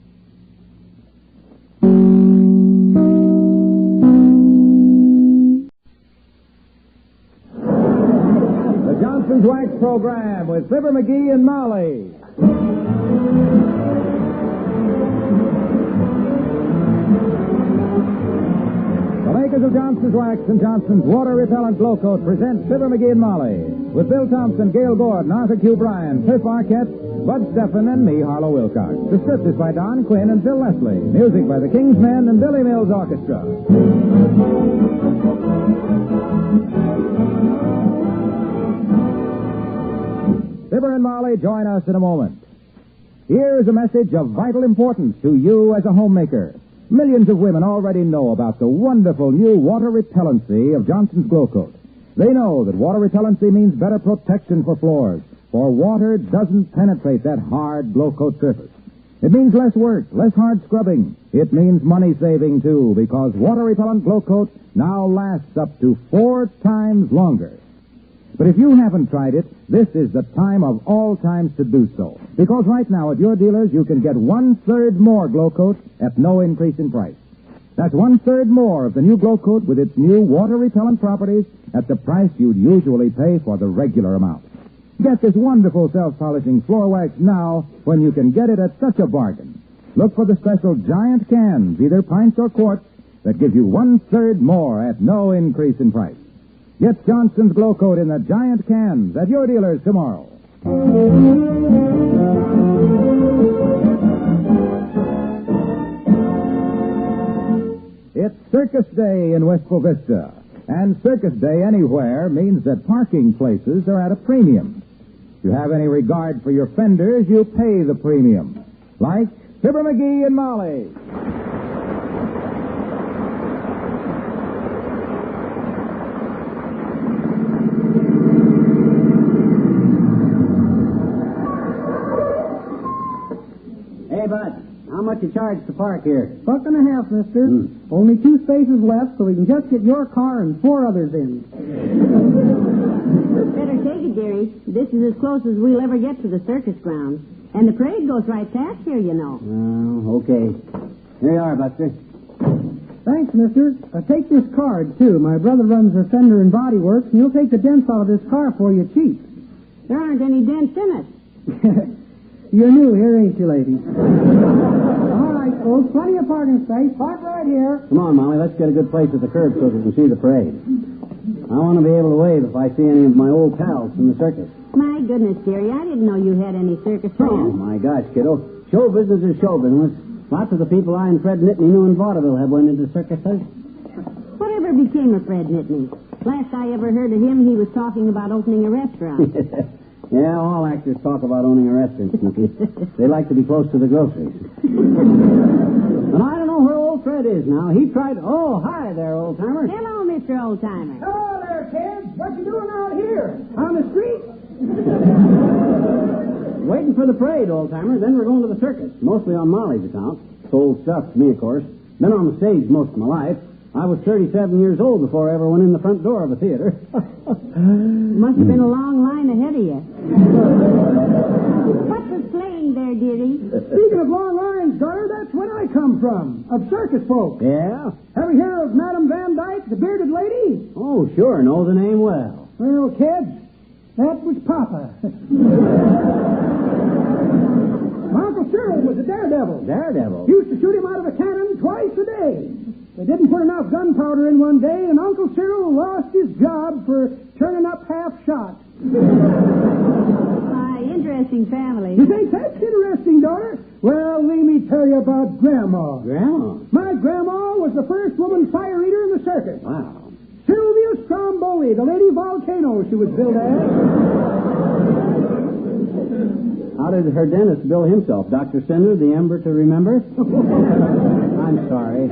The Johnson's Wax program with Fibber McGee and Molly. The makers of Johnson's Wax and Johnson's water-repellent glow coat present Fibber McGee and Molly with Bill Thompson, Gail Gordon, Arthur Q. Bryan, Cliff Arquette, Bud Stephan, and me, Harlow Wilcox. The script is by Don Quinn and Phil Leslie. Music by the King's Men and Billy Mills Orchestra. Fibber and Molly join us in a moment. Here is a message of vital importance to you as a homemaker. Millions of women already know about the wonderful new water repellency of Johnson's Glow Coat. They know that water repellency means better protection for floors, for water doesn't penetrate that hard glow-coat surface. It means less work, less hard scrubbing. It means money saving, too, because water-repellent glow-coat now lasts up to 4 times longer. But if you haven't tried it, this is the time of all times to do so. Because right now at your dealers, you can get 1/3 more glow-coat at no increase in price. That's 1/3 more of the new glow-coat with its new water-repellent properties at the price you'd usually pay for the regular amount. Get this wonderful self-polishing floor wax now when you can get it at such a bargain. Look for the special giant cans, either pints or quarts, that give you 1/3 more at no increase in price. Get Johnson's Glow Coat in the giant cans at your dealers tomorrow. It's Circus Day in Wistful Vista, and Circus Day anywhere means that parking places are at a premium. If you have any regard for your fenders, you pay the premium. Like Fibber McGee and Molly. Hey, Bud, how much you charge to park here? $1.50, mister. Only 2 spaces left, so we can just get your car and 4 others in. Better take it, dearie. This is as close as we'll ever get to the circus grounds. And the parade goes right past here, you know. Oh, okay. Here you are, Buster. Thanks, mister. Take this card, too. My brother runs the fender and body works, and he'll take the dents out of this car for you cheap. There aren't any dents in it. You're new here, ain't you, lady? All right, folks. Plenty of parking space. Park right here. Come on, Molly. Let's get a good place at the curb so we can see the parade. I want to be able to wave if I see any of my old pals from the circus. My goodness, dearie, I didn't know you had any circus friends. Oh, my gosh, kiddo. Show business is show business. Lots of the people I and Fred Nittany knew in vaudeville have went into circuses. Whatever became of Fred Nittany? Last I ever heard of him, he was talking about opening a restaurant. Yeah, all actors talk about owning a restaurant, Snooky. They like to be close to the groceries. And I don't know where old Fred is now. He tried... Oh, hi there, old-timer. Hello, Mr. Old-Timer. Hello there, kids. What you doing out here? On the street? Waiting for the parade, old-timer. Then we're going to the circus. Mostly on Molly's account. Sold stuff to me, of course. Been on the stage most of my life. I was 37 years old before I ever went in the front door of a theater. Must have been a long line ahead of you. What was playing there, dearie? Speaking of long lines, daughter, that's where I come from. Of circus folk. Yeah? Ever hear of Madame Van Dyke, the bearded lady? Oh, sure. Know the name well. Well, kids, that was Papa. My Uncle Cyril was a daredevil. Daredevil? Used to shoot him out of a cannon twice a day. They didn't put enough gunpowder in one day, and Uncle Cyril lost his job for turning up half shot. Interesting family. You think that's interesting, daughter? Well, let me tell you about Grandma. Grandma? My Grandma was the first woman fire eater in the circus. Wow. Sylvia Stromboli, the Lady Volcano, she was billed as. How did her dentist bill himself? Dr. Sender, the Ember to Remember? I'm sorry.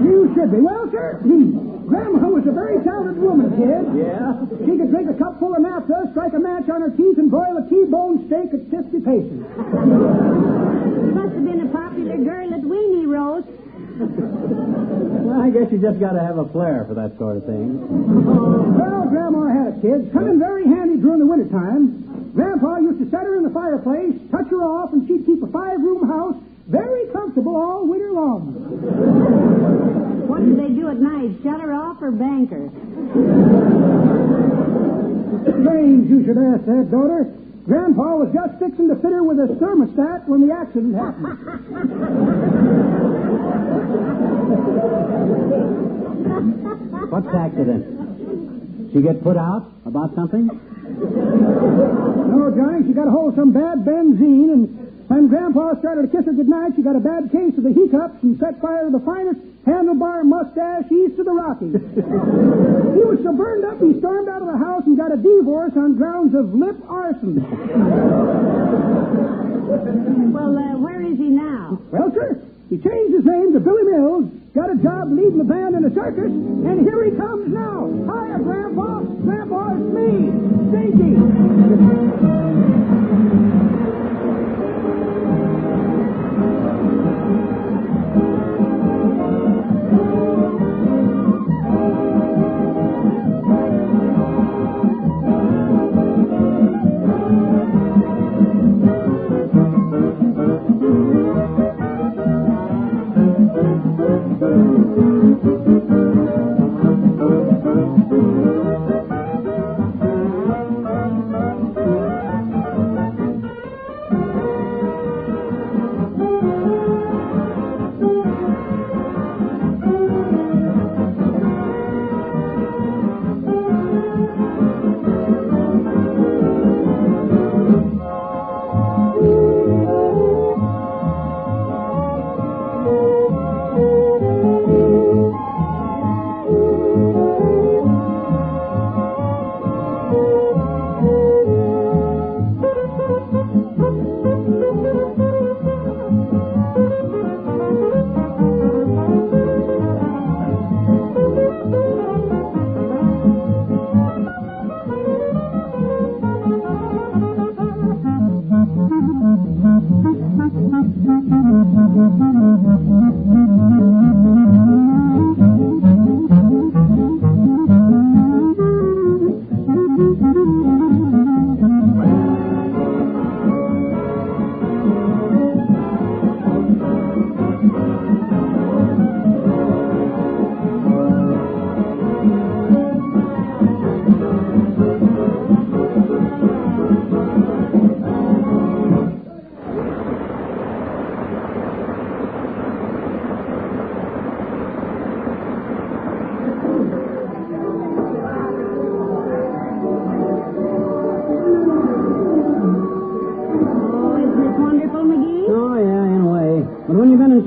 You should be. Well, sir, Grandma was a very talented woman, kid. Yeah? She could drink a cup full of naphtha, strike a match on her teeth, and broil a T-bone steak at 50 paces. Must have been a popular girl at Weenie Roast. Well, I guess you just got to have a flair for that sort of thing. Well, Grandma had it, kids. Come in very handy during the wintertime. Grandpa used to set her in the fireplace, touch her off, and she'd keep a 5-room house very comfortable all winter long. What did they do at night? Shut her off or bank her? Strange you should ask that, daughter. Grandpa was just fixing to fit her with a thermostat when the accident happened. What's the accident? She get put out about something? No, Johnny, she got a hold of some bad benzene, and when Grandpa started to kiss her goodnight, she got a bad case of the hiccups and set fire to the finest handlebar mustache east of the Rockies. He was so burned up, he stormed out of the house and got a divorce on grounds of lip arson. Well, where is he now? Well, sir, he changed his name to Billy Mills, got a job leading the band in a circus, and here he comes now. Hiya, Grandpa. Grandpa, it's me, Stinky.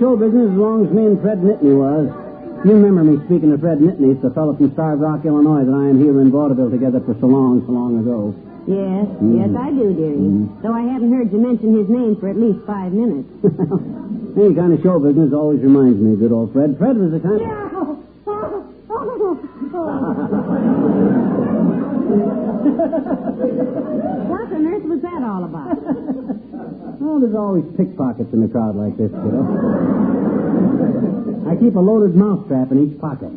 Show business as long as me and Fred Nittany was. You remember me speaking to Fred Nittany, the fellow from Starved Rock, Illinois, that I am here in vaudeville together for so long ago. Yes, yes, I do, dearie. Though I haven't heard you mention his name for at least 5 minutes. Any kind of show business always reminds me of good old Fred. Fred was the kind of... What on earth was that all about? Oh, there's always pickpockets in a crowd like this, kiddo. I keep a loaded mousetrap in each pocket.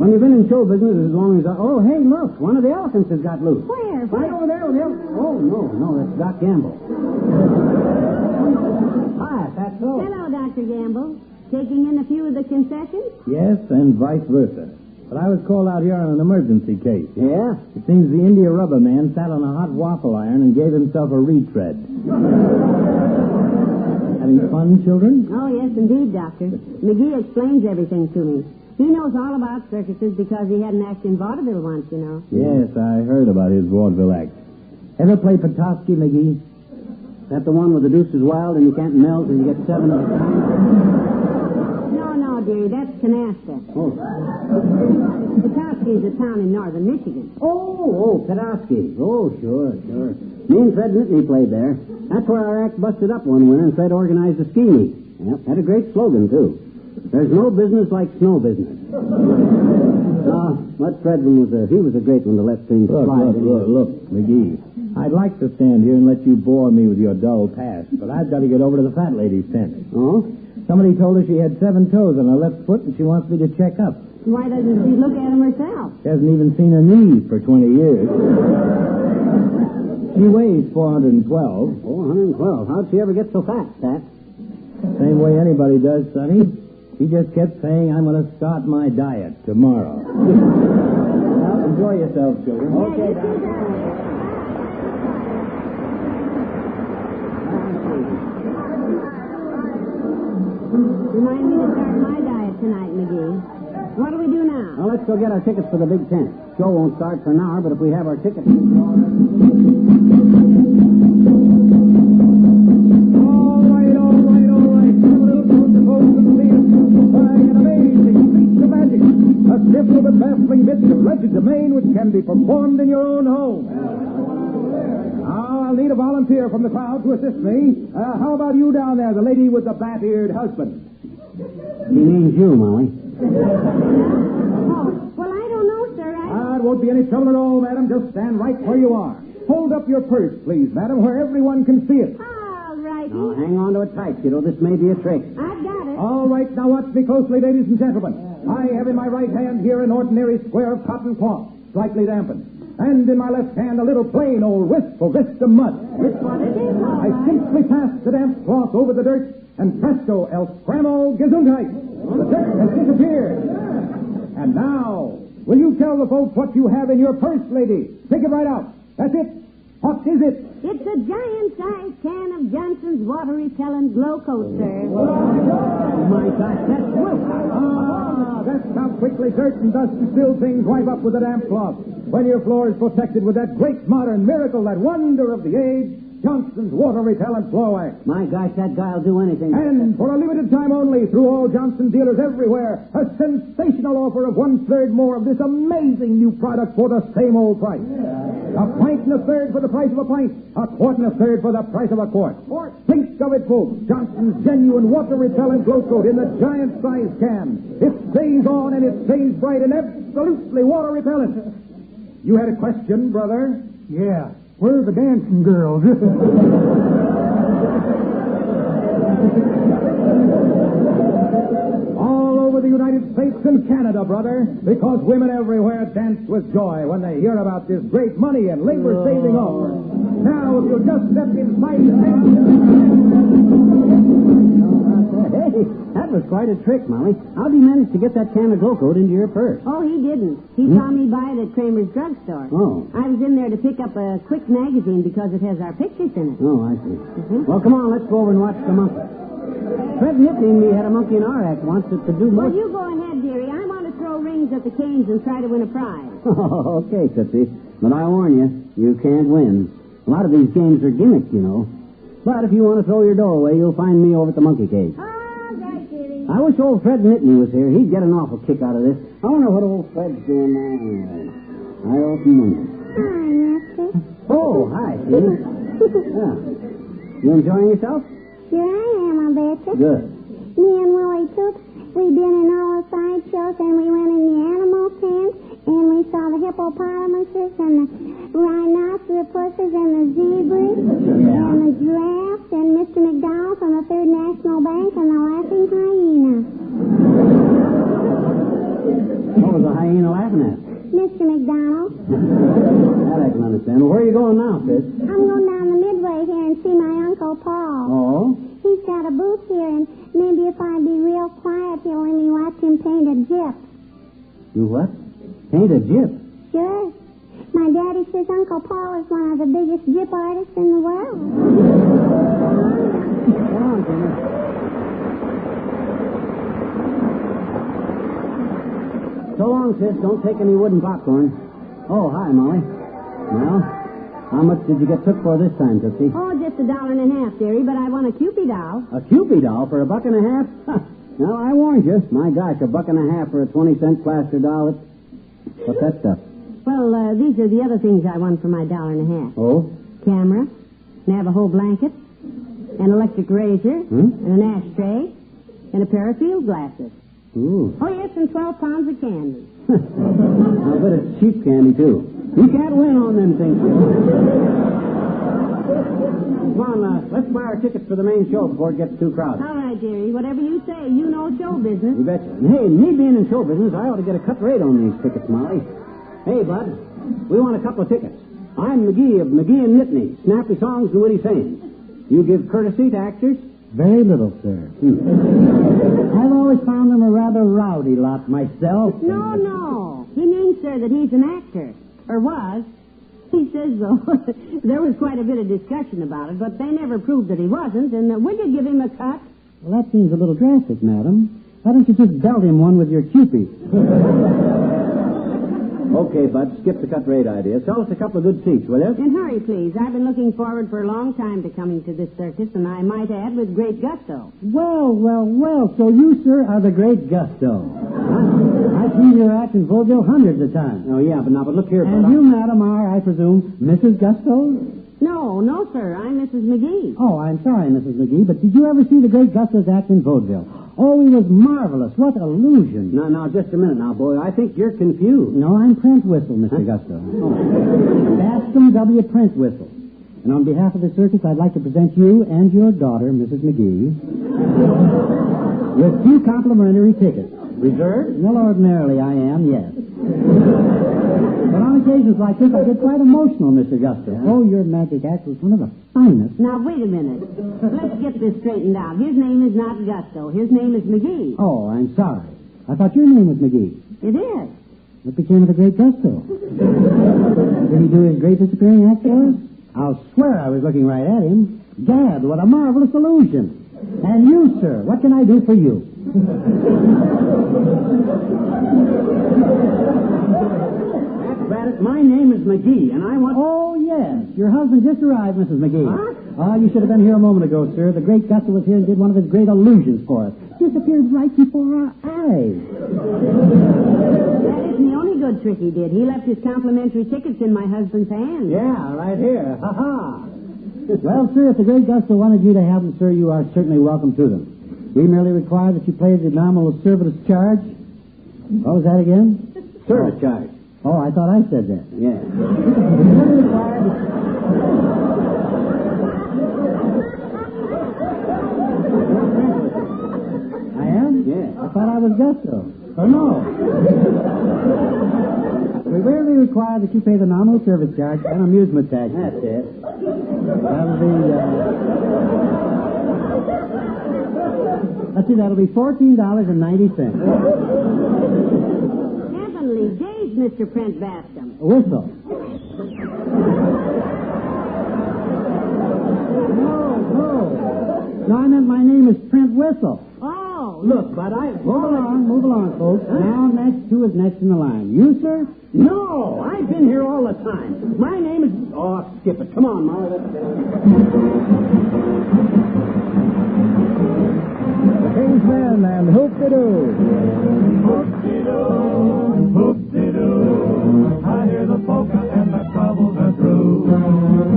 When you've been in show business as long as Oh, hey, look, one of the elephants has got loose. Where? Right over there with him. Oh, no, that's Doc Gamble. Hi, that's so. Hello, Dr. Gamble. Taking in a few of the concessions? Yes, and vice versa. But I was called out here on an emergency case. Yeah? It seems the India rubber man sat on a hot waffle iron and gave himself a retread. Having fun, children? Oh, yes, indeed, Doctor. McGee explains everything to me. He knows all about circuses because he had an act in vaudeville once, you know. Yes, I heard about his vaudeville act. Ever play Petoskey, McGee? Is that the one where the deuce is wild and you can't melt and you get 7 at a time? No, dearie, that's Canasta. Oh. Petoskey is a town in northern Michigan. Oh, Petoskey. Oh, sure. Me and Fred Nittany played there. That's where our act busted up one winter and Fred organized a ski meet. Yep, had a great slogan, too. There's no business like snow business. But Fred was a great one to let things slide. Look, McGee. I'd like to stand here and let you bore me with your dull past, but I've got to get over to the fat lady's tent. Oh? Somebody told her she had 7 toes on her left foot, and she wants me to check up. Why doesn't she look at them herself? She hasn't even seen her knees for 20 years. She weighs 412. 412? How'd she ever get so fat, Pat? Same way anybody does, Sonny. She just kept saying, I'm going to start my diet tomorrow. Well, enjoy yourselves, children. Okay, Doc. Remind me to start my diet tonight, McGee. What do we do now? Well, let's go get our tickets for the big tent. Show won't start for an hour, but if we have our tickets... All right. Come a little closer, folks, and see us justifying an amazing feat of magic. A simple but baffling bit of legerdemain which can be performed in your own home. I'll need a volunteer from the crowd to assist me. How about you down there, the lady with the bat-eared husband? He means you, Molly. Oh, well, I don't know, sir. It won't be any trouble at all, madam. Just stand right where you are. Hold up your purse, please, madam, where everyone can see it. All right. Now, hang on to it tight, kiddo. This may be a trick. I've got it. All right, now watch me closely, ladies and gentlemen. I have in my right hand here an ordinary square of cotton cloth, slightly dampened. And in my left hand, a little plain old wistful wisp of mud. I simply pass the damp cloth over the dirt, and presto, el scrammo gesundheit. The dirt has disappeared. Will you tell the folks what you have in your purse, lady? Take it right out. That's it. What is it? It's a giant-sized can of Johnson's water-repellent glow coat, sir. Oh, my gosh, that's Wilk. That's how quickly dirt and dust and still things wipe up with a damp cloth. When your floor is protected with that great modern miracle, that wonder of the age, Johnson's water-repellent flow wax. My gosh, that guy'll do anything. And for a limited time only, through all Johnson dealers everywhere, a sensational offer of 1/3 more of this amazing new product for the same old price. A pint and a third for the price of a pint. A quart and a third for the price of a quart. Think of it, folks. Johnson's genuine water-repellent glow coat in the giant-sized can. It stays on and it stays bright and absolutely water-repellent. You had a question, brother? Yeah. Where are the dancing girls? All over the United States and Canada, brother, because women everywhere dance with joy when they hear about this great money and labor-saving offer. Now, if you'll just step inside the Hey, that was quite a trick, Molly. How'd you manage to get that can of glow coat into your purse? Oh, he didn't. He saw me buy it at Kramer's drugstore. Oh. I was in there to pick up a quick magazine because it has our pictures in it. Oh, I see. Well, come on, let's go over and watch the monkey. Fred Nittany and me had a monkey in our act once that could do more. Well, you go ahead, dearie. I want to throw rings at the canes and try to win a prize. Oh, okay, Tootsie. But I warn you, you can't win. A lot of these games are gimmicks, you know. But if you want to throw your dough away, you'll find me over at the monkey cage. I wish old Fred Nittany was here. He'd get an awful kick out of this. I wonder what old Fred's doing now. I open them. Hi, Mister. Oh, hi, Steve. Yeah. You enjoying yourself? Sure I am, I betcha. Good. Me and Willie Toops, we've been in all the sideshows, and we went in the animal tent, and we saw the hippopotamuses and the rhinoceroses and the zebras and the giraffes and Mr. McDonald from the Third National Bank and the laughing hyena. What was the hyena laughing at? Mr. McDonald. That I can understand. Well, where are you going now, Sis? I'm going down the Midway here and see my Uncle Paul. Oh? He's got a booth here, and maybe if I be real quiet, he'll let me watch him paint a gyp. You what? Paint a gyp? Sure. My daddy says Uncle Paul is one of the biggest gyp artists in the world. Come on, Jimmy. So long, Sis. Don't take any wooden popcorn. Oh, hi, Molly. Well, how much did you get took for this time, Tootsie? Oh, just $1.50, dearie, but I want a Cupid doll. A Cupid doll for $1.50? Huh. Now, I warned you. My gosh, $1.50 for a 20-cent plaster doll. What's that stuff? Well, these are the other things I want for my $1.50. Oh? Camera, Navajo blanket, an electric razor, and an ashtray, and a pair of field glasses. Ooh. Oh, yes, and 12 pounds of candy. I bet it's cheap candy, too. You can't win on them things. Come on, let's buy our tickets for the main show before it gets too crowded. All right, dearie. Whatever you say. You know show business. You betcha. And hey, me being in show business, I ought to get a cut rate on these tickets, Molly. Hey, Bud, we want a couple of tickets. I'm McGee of McGee and Nittany, snappy songs and witty sayings. You give courtesy to actors? Very little, sir. I've always found them a rather rowdy lot myself. No. He means, sir, that he's an actor. Or was. He says, though, there was quite a bit of discussion about it, but they never proved that he wasn't, and will you give him a cut? Well, that seems a little drastic, madam. Why don't you just belt him one with your Cupid? Okay, Bud, skip the cut rate idea. Sell us a couple of good seats, will you? And hurry, please. I've been looking forward for a long time to coming to this circus, and I might add, with great gusto. Well, so you, sir, are the great Gusto. I've seen your act in vaudeville hundreds of times. Oh, yeah, but look here, Bud. And you, madam, are, I presume, Mrs. Gusto? No, sir. I'm Mrs. McGee. Oh, I'm sorry, Mrs. McGee, but did you ever see the great Gusto's act in vaudeville? Oh, he was marvelous. What illusion. Now, just a minute now, boy. I think you're confused. No, I'm Prent Whistle, Mr. Gusto. Oh. Bascom W. Prent Whistle. And on behalf of the circus, I'd like to present you and your daughter, Mrs. McGee, with 2 complimentary tickets. Reserved? Well, ordinarily I am, yes. But on occasions like this, I get quite emotional, Mr. Gusto. Yeah. Oh, your magic act was one of the finest. Now, wait a minute. Let's get this straightened out. His name is not Gusto. His name is McGee. Oh, I'm sorry. I thought your name was McGee. It is. What became of the great Gusto? Did he do his great disappearing act for us? I'll swear I was looking right at him. Gad, what a marvelous illusion. And you, sir, what can I do for you? That's about it. My name is McGee, and I want... Oh, yes. Your husband just arrived, Mrs. McGee. Huh? You should have been here a moment ago, sir. The great Gusto was here and did one of his great illusions for us. Disappeared right before our eyes. That isn't the only good trick he did. He left his complimentary tickets in my husband's hand. Yeah, right here. Ha-ha. Well, sir, if the great Gusto wanted you to have them, sir, you are certainly welcome to them. We merely require that you pay the nominal service charge. What was that again? Service charge. Oh, I thought I said that. Yeah. I am? Yeah. I thought I was Gusto. Oh, no. We merely require that you pay the nominal service charge and amusement tax. That's it. That'll be, let's see, that'll be $14.90. Heavenly days, Mr. Prent Bascom. A whistle. No, I meant my name is Prent Whistle. Oh. Look, but move along, folks. Huh? Now, next, who is next in the line? You, sir? No, I've been here all the time. My name is... Oh, skip it. Come on, Molly. The King's Men and Hoop-de-doo. Hoop-de-doo, hoop-de-doo. I hear the polka and my troubles are through.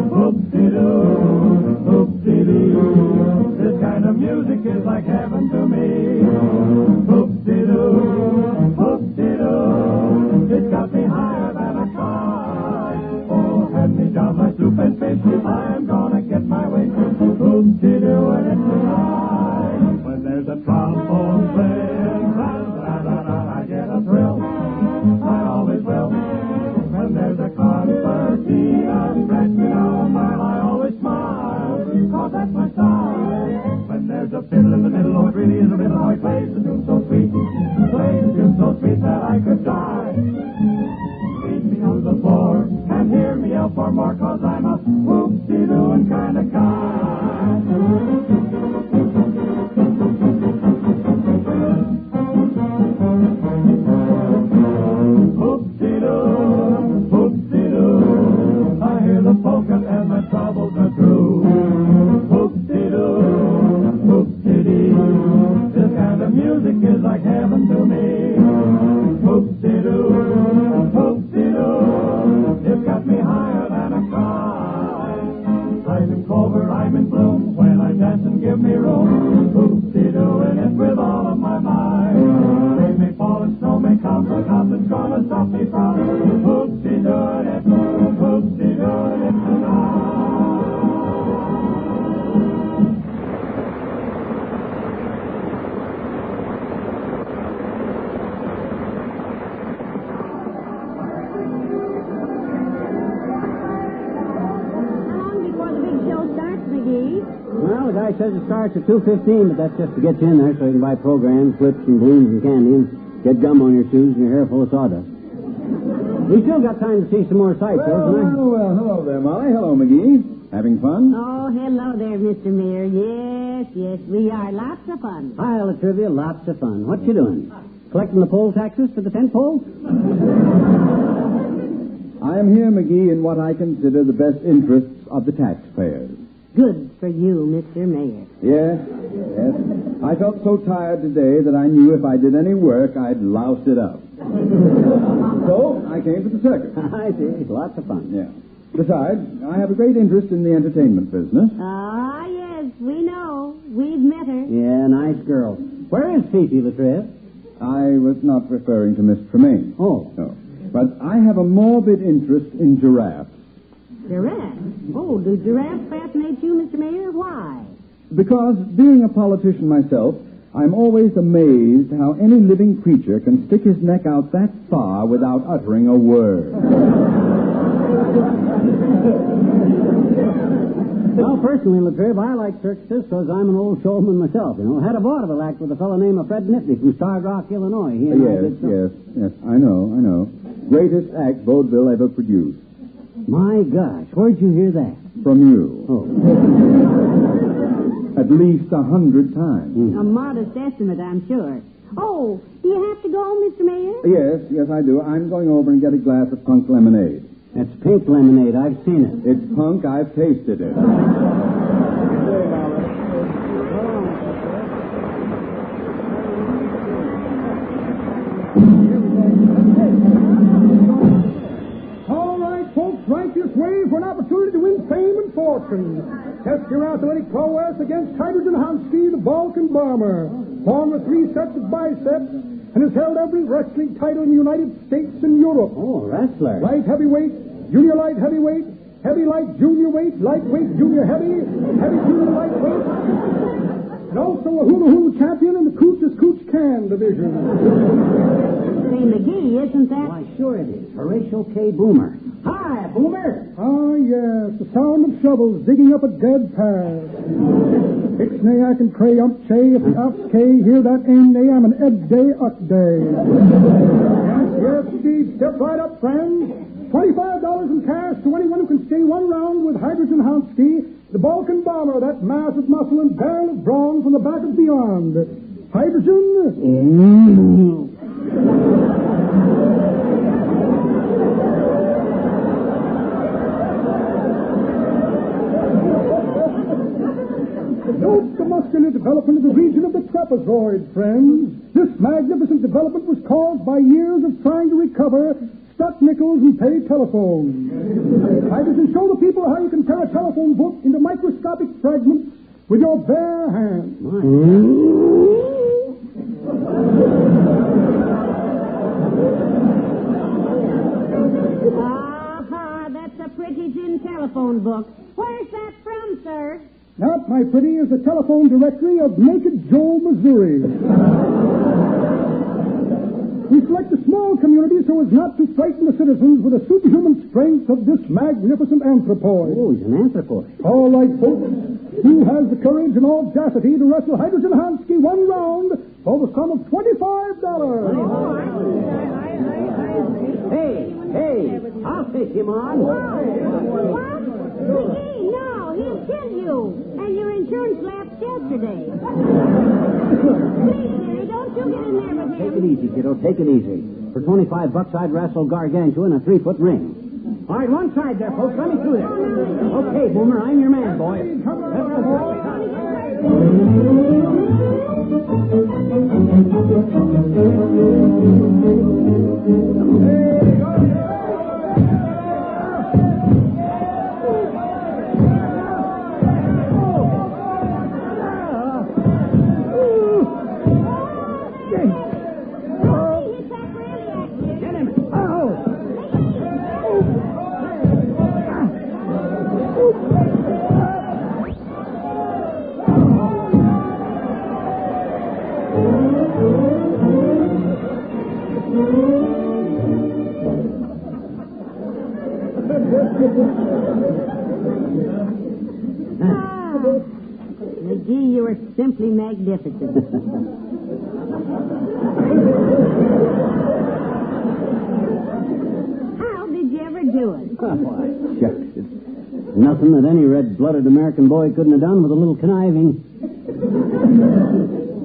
Hoop-de-doo, hoop-de-doo. This kind of music is like heaven to me. Hoop-de-doo, hoop-de-doo. It's got me higher than a car. Oh, hand me down my soup and fish. I'm gonna get my way. Hoop-de-doo, and it's tonight. When there's a trombone playing, ra-da-da-da, I get a thrill. I always will. When there's a concertina stretching on mile, I always smile, 'cause that's my style. When there's a fiddle in the middle, oh, it really is a riddle how he plays the tune so sweet. Plays the tune so sweet that I could die. Feed me to the floor and hear me yell for more, 'cause I'm a whoop-de-dooing kind of guy. Hoop-de-doo, hoop-de-doo. I hear the polka and my troubles are through. Hoop-de-doo, hoop-de-dee. This kind of music is like heaven to me. Hoop-de-doo, hoop-de-doo. It's got me higher than a kite. I'm in clover, I'm in bloom. When I dance and give me room. Hoop-de-dooing it with all of my might. Rain may fall and snow may come, but nothing's gonna stop me from hoop-de-dooing it, hoop-de-dooing it tonight. Well, the guy says it starts at 2:15, but that's just to get you in there so you can buy programs, clips, and balloons and candy, and get gum on your shoes and your hair full of sawdust. We still got time to see some more sights, well, hello there, Molly. Hello, McGee. Having fun? Oh, hello there, Mr. Mayor. Yes, we are. Lots of fun. Pile of trivia, lots of fun. What you doing? Collecting the poll taxes for the tent poles? I am here, McGee, in what I consider the best interests of the taxpayers. Good for you, Mr. Mayor. Yes. I felt so tired today that I knew if I did any work, I'd louse it up. So, I came to the circus. I see. It's lots of fun. Yeah. Besides, I have a great interest in the entertainment business. Ah, yes, we know. We've met her. Yeah, nice girl. Where is Fifi Latrell? I was not referring to Miss Tremaine. Oh. No. But I have a morbid interest in giraffes. Giraffes? Oh, do giraffes fascinate you, Mr. Mayor? Why? Because, being a politician myself, I'm always amazed how any living creature can stick his neck out that far without uttering a word. Well, personally, Latrell, I like circuses because I'm an old showman myself, you know. Had a vaudeville act with a fellow named Fred Nitley from Starved Rock, Illinois. He and I did Yes, I know. greatest act vaudeville ever produced. My gosh, where'd you hear that? From you. Oh. At least 100 times. A modest estimate, I'm sure. Oh, do you have to go, Mr. Mayor? Yes, I do. I'm going over and get a glass of punk lemonade. That's pink lemonade. I've seen it. It's punk. I've tasted it. All right, folks, right this way for an opportunity to win fame and fortune. Test your athletic prowess against Hydrogen Hansky, the Balkan Bomber. Born with 3 sets of biceps and has held every wrestling title in the United States and Europe. Oh, wrestler. Light heavyweight, junior light heavyweight, heavy light junior weight, lightweight junior heavy, heavy junior lightweight, and also a hula champion in the Cooch as Cooch Can division. Say, McGee, isn't that? Why, sure it is. Horatio K. Boomer. Hi, Boomer. Ah, yes, the sound of shovels digging up a dead path. Ixnay I can pray up che, if the ups K, hear that aim nay, I'm an ed day up day. Yes, Steve, step right up, friends. $25 in cash to anyone who can stay 1 round with Hydrogen Hansky, the Balkan Bomber, that mass of muscle and barrel of brawn from the back of beyond. Hydrogen? Note the muscular development of the region of the trapezoid, friends. This magnificent development was caused by years of trying to recover stuck nickels and pay telephones. Hydrogen, show the people how you can tear a telephone book into microscopic fragments with your bare hands. Aha, that's a pretty thin telephone book. Where's that from, sir? That, my pretty, is the telephone directory of Naked Joe, Missouri. We select a small community so as not to frighten the citizens with the superhuman strength of this magnificent anthropoid. Oh, he's an anthropoid. All right, folks. Who has the courage and audacity to wrestle Hydrogen Hansky 1 round for the sum of $25? Hey, I'll take him on. What? McGee, no, he'll kill you. And your insurance lapsed yesterday. Please, Jerry, don't you get in there with him. Take it easy, kiddo. Take it easy. For $25, I'd wrestle Gargantua in a 3-foot ring. All right, one side there, folks. Let me through there. Okay, Boomer, I'm your man, boy. McGee, you are simply magnificent. How did you ever do it? Why, shucks, it's nothing that any red-blooded American boy couldn't have done with a little conniving.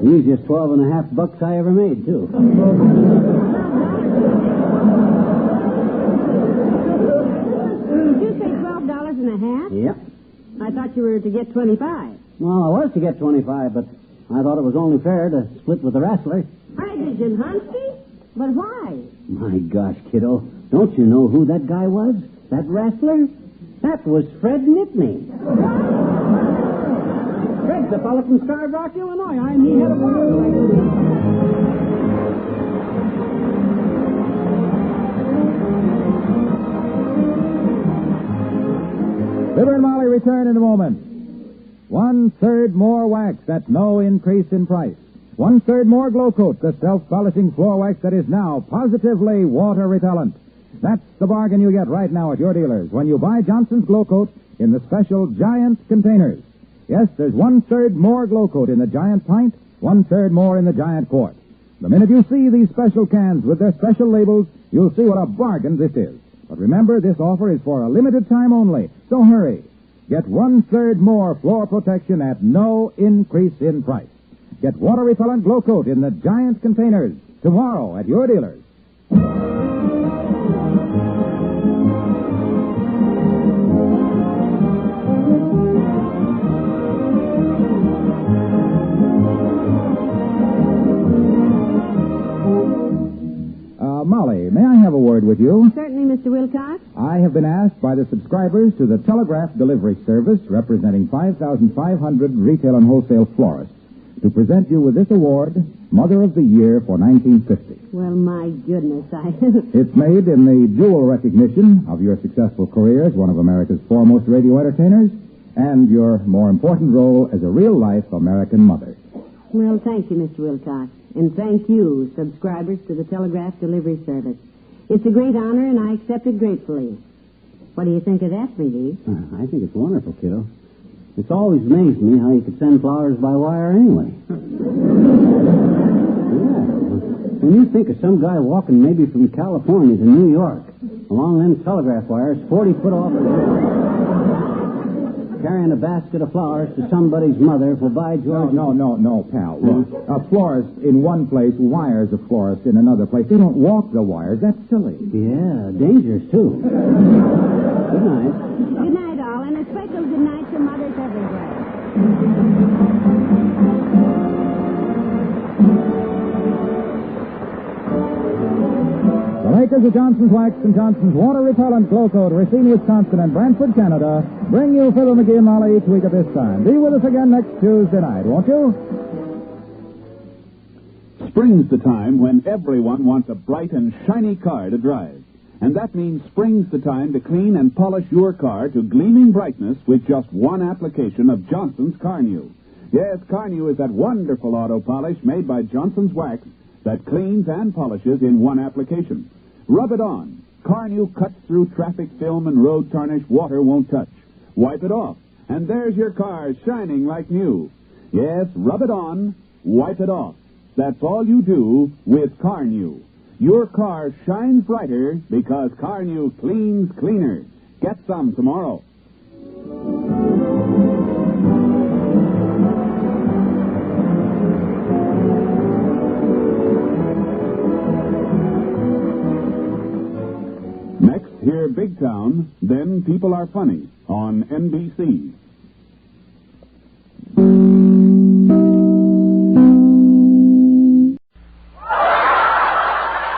The easiest $12.50 I ever made, too. Did you say $12.50? Yep. I thought you were to get 25. Well, I was to get 25, but I thought it was only fair to split with the wrestler. Hydrogen Hansky? But why? My gosh, kiddo, don't you know who that guy was? That wrestler? That was Fred Nitney. Fred's the fellow from Starved Rock, Illinois. I'm the head of the... Fibber and Molly return in a moment. 1/3 more wax, that's no increase in price. 1/3 more Glow Coat, the self-polishing floor wax that is now positively water repellent. That's the bargain you get right now at your dealers when you buy Johnson's Glow Coat in the special giant containers. Yes, there's 1/3 more Glow Coat in the giant pint, 1/3 more in the giant quart. The minute you see these special cans with their special labels, you'll see what a bargain this is. But remember, this offer is for a limited time only, so hurry. Get 1/3 more floor protection at no increase in price. Get water-repellent Glow Coat in the giant containers tomorrow at your dealers. Molly, may I have a word with you? Certainly, Mr. Wilcox. I have been asked by the subscribers to the Telegraph Delivery Service, representing 5,500 retail and wholesale florists, to present you with this award, Mother of the Year for 1950. Well, my goodness, It's made in the dual recognition of your successful career as one of America's foremost radio entertainers and your more important role as a real-life American mother. Well, thank you, Mr. Wilcox. And thank you, subscribers to the Telegraph Delivery Service. It's a great honor, and I accept it gratefully. What do you think of that, McGee? I think it's wonderful, kiddo. It's always amazed me how you could send flowers by wire anyway. Yeah. When you think of some guy walking maybe from California to New York along them telegraph wires 40 foot off the road, carrying a basket of flowers to somebody's mother for by George... No, pal. Look, a florist in one place wires a florist in another place. They don't walk the wires. That's silly. Yeah, dangerous, too. Good night. Good night, all, and a special good night to mothers everywhere. The makers of Johnson's Wax and Johnson's Water Repellent Glow Coat, Racine, Wisconsin, and Brantford, Canada, bring you Fibber McGee and Molly each week at this time. Be with us again next Tuesday night, won't you? Spring's the time when everyone wants a bright and shiny car to drive. And that means spring's the time to clean and polish your car to gleaming brightness with just one application of Johnson's Carnew. Yes, Carnew is that wonderful auto polish made by Johnson's Wax that cleans and polishes in one application. Rub it on. Carnew cuts through traffic film and road tarnish water won't touch. Wipe it off, and there's your car shining like new. Yes, rub it on, wipe it off. That's all you do with Carnew. Your car shines brighter because Carnew cleans cleaner. Get some tomorrow. Next, hear Big Town, Then People Are Funny on NBC.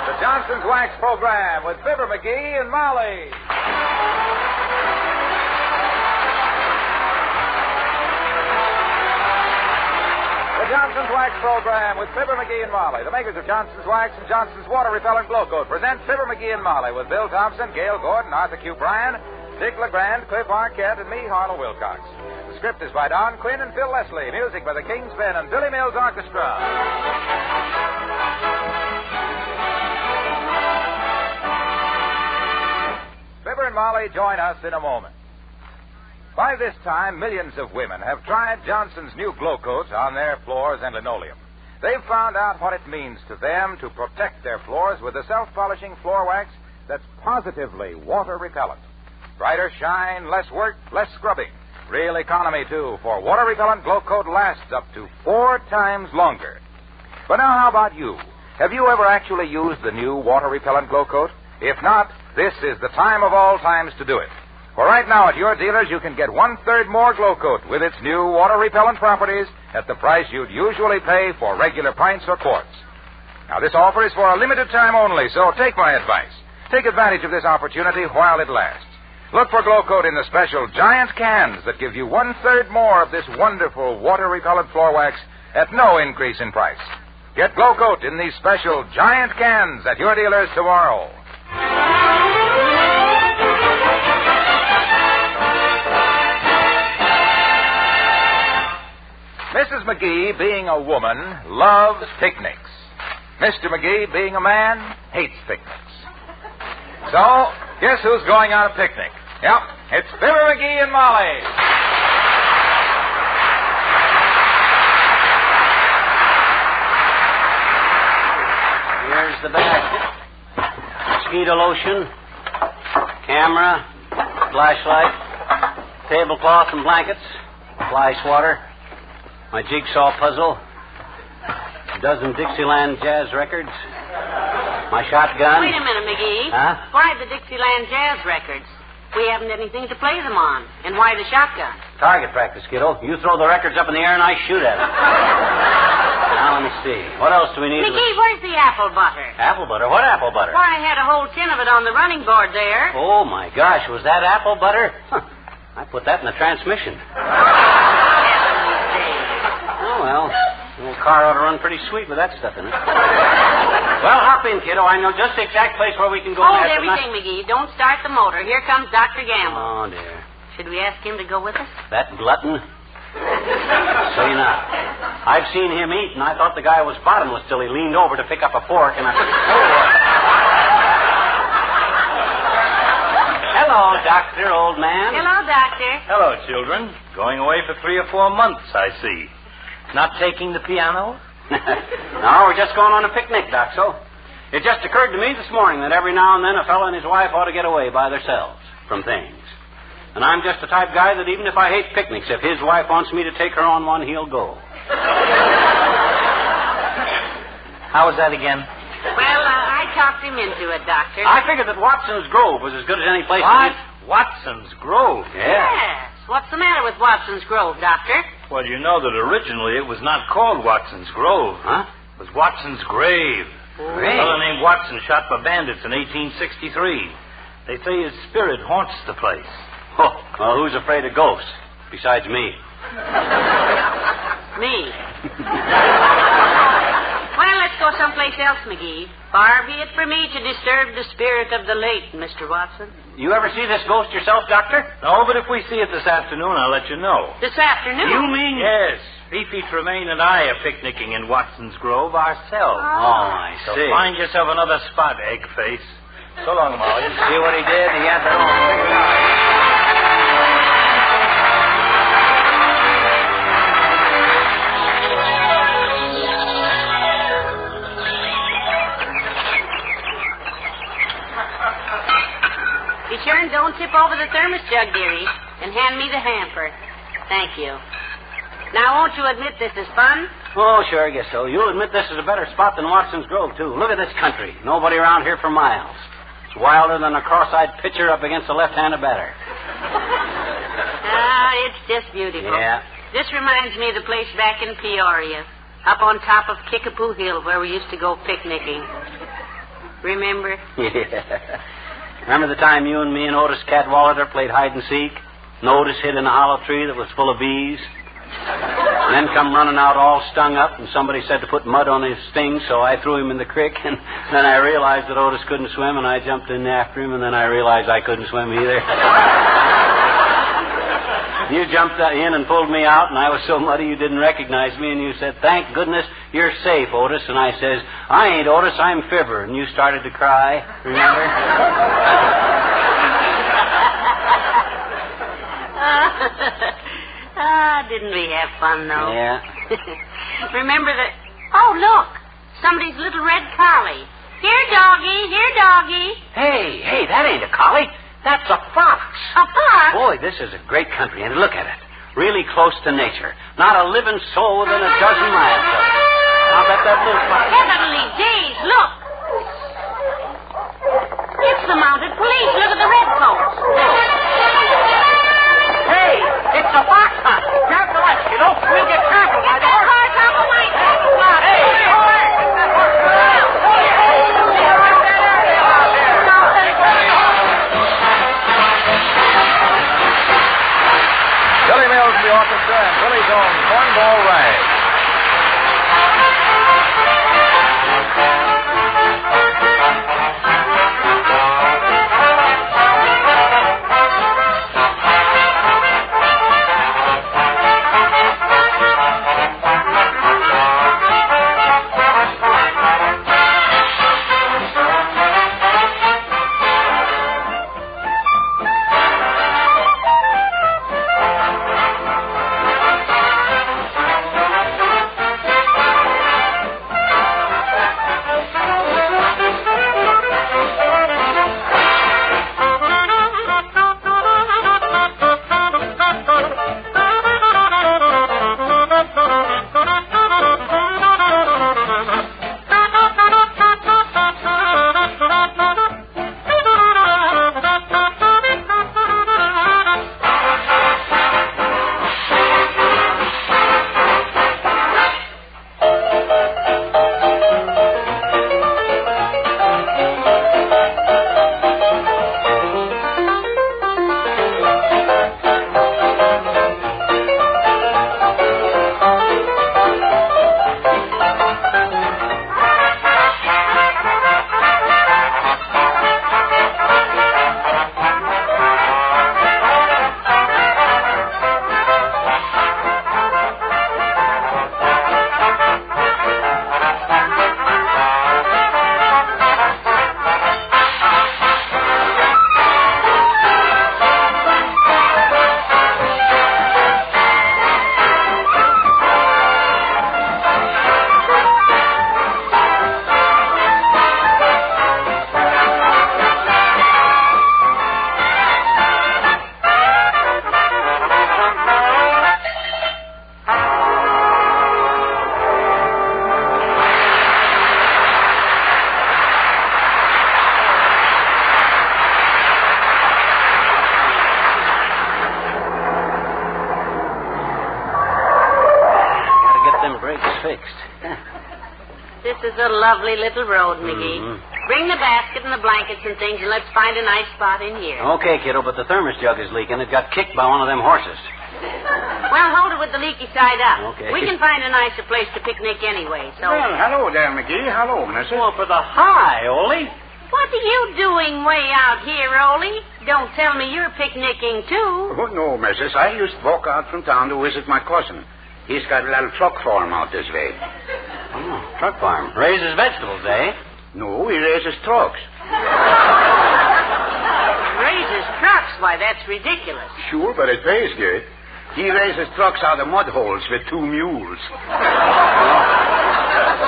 The Johnson's Wax Program with Fibber McGee and Molly. Johnson's Wax Program with Fibber McGee and Molly. The makers of Johnson's Wax and Johnson's Water Repellent Glow Coat present Fibber McGee and Molly with Bill Thompson, Gail Gordon, Arthur Q. Bryan, Dick LeGrand, Cliff Arquette, and me, Harlow Wilcox. The script is by Don Quinn and Phil Leslie. Music by the King's Men and Billy Mills Orchestra. Fibber and Molly join us in a moment. By this time, millions of women have tried Johnson's new Glow Coat on their floors and linoleum. They've found out what it means to them to protect their floors with a self-polishing floor wax that's positively water-repellent. Brighter shine, less work, less scrubbing. Real economy, too, for water-repellent Glow Coat lasts up to 4 times longer. But now, how about you? Have you ever actually used the new water-repellent Glow Coat? If not, this is the time of all times to do it. For right now at your dealers, you can get 1/3 more Glow Coat with its new water-repellent properties at the price you'd usually pay for regular pints or quarts. Now, this offer is for a limited time only, so take my advice. Take advantage of this opportunity while it lasts. Look for Glow Coat in the special giant cans that give you 1/3 more of this wonderful water-repellent floor wax at no increase in price. Get Glow Coat in these special giant cans at your dealers tomorrow. Mrs. McGee, being a woman, loves picnics. Mr. McGee, being a man, hates picnics. So, guess who's going on a picnic? Yep, it's Fibber McGee and Molly. the basket. Mosquito lotion. Camera. Flashlight. Tablecloth and blankets. Fly swatter. My jigsaw puzzle. A dozen Dixieland jazz records. My shotgun. Wait a minute, McGee. Huh? Why the Dixieland jazz records? We haven't anything to play them on. And why the shotgun? Target practice, kiddo. You throw the records up in the air and I shoot at them. Now, let me see. What else do we need? McGee, where's the apple butter? Apple butter? What apple butter? Why, I had a whole tin of it on the running board there. Oh, my gosh. Was that apple butter? Huh. I put that in the transmission. Oh, well. The old car ought to run pretty sweet with that stuff in it. Well, hop in, kiddo. I know just the exact place where we can go. Hold everything, McGee. Don't start the motor. Here comes Dr. Gamble. Oh, dear. Should we ask him to go with us? That glutton? Say not. I've seen him eat, and I thought the guy was bottomless till he leaned over to pick up a fork, and I... Hello, Doctor, old man. Hello, Doctor. Hello, children. Going away for 3 or 4 months, I see. Not taking the piano? No, we're just going on a picnic, Doc, so. It just occurred to me this morning that every now and then a fellow and his wife ought to get away by themselves from things. And I'm just the type guy that even if I hate picnics, if his wife wants me to take her on one, he'll go. How was that again? Well, I talked him into it, Doctor. I figured that Watson's Grove was as good as any place. What? Watson's Grove? Yeah. Yes. What's the matter with Watson's Grove, Doctor? Well, you know that originally it was not called Watson's Grove. Huh? It was Watson's Grave. Grave? A fellow named Watson shot by bandits in 1863. They say his spirit haunts the place. Oh, well, who's afraid of ghosts besides me? Me. Well, let's go someplace else, McGee. Far be it from me to disturb the spirit of the late, Mr. Watson. You ever see this ghost yourself, Doctor? No, but if we see it this afternoon, I'll let you know. This afternoon? You mean? Yes. Fifi Tremaine and I are picnicking in Watson's Grove ourselves. Oh, I So see. find yourself another spot, Eggface. So long, Molly. See what he did? He had that all figured out. Be sure and don't tip over the thermos jug, dearie, and hand me the hamper. Thank you. Now, won't you admit this is fun? Oh, sure, I guess so. You'll admit this is a better spot than Watson's Grove, too. Look at this country. Nobody around here for miles. It's wilder than a cross-eyed pitcher up against a left-handed batter. It's just beautiful. Yeah. This reminds me of the place back in Peoria, up on top of Kickapoo Hill, where we used to go picnicking. Remember? Yeah. Remember the time you and me and Otis Cadwallader played hide and seek? And Otis hid in a hollow tree that was full of bees? And then come running out all stung up, and somebody said to put mud on his stings, so I threw him in the creek, and then I realized that Otis couldn't swim, and I jumped in after him, and then I realized I couldn't swim either. You jumped in and pulled me out, and I was so muddy you didn't recognize me, and you said, "Thank goodness you're safe, Otis." And I says, "I ain't Otis, I'm Fibber." And you started to cry, remember? Didn't we have fun, though? Yeah. Remember that... Oh, look! Somebody's little red collie. Here, doggy, here, doggy. Hey, that ain't a collie. That's a fox. A fox? Boy, this is a great country, and look at it. Really close to nature. Not a living soul within a dozen miles of it. I'll bet that little fox... Heavenly days, look! It's the mounted police. Look at the redcoats. Hey, it's a fox hunt. Grab the lights, kiddo. We'll get trampled by the horse. Cars off the way. Billy Mills and the orchestra and Billy's own cornball rag. is a lovely little road, McGee. Bring the basket and the blankets and things, and let's find a nice spot in here. Okay, kiddo, but the thermos jug is leaking. It got kicked by one of them horses. Well, hold it with the leaky side up. Okay. We can find a nicer place to picnic anyway, so... Well, hello there, McGee. Hello, Mrs. Well, for the high, Ole. What are you doing way out here, Ole? Don't tell me you're picnicking, too. Oh, no, Mrs. I used to walk out from town to visit my cousin. He's got a little truck farm out this way. Oh, truck farm. Raises vegetables, eh? No, he raises trucks. Raises trucks? Why, that's ridiculous. Sure, but it pays good. He raises trucks out of mud holes with 2 mules.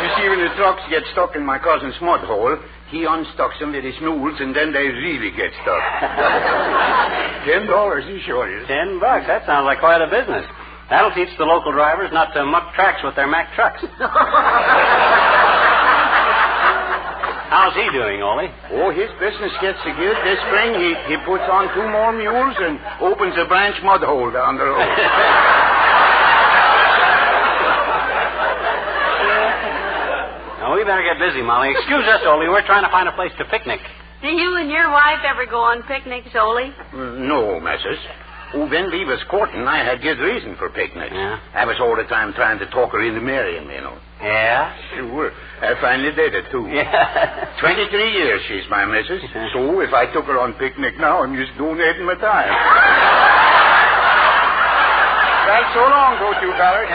You see, when the trucks get stuck in my cousin's mud hole, he unstucks them with his mules, and then they really get stuck. $10, he sure is. $10? That sounds like quite a business. That'll teach the local drivers not to muck tracks with their Mack trucks. How's he doing, Ole? Oh, his business gets so good. This spring, he puts on 2 more mules and opens a branch mud hole down the road. Now, we better get busy, Molly. Excuse us, Ole. We're trying to find a place to picnic. Do you and your wife ever go on picnics, Ole? No, Mrs. Oh, when we was courting, I had good reason for picnics. Yeah? I was all the time trying to talk her into marrying me, you know. Yeah? Sure. I finally did it, too. Yeah. 23 years she's my missus. So if I took her on picnic now, I'm just donating my time. Well, so long, go to, fellas.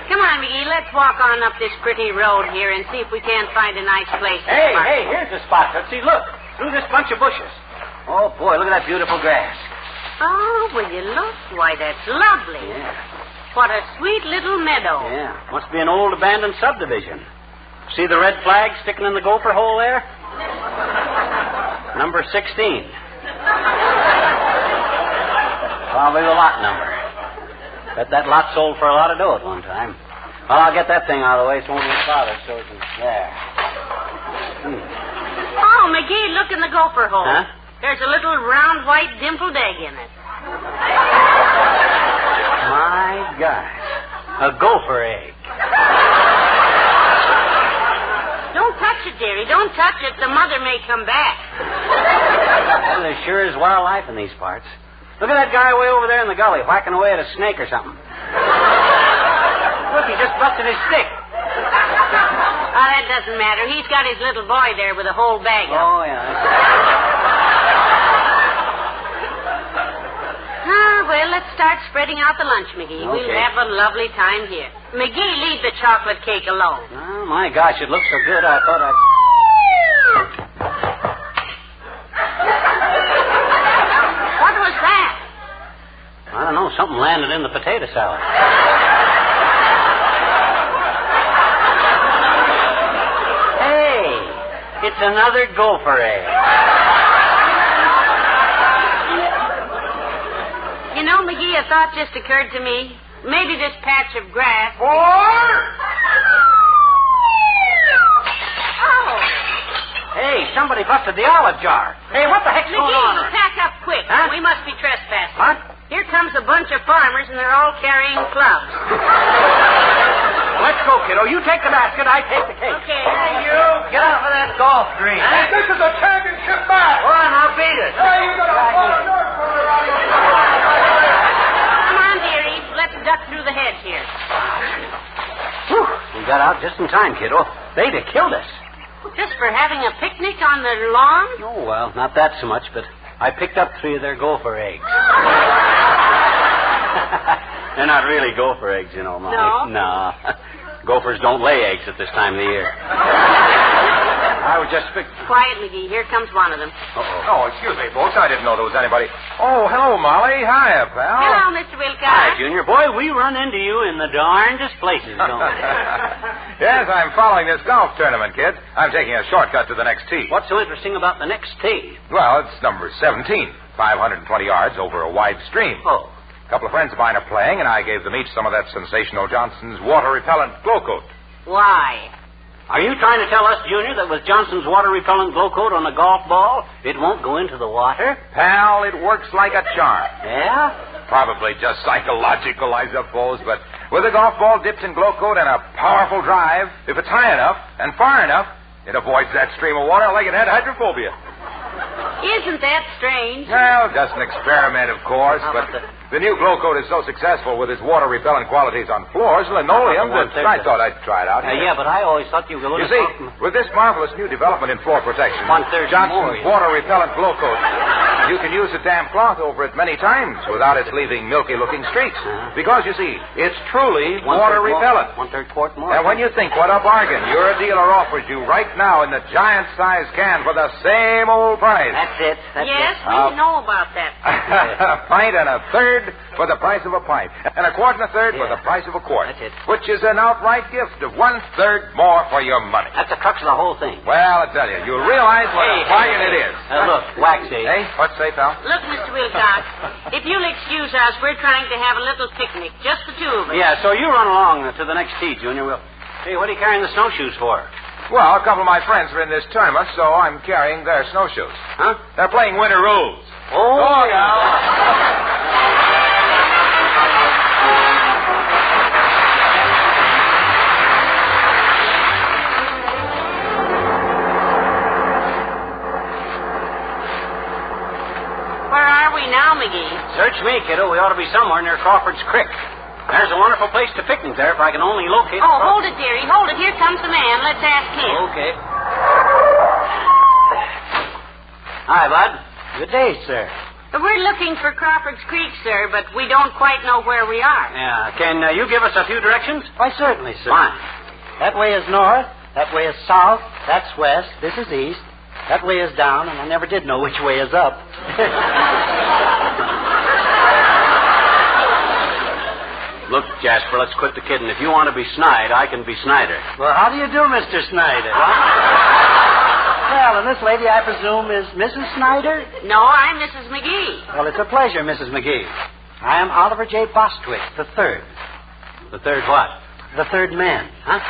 Come on, McGee, let's walk on up this pretty road here and see if we can't find a nice place to Hey, park. here's the spot. Let's see, look. Through this bunch of bushes. Oh, boy, look at that beautiful grass. Oh, will you look? Why, that's lovely. Yeah. What a sweet little meadow. Yeah. Must be an old abandoned subdivision. See the red flag sticking in the gopher hole there? Number 16. Probably the lot number. Bet that lot sold for a lot of dough at one time. Well, I'll get that thing out of the way so it won't bother. So it's there. Oh, McGee, look in the gopher hole. Huh? There's a little round white dimpled egg in it. My gosh. A gopher egg. Don't touch it, dearie. Don't touch it. The mother may come back. Well, there sure is wildlife in these parts. Look at that guy way over there in the gully, whacking away at a snake or something. Look, he just busted his stick. Oh, that doesn't matter. He's got his little boy there with a whole bag of. Oh, yeah. Well, let's start spreading out the lunch, McGee. Okay. We'll have a lovely time here. McGee, leave the chocolate cake alone. Oh, my gosh, it looks so good, I thought I'd... What was that? I don't know, something landed in the potato salad. Hey, it's another gopher egg. You know, McGee, a thought just occurred to me. Maybe this patch of grass... Hey, somebody busted the olive jar. Hey, what the heck's going on? McGee, pack up quick. Huh? We must be trespassing. What? Here comes a bunch of farmers, and they're all carrying clubs. Let's go, kiddo. You take the basket, I take the cake. Okay. Hey, you, get off of that golf green. Hey, this is a championship match. Go on, I'll beat it. Hey, you got a lot of nerve coming around here. Come on, dearie. Let's duck through the hedge here. Whew. We got out just in time, kiddo. They'd have killed us. Just for having a picnic on the lawn? Oh, well, not that so much, but I picked up 3 of their gopher eggs. They're not really gopher eggs, you know, Molly. No? No. Gophers don't lay eggs at this time of the year. I was just Quiet, McGee. Here comes one of them. Uh-oh. Oh, excuse me, folks. I didn't know there was anybody. Oh, hello, Molly. Hiya, pal. Hello, Mr. Wilcox. Hi, Junior. Boy, we run into you in the darndest places, don't we? Yes, I'm following this golf tournament, kids. I'm taking a shortcut to the next tee. What's so interesting about the next tee? Well, it's number 17. 520 yards over a wide stream. Oh. A couple of friends of mine are playing, and I gave them each some of that sensational Johnson's water-repellent glow coat. Why? Are you trying to tell us, Junior, that with Johnson's water-repellent glow coat on a golf ball, it won't go into the water? Pal, it works like a charm. Yeah? Probably just psychological, I suppose, but with a golf ball dipped in glow coat and a powerful drive, if it's high enough and far enough, it avoids that stream of water like it had hydrophobia. Isn't that strange? Well, just an experiment, of course, but the new glow coat is so successful with its water-repellent qualities on floors, linoleum, that I thought I'd try it out. Yeah, but I always thought you were going to... You see, with this marvelous new development in floor protection, Johnson's water-repellent glow coat, you can use a damp cloth over it many times without it leaving milky-looking streaks. Because, you see, it's truly water-repellent. 1/3 quart more. And when you think what a bargain your dealer offers you right now in the giant-sized can for the same old price. That's it. Yes, we know about that. A pint and a third for the price of a pint, and a quart and a third for the price of a quart. That's it. Which is an outright gift of 1/3 more for your money. That's the crux of the whole thing. Well, I tell you, you'll realize what a bargain it is. Look, Waxy. Hey, what's say, pal? Look, Mr. Wilcox, if you'll excuse us, we're trying to have a little picnic, just the two of us. Yeah, so you run along to the next tee, Junior. Hey, what are you carrying the snowshoes for? Well, a couple of my friends are in this tournament, so I'm carrying their snowshoes. Huh? They're playing winter rules. Oh, yeah. Where are we now, McGee? Search me, kiddo. We ought to be somewhere near Crawford's Creek. There's a wonderful place to picnic there if I can only locate... Oh, hold it, dearie. Hold it. Here comes the man. Let's ask him. Okay. Hi, Bud. Good day, sir. We're looking for Crawford's Creek, sir, but we don't quite know where we are. Yeah. Can you give us a few directions? Why, certainly, sir. Fine. That way is north, that way is south, that's west, this is east, that way is down, and I never did know which way is up. Look, Jasper, let's quit the kidding. If you want to be snide, I can be Snyder. Well, how do you do, Mr. Snyder? Well, and this lady, I presume, is Mrs. Snyder? No, I'm Mrs. McGee. Well, it's a pleasure, Mrs. McGee. I am Oliver J. Bostwick, the third. The third what? The third man. Huh?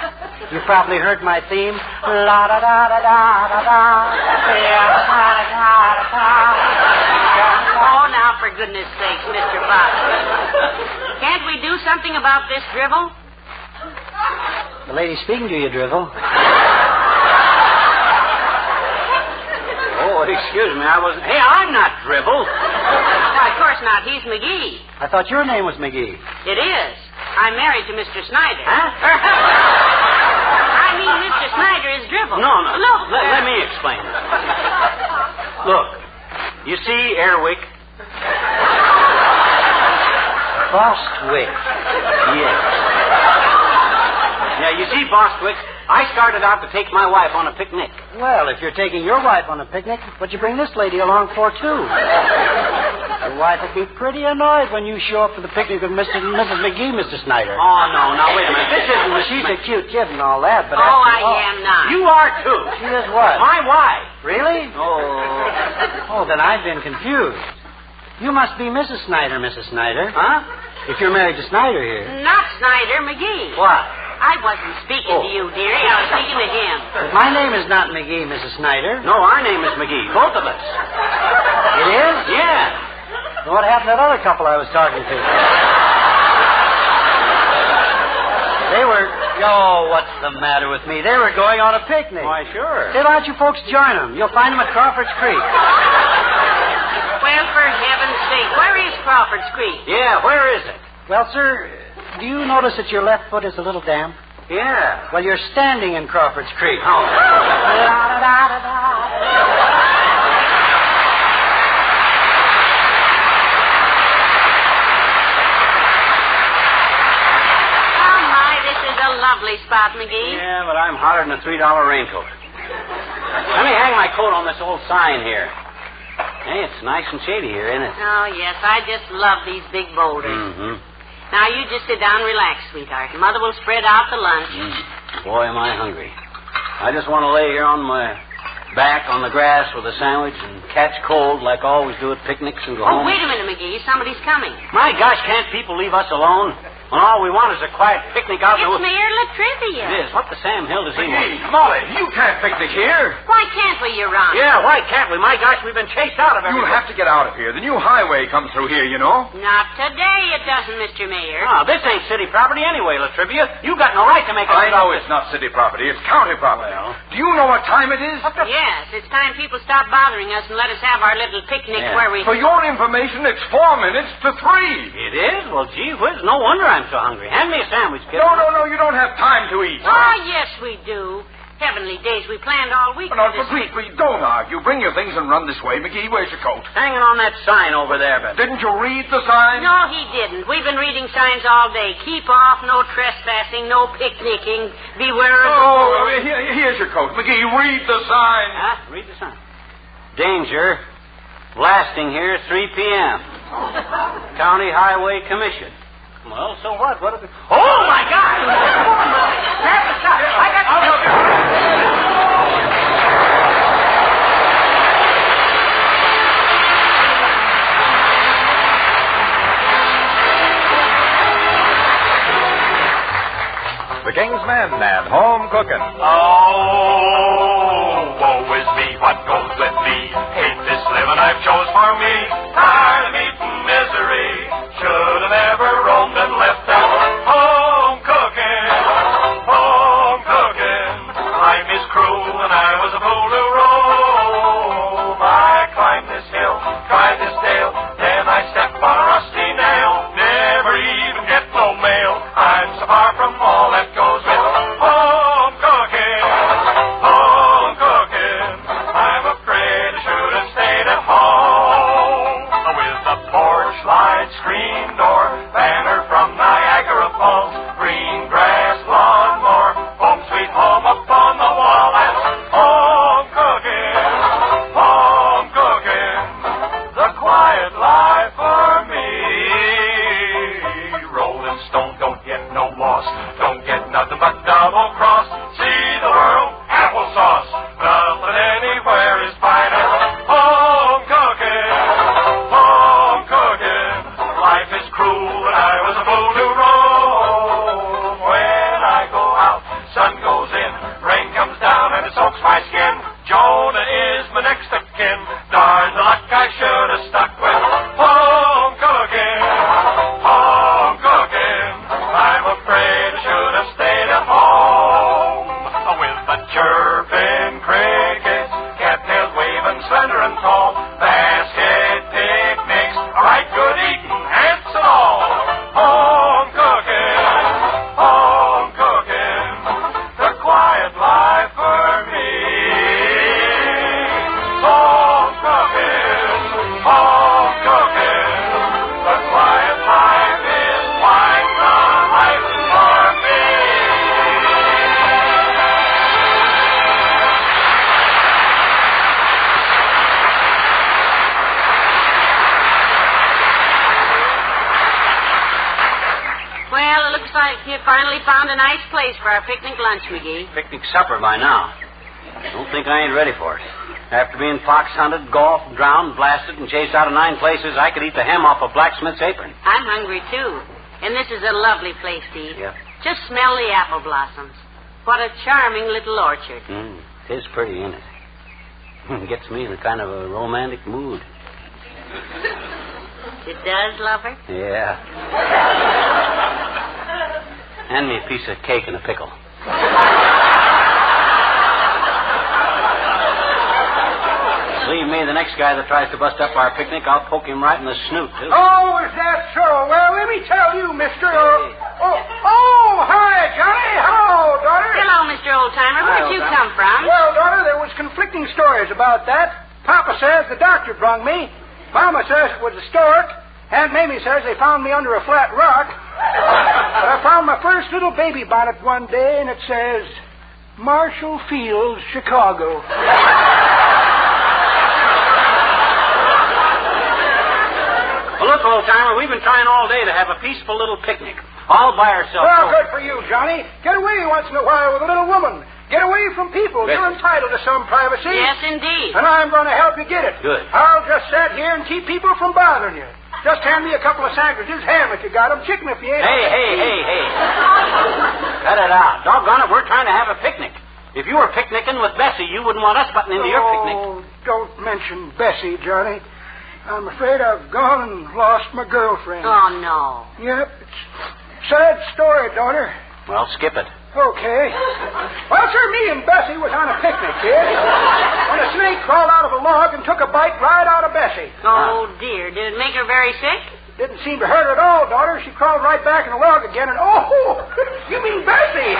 You probably heard my theme. La-da-da-da-da-da-da. Oh, now, for goodness sakes, Mr. Bostwick. Can't we do something about this drivel? The lady speaking to you, Drivel. Oh, excuse me, I wasn't... Hey, I'm not Dribble. Why, of course not. He's McGee. I thought your name was McGee. It is. I'm married to Mr. Snyder. Huh? I mean, Mr. Snyder is Dribble. No. Look. Let me explain. Look, you see Airwick? Bostwick. Yes. Yeah, you see, Bostwick, I started out to take my wife on a picnic. Well, if you're taking your wife on a picnic, what'd you bring this lady along for, too? Your wife will be pretty annoyed when you show up for the picnic with Mr. and Mrs. McGee, Mr. Snyder. Oh, no, now, wait a minute. This isn't... She's a cute kid and all that, but... I am not. You are, too. She is what? My wife. Really? Oh. Oh, then I've been confused. You must be Mrs. Snyder, Mrs. Snyder. Huh? If you're married to Snyder here. Not Snyder, McGee. What? I wasn't speaking to you, dearie. I was speaking to him. But my name is not McGee, Mrs. Snyder. No, our name is McGee. Both of us. It is? Yeah. Well, what happened to that other couple I was talking to? They were... Oh, what's the matter with me? They were going on a picnic. Why, sure. Say, why don't you folks join them? You'll find them at Crawford's Creek. Well, for heaven's sake, where is Crawford's Creek? Yeah, where is it? Well, sir, do you notice that your left foot is a little damp? Yeah. Well, you're standing in Crawford's Creek. Oh. Lovely spot, McGee. Yeah, but I'm hotter than a $3 raincoat. Let me hang my coat on this old sign here. Hey, it's nice and shady here, isn't it? Oh, yes. I just love these big boulders. Mm-hmm. Now, you just sit down and relax, sweetheart. Mother will spread out the lunch. Boy, am I hungry. I just want to lay here on my back on the grass with a sandwich and catch cold like I always do at picnics and go home. Oh, wait a minute, McGee. Somebody's coming. My gosh, can't people leave us alone? When all we want is a quiet picnic out in the... It's Mayor Latrivia. It is. What the Sam Hill does he want? Molly, you can't picnic here. Why can't we, Your Honor? Yeah, why can't we? My gosh, we've been chased out of everything. You'll have to get out of here. The new highway comes through here, you know. Not today, it doesn't, Mr. Mayor. Oh, this ain't city property anyway, Latrivia. You got no right to make a... I know it's not city property. It's county property. Well. Do you know what time it is? Yes, it's time people stop bothering us and let us have our little picnic where we... For your information, it's 4 minutes to 3. It is? Well, gee whiz, no wonder I'm so hungry. Hand me a sandwich, kid. No, you don't have time to eat. Oh, yes, we do. Heavenly days, we planned all week. No, please, don't argue. Bring your things and run this way. McGee, where's your coat? Hanging on that sign over there, but... Didn't you read the sign? No, he didn't. We've been reading signs all day. Keep off, no trespassing, no picnicking, beware of the... Oh, here's your coat. McGee, read the sign. Huh? Read the sign. Danger. Blasting here, 3 p.m. County Highway Commission. Well, so what? What? Oh, my God! Grab the shot. I got... I'll help you. The King's Men and Home Cooking. Oh, woe is me, what goes with me? Hate this living I've chose for me. Tired of eating misery. Should have never roamed and left that home cooking. Home cooking. Life is cruel and I was a fool to roam. I climbed this hill, tried this dale, then I stepped on a rusty nail. Never even get no mail. I'm so far from all that goes with home cooking. Home cooking. I'm afraid I should have stayed at home. With a porch light, screen door, banner from Niagara Falls, green grass, lawnmower, home sweet home up on the wall. That's home cooking. Home cooking. The quiet life for me. Rolling stone, don't get no loss. Don't get nothing but double cross. See the world, applesauce. Nothing anywhere is finer. Home cooking. Home cooking. Life is cruel and I was a fool to roam. When I go out, sun goes in, rain comes down and it soaks my skin. Jonah is my next of kin. Darn the luck I should have stuck with home cooking. Home cooking. I'm afraid I should have stayed at home. With the chirping crickets, cattails waving slender and tall, basket picnics, all right, good eating, ants and all. Home cooking. Home cooking. The quiet life for me. Home cooking. Home cooking. The quiet life is quite the life for me. Well, it looks like you finally found a nice place for our picnic lunch, McGee. Picnic supper by now. Don't think I ain't ready for it. After being fox hunted, golfed, drowned, blasted, and chased out of 9 places, I could eat the hem off a blacksmith's apron. I'm hungry, too. And this is a lovely place to eat. Yep. Just smell the apple blossoms. What a charming little orchard. It is pretty, isn't it? Gets me in a kind of a romantic mood. It does, lover? Yeah. Hand me a piece of cake and a pickle. Believe me, the next guy that tries to bust up our picnic, I'll poke him right in the snoot, too. Oh, is that so? Well, let me tell you, mister. Hi, Johnny. Hello, daughter. Hello, Mr. Oldtimer. Where'd you come from? Well, daughter, there was conflicting stories about that. Papa says the doctor brung me. Mama says it was a stork. Aunt Mamie says they found me under a flat rock. But I found my first little baby bonnet one day, and it says, Marshall Fields, Chicago. Well, look, old-timer, we've been trying all day to have a peaceful little picnic, all by ourselves. Well, good for you, Johnny. Get away once in a while with a little woman. Get away from people. Good. You're entitled to some privacy. Yes, indeed. And I'm going to help you get it. Good. I'll just sit here and keep people from bothering you. Just hand me a couple of sandwiches. Ham if you got 'em. Chicken if you ain't. Hey. Cut it out. Doggone it, we're trying to have a picnic. If you were picnicking with Bessie, you wouldn't want us butting into your picnic. Oh, don't mention Bessie, Johnny. I'm afraid I've gone and lost my girlfriend. Oh, no. Yep. It's a sad story, daughter. Well, skip it. Okay. Well, sir, me and Bessie was on a picnic, kid, when a snake crawled out of a log and took a bite right out of Bessie. Oh, dear. Did it make her very sick? Didn't seem to hurt her at all, daughter. She crawled right back in the log again, and oh, you mean Bessie?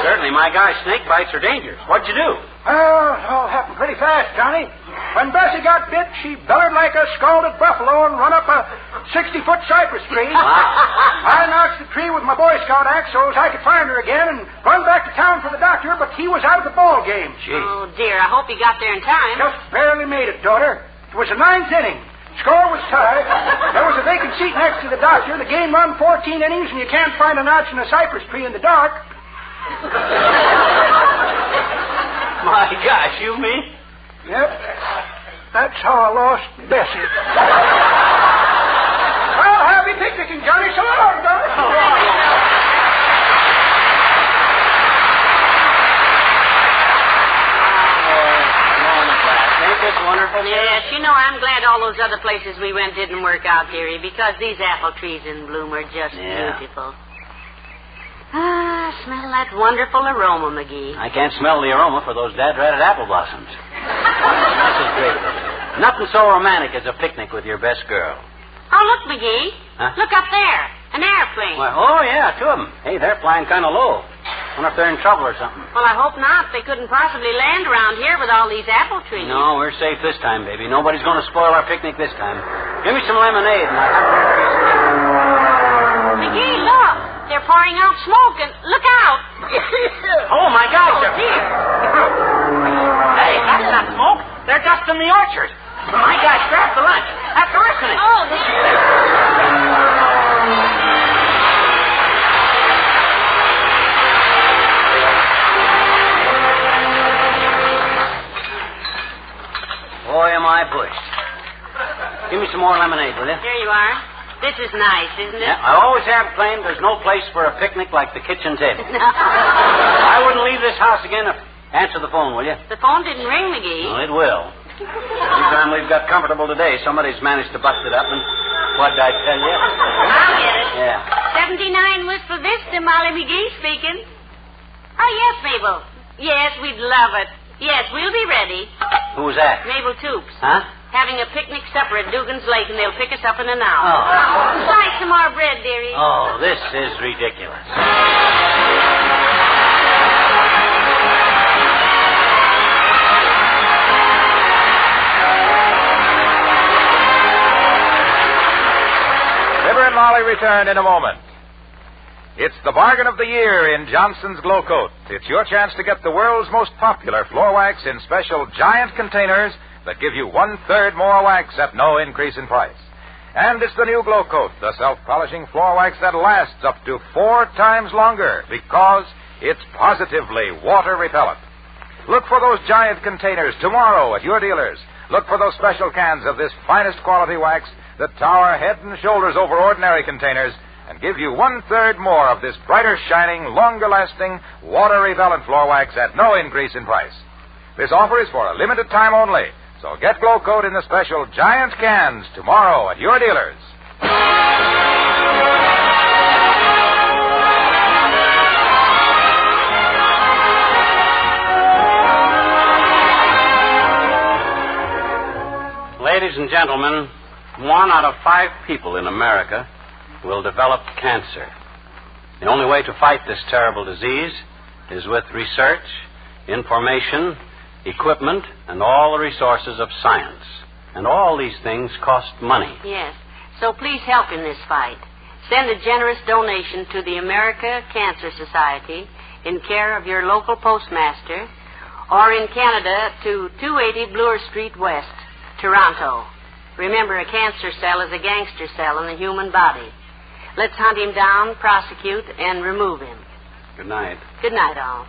Certainly, my gosh, snake bites are dangerous. What'd you do? Well, it all happened pretty fast, Johnny. When Bessie got bit, she bellowed like a scalded buffalo and run up a 60-foot cypress tree. I notched the tree with my Boy Scout axe so as I could find her again and run back to town for the doctor, but he was out of the ball game. Jeez. Oh, dear. I hope you got there in time. Just barely made it, daughter. It was the 9th inning. Score was tied. There was a vacant seat next to the doctor. The game run 14 innings, and you can't find a notch in a cypress tree in the dark. My gosh, you mean? Yep. That's how I lost Bessie. Well, happy picnicking, Johnny. So long, daughter. Ain't this wonderful? Yes, you know, I'm glad all those other places we went didn't work out, dearie, because these apple trees in bloom are just beautiful. Ah, smell that wonderful aroma, McGee. I can't smell the aroma for those dad-ratted apple blossoms. This is great. Nothing so romantic as a picnic with your best girl. Oh, look, McGee. Huh? Look up there. An airplane. Well, oh, yeah, 2 of them. Hey, they're flying kind of low. Wonder if they're in trouble or something. Well, I hope not. They couldn't possibly land around here with all these apple trees. No, we're safe this time, baby. Nobody's going to spoil our picnic this time. Give me some lemonade and I'll have McGee, look. They're pouring out smoke, and look out. Oh, my gosh. Oh, dear. Hey, that's not smoke. They're dust in the orchard. My gosh, grab the lunch. That's arsenic. Oh, dear. Boy, am I bushed. Give me some more lemonade, will you? Here you are. This is nice, isn't it? Yeah, I always have claimed there's no place for a picnic like the kitchen table. No. I wouldn't leave this house again if... Answer the phone, will you? The phone didn't ring, McGee. Well, it will. Every time we've got comfortable today, somebody's managed to bust it up, and what'd I tell you? I'll get it. Yeah. 79 Wistful Vista, Molly McGee speaking. Oh, yes, Mabel. Yes, we'd love it. Yes, we'll be ready. Who's that? Mabel Toops. Huh? Having a picnic supper at Dugan's Lake, and they'll pick us up in an hour. Oh. Like some more bread, dearie. Oh, this is ridiculous. Fibber and Molly return in a moment. It's the bargain of the year in Johnson's Glow Coat. It's your chance to get the world's most popular floor wax in special giant containers that give you 1/3 more wax at no increase in price. And it's the new Glow Coat, the self-polishing floor wax that lasts up to 4 times longer because it's positively water repellent. Look for those giant containers tomorrow at your dealers. Look for those special cans of this finest quality wax that tower head and shoulders over ordinary containers and give you 1/3 more of this brighter shining, longer lasting, water repellent floor wax at no increase in price. This offer is for a limited time only, so get Glow Coat in the special giant cans tomorrow at your dealers. Ladies and gentlemen, 1 out of 5 people in America will develop cancer. The only way to fight this terrible disease is with research, information, equipment, and all the resources of science. And all these things cost money. Yes. So please help in this fight. Send a generous donation to the America Cancer Society in care of your local postmaster, or in Canada to 280 Bloor Street West, Toronto. Remember, a cancer cell is a gangster cell in the human body. Let's hunt him down, prosecute, and remove him. Good night. Good night, all.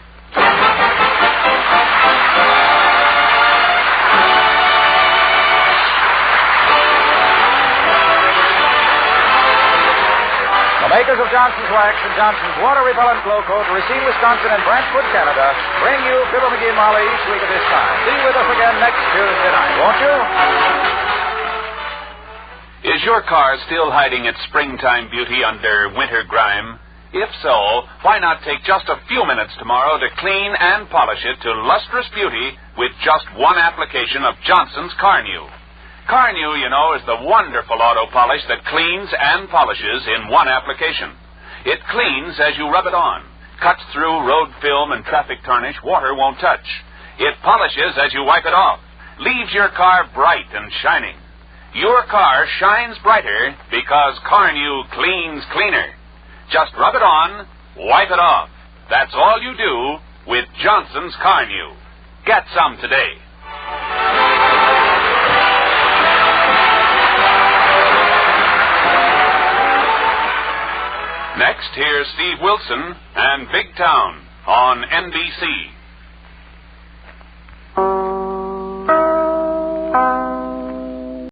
Makers of Johnson's Wax and Johnson's Water Repellent Glow Coat, Racine, Wisconsin, and Brantford, Canada, bring you Fibber McGee and Molly each week at this time. Be with us again next Tuesday night, won't you? Is your car still hiding its springtime beauty under winter grime? If so, why not take just a few minutes tomorrow to clean and polish it to lustrous beauty with just one application of Johnson's Carnew. Carnew, you know, is the wonderful auto polish that cleans and polishes in one application. It cleans as you rub it on, cuts through road film and traffic tarnish water won't touch. It polishes as you wipe it off, leaves your car bright and shining. Your car shines brighter because Carnew cleans cleaner. Just rub it on, wipe it off. That's all you do with Johnson's Carnew. Get some today. Next, here's Steve Wilson and Big Town on NBC.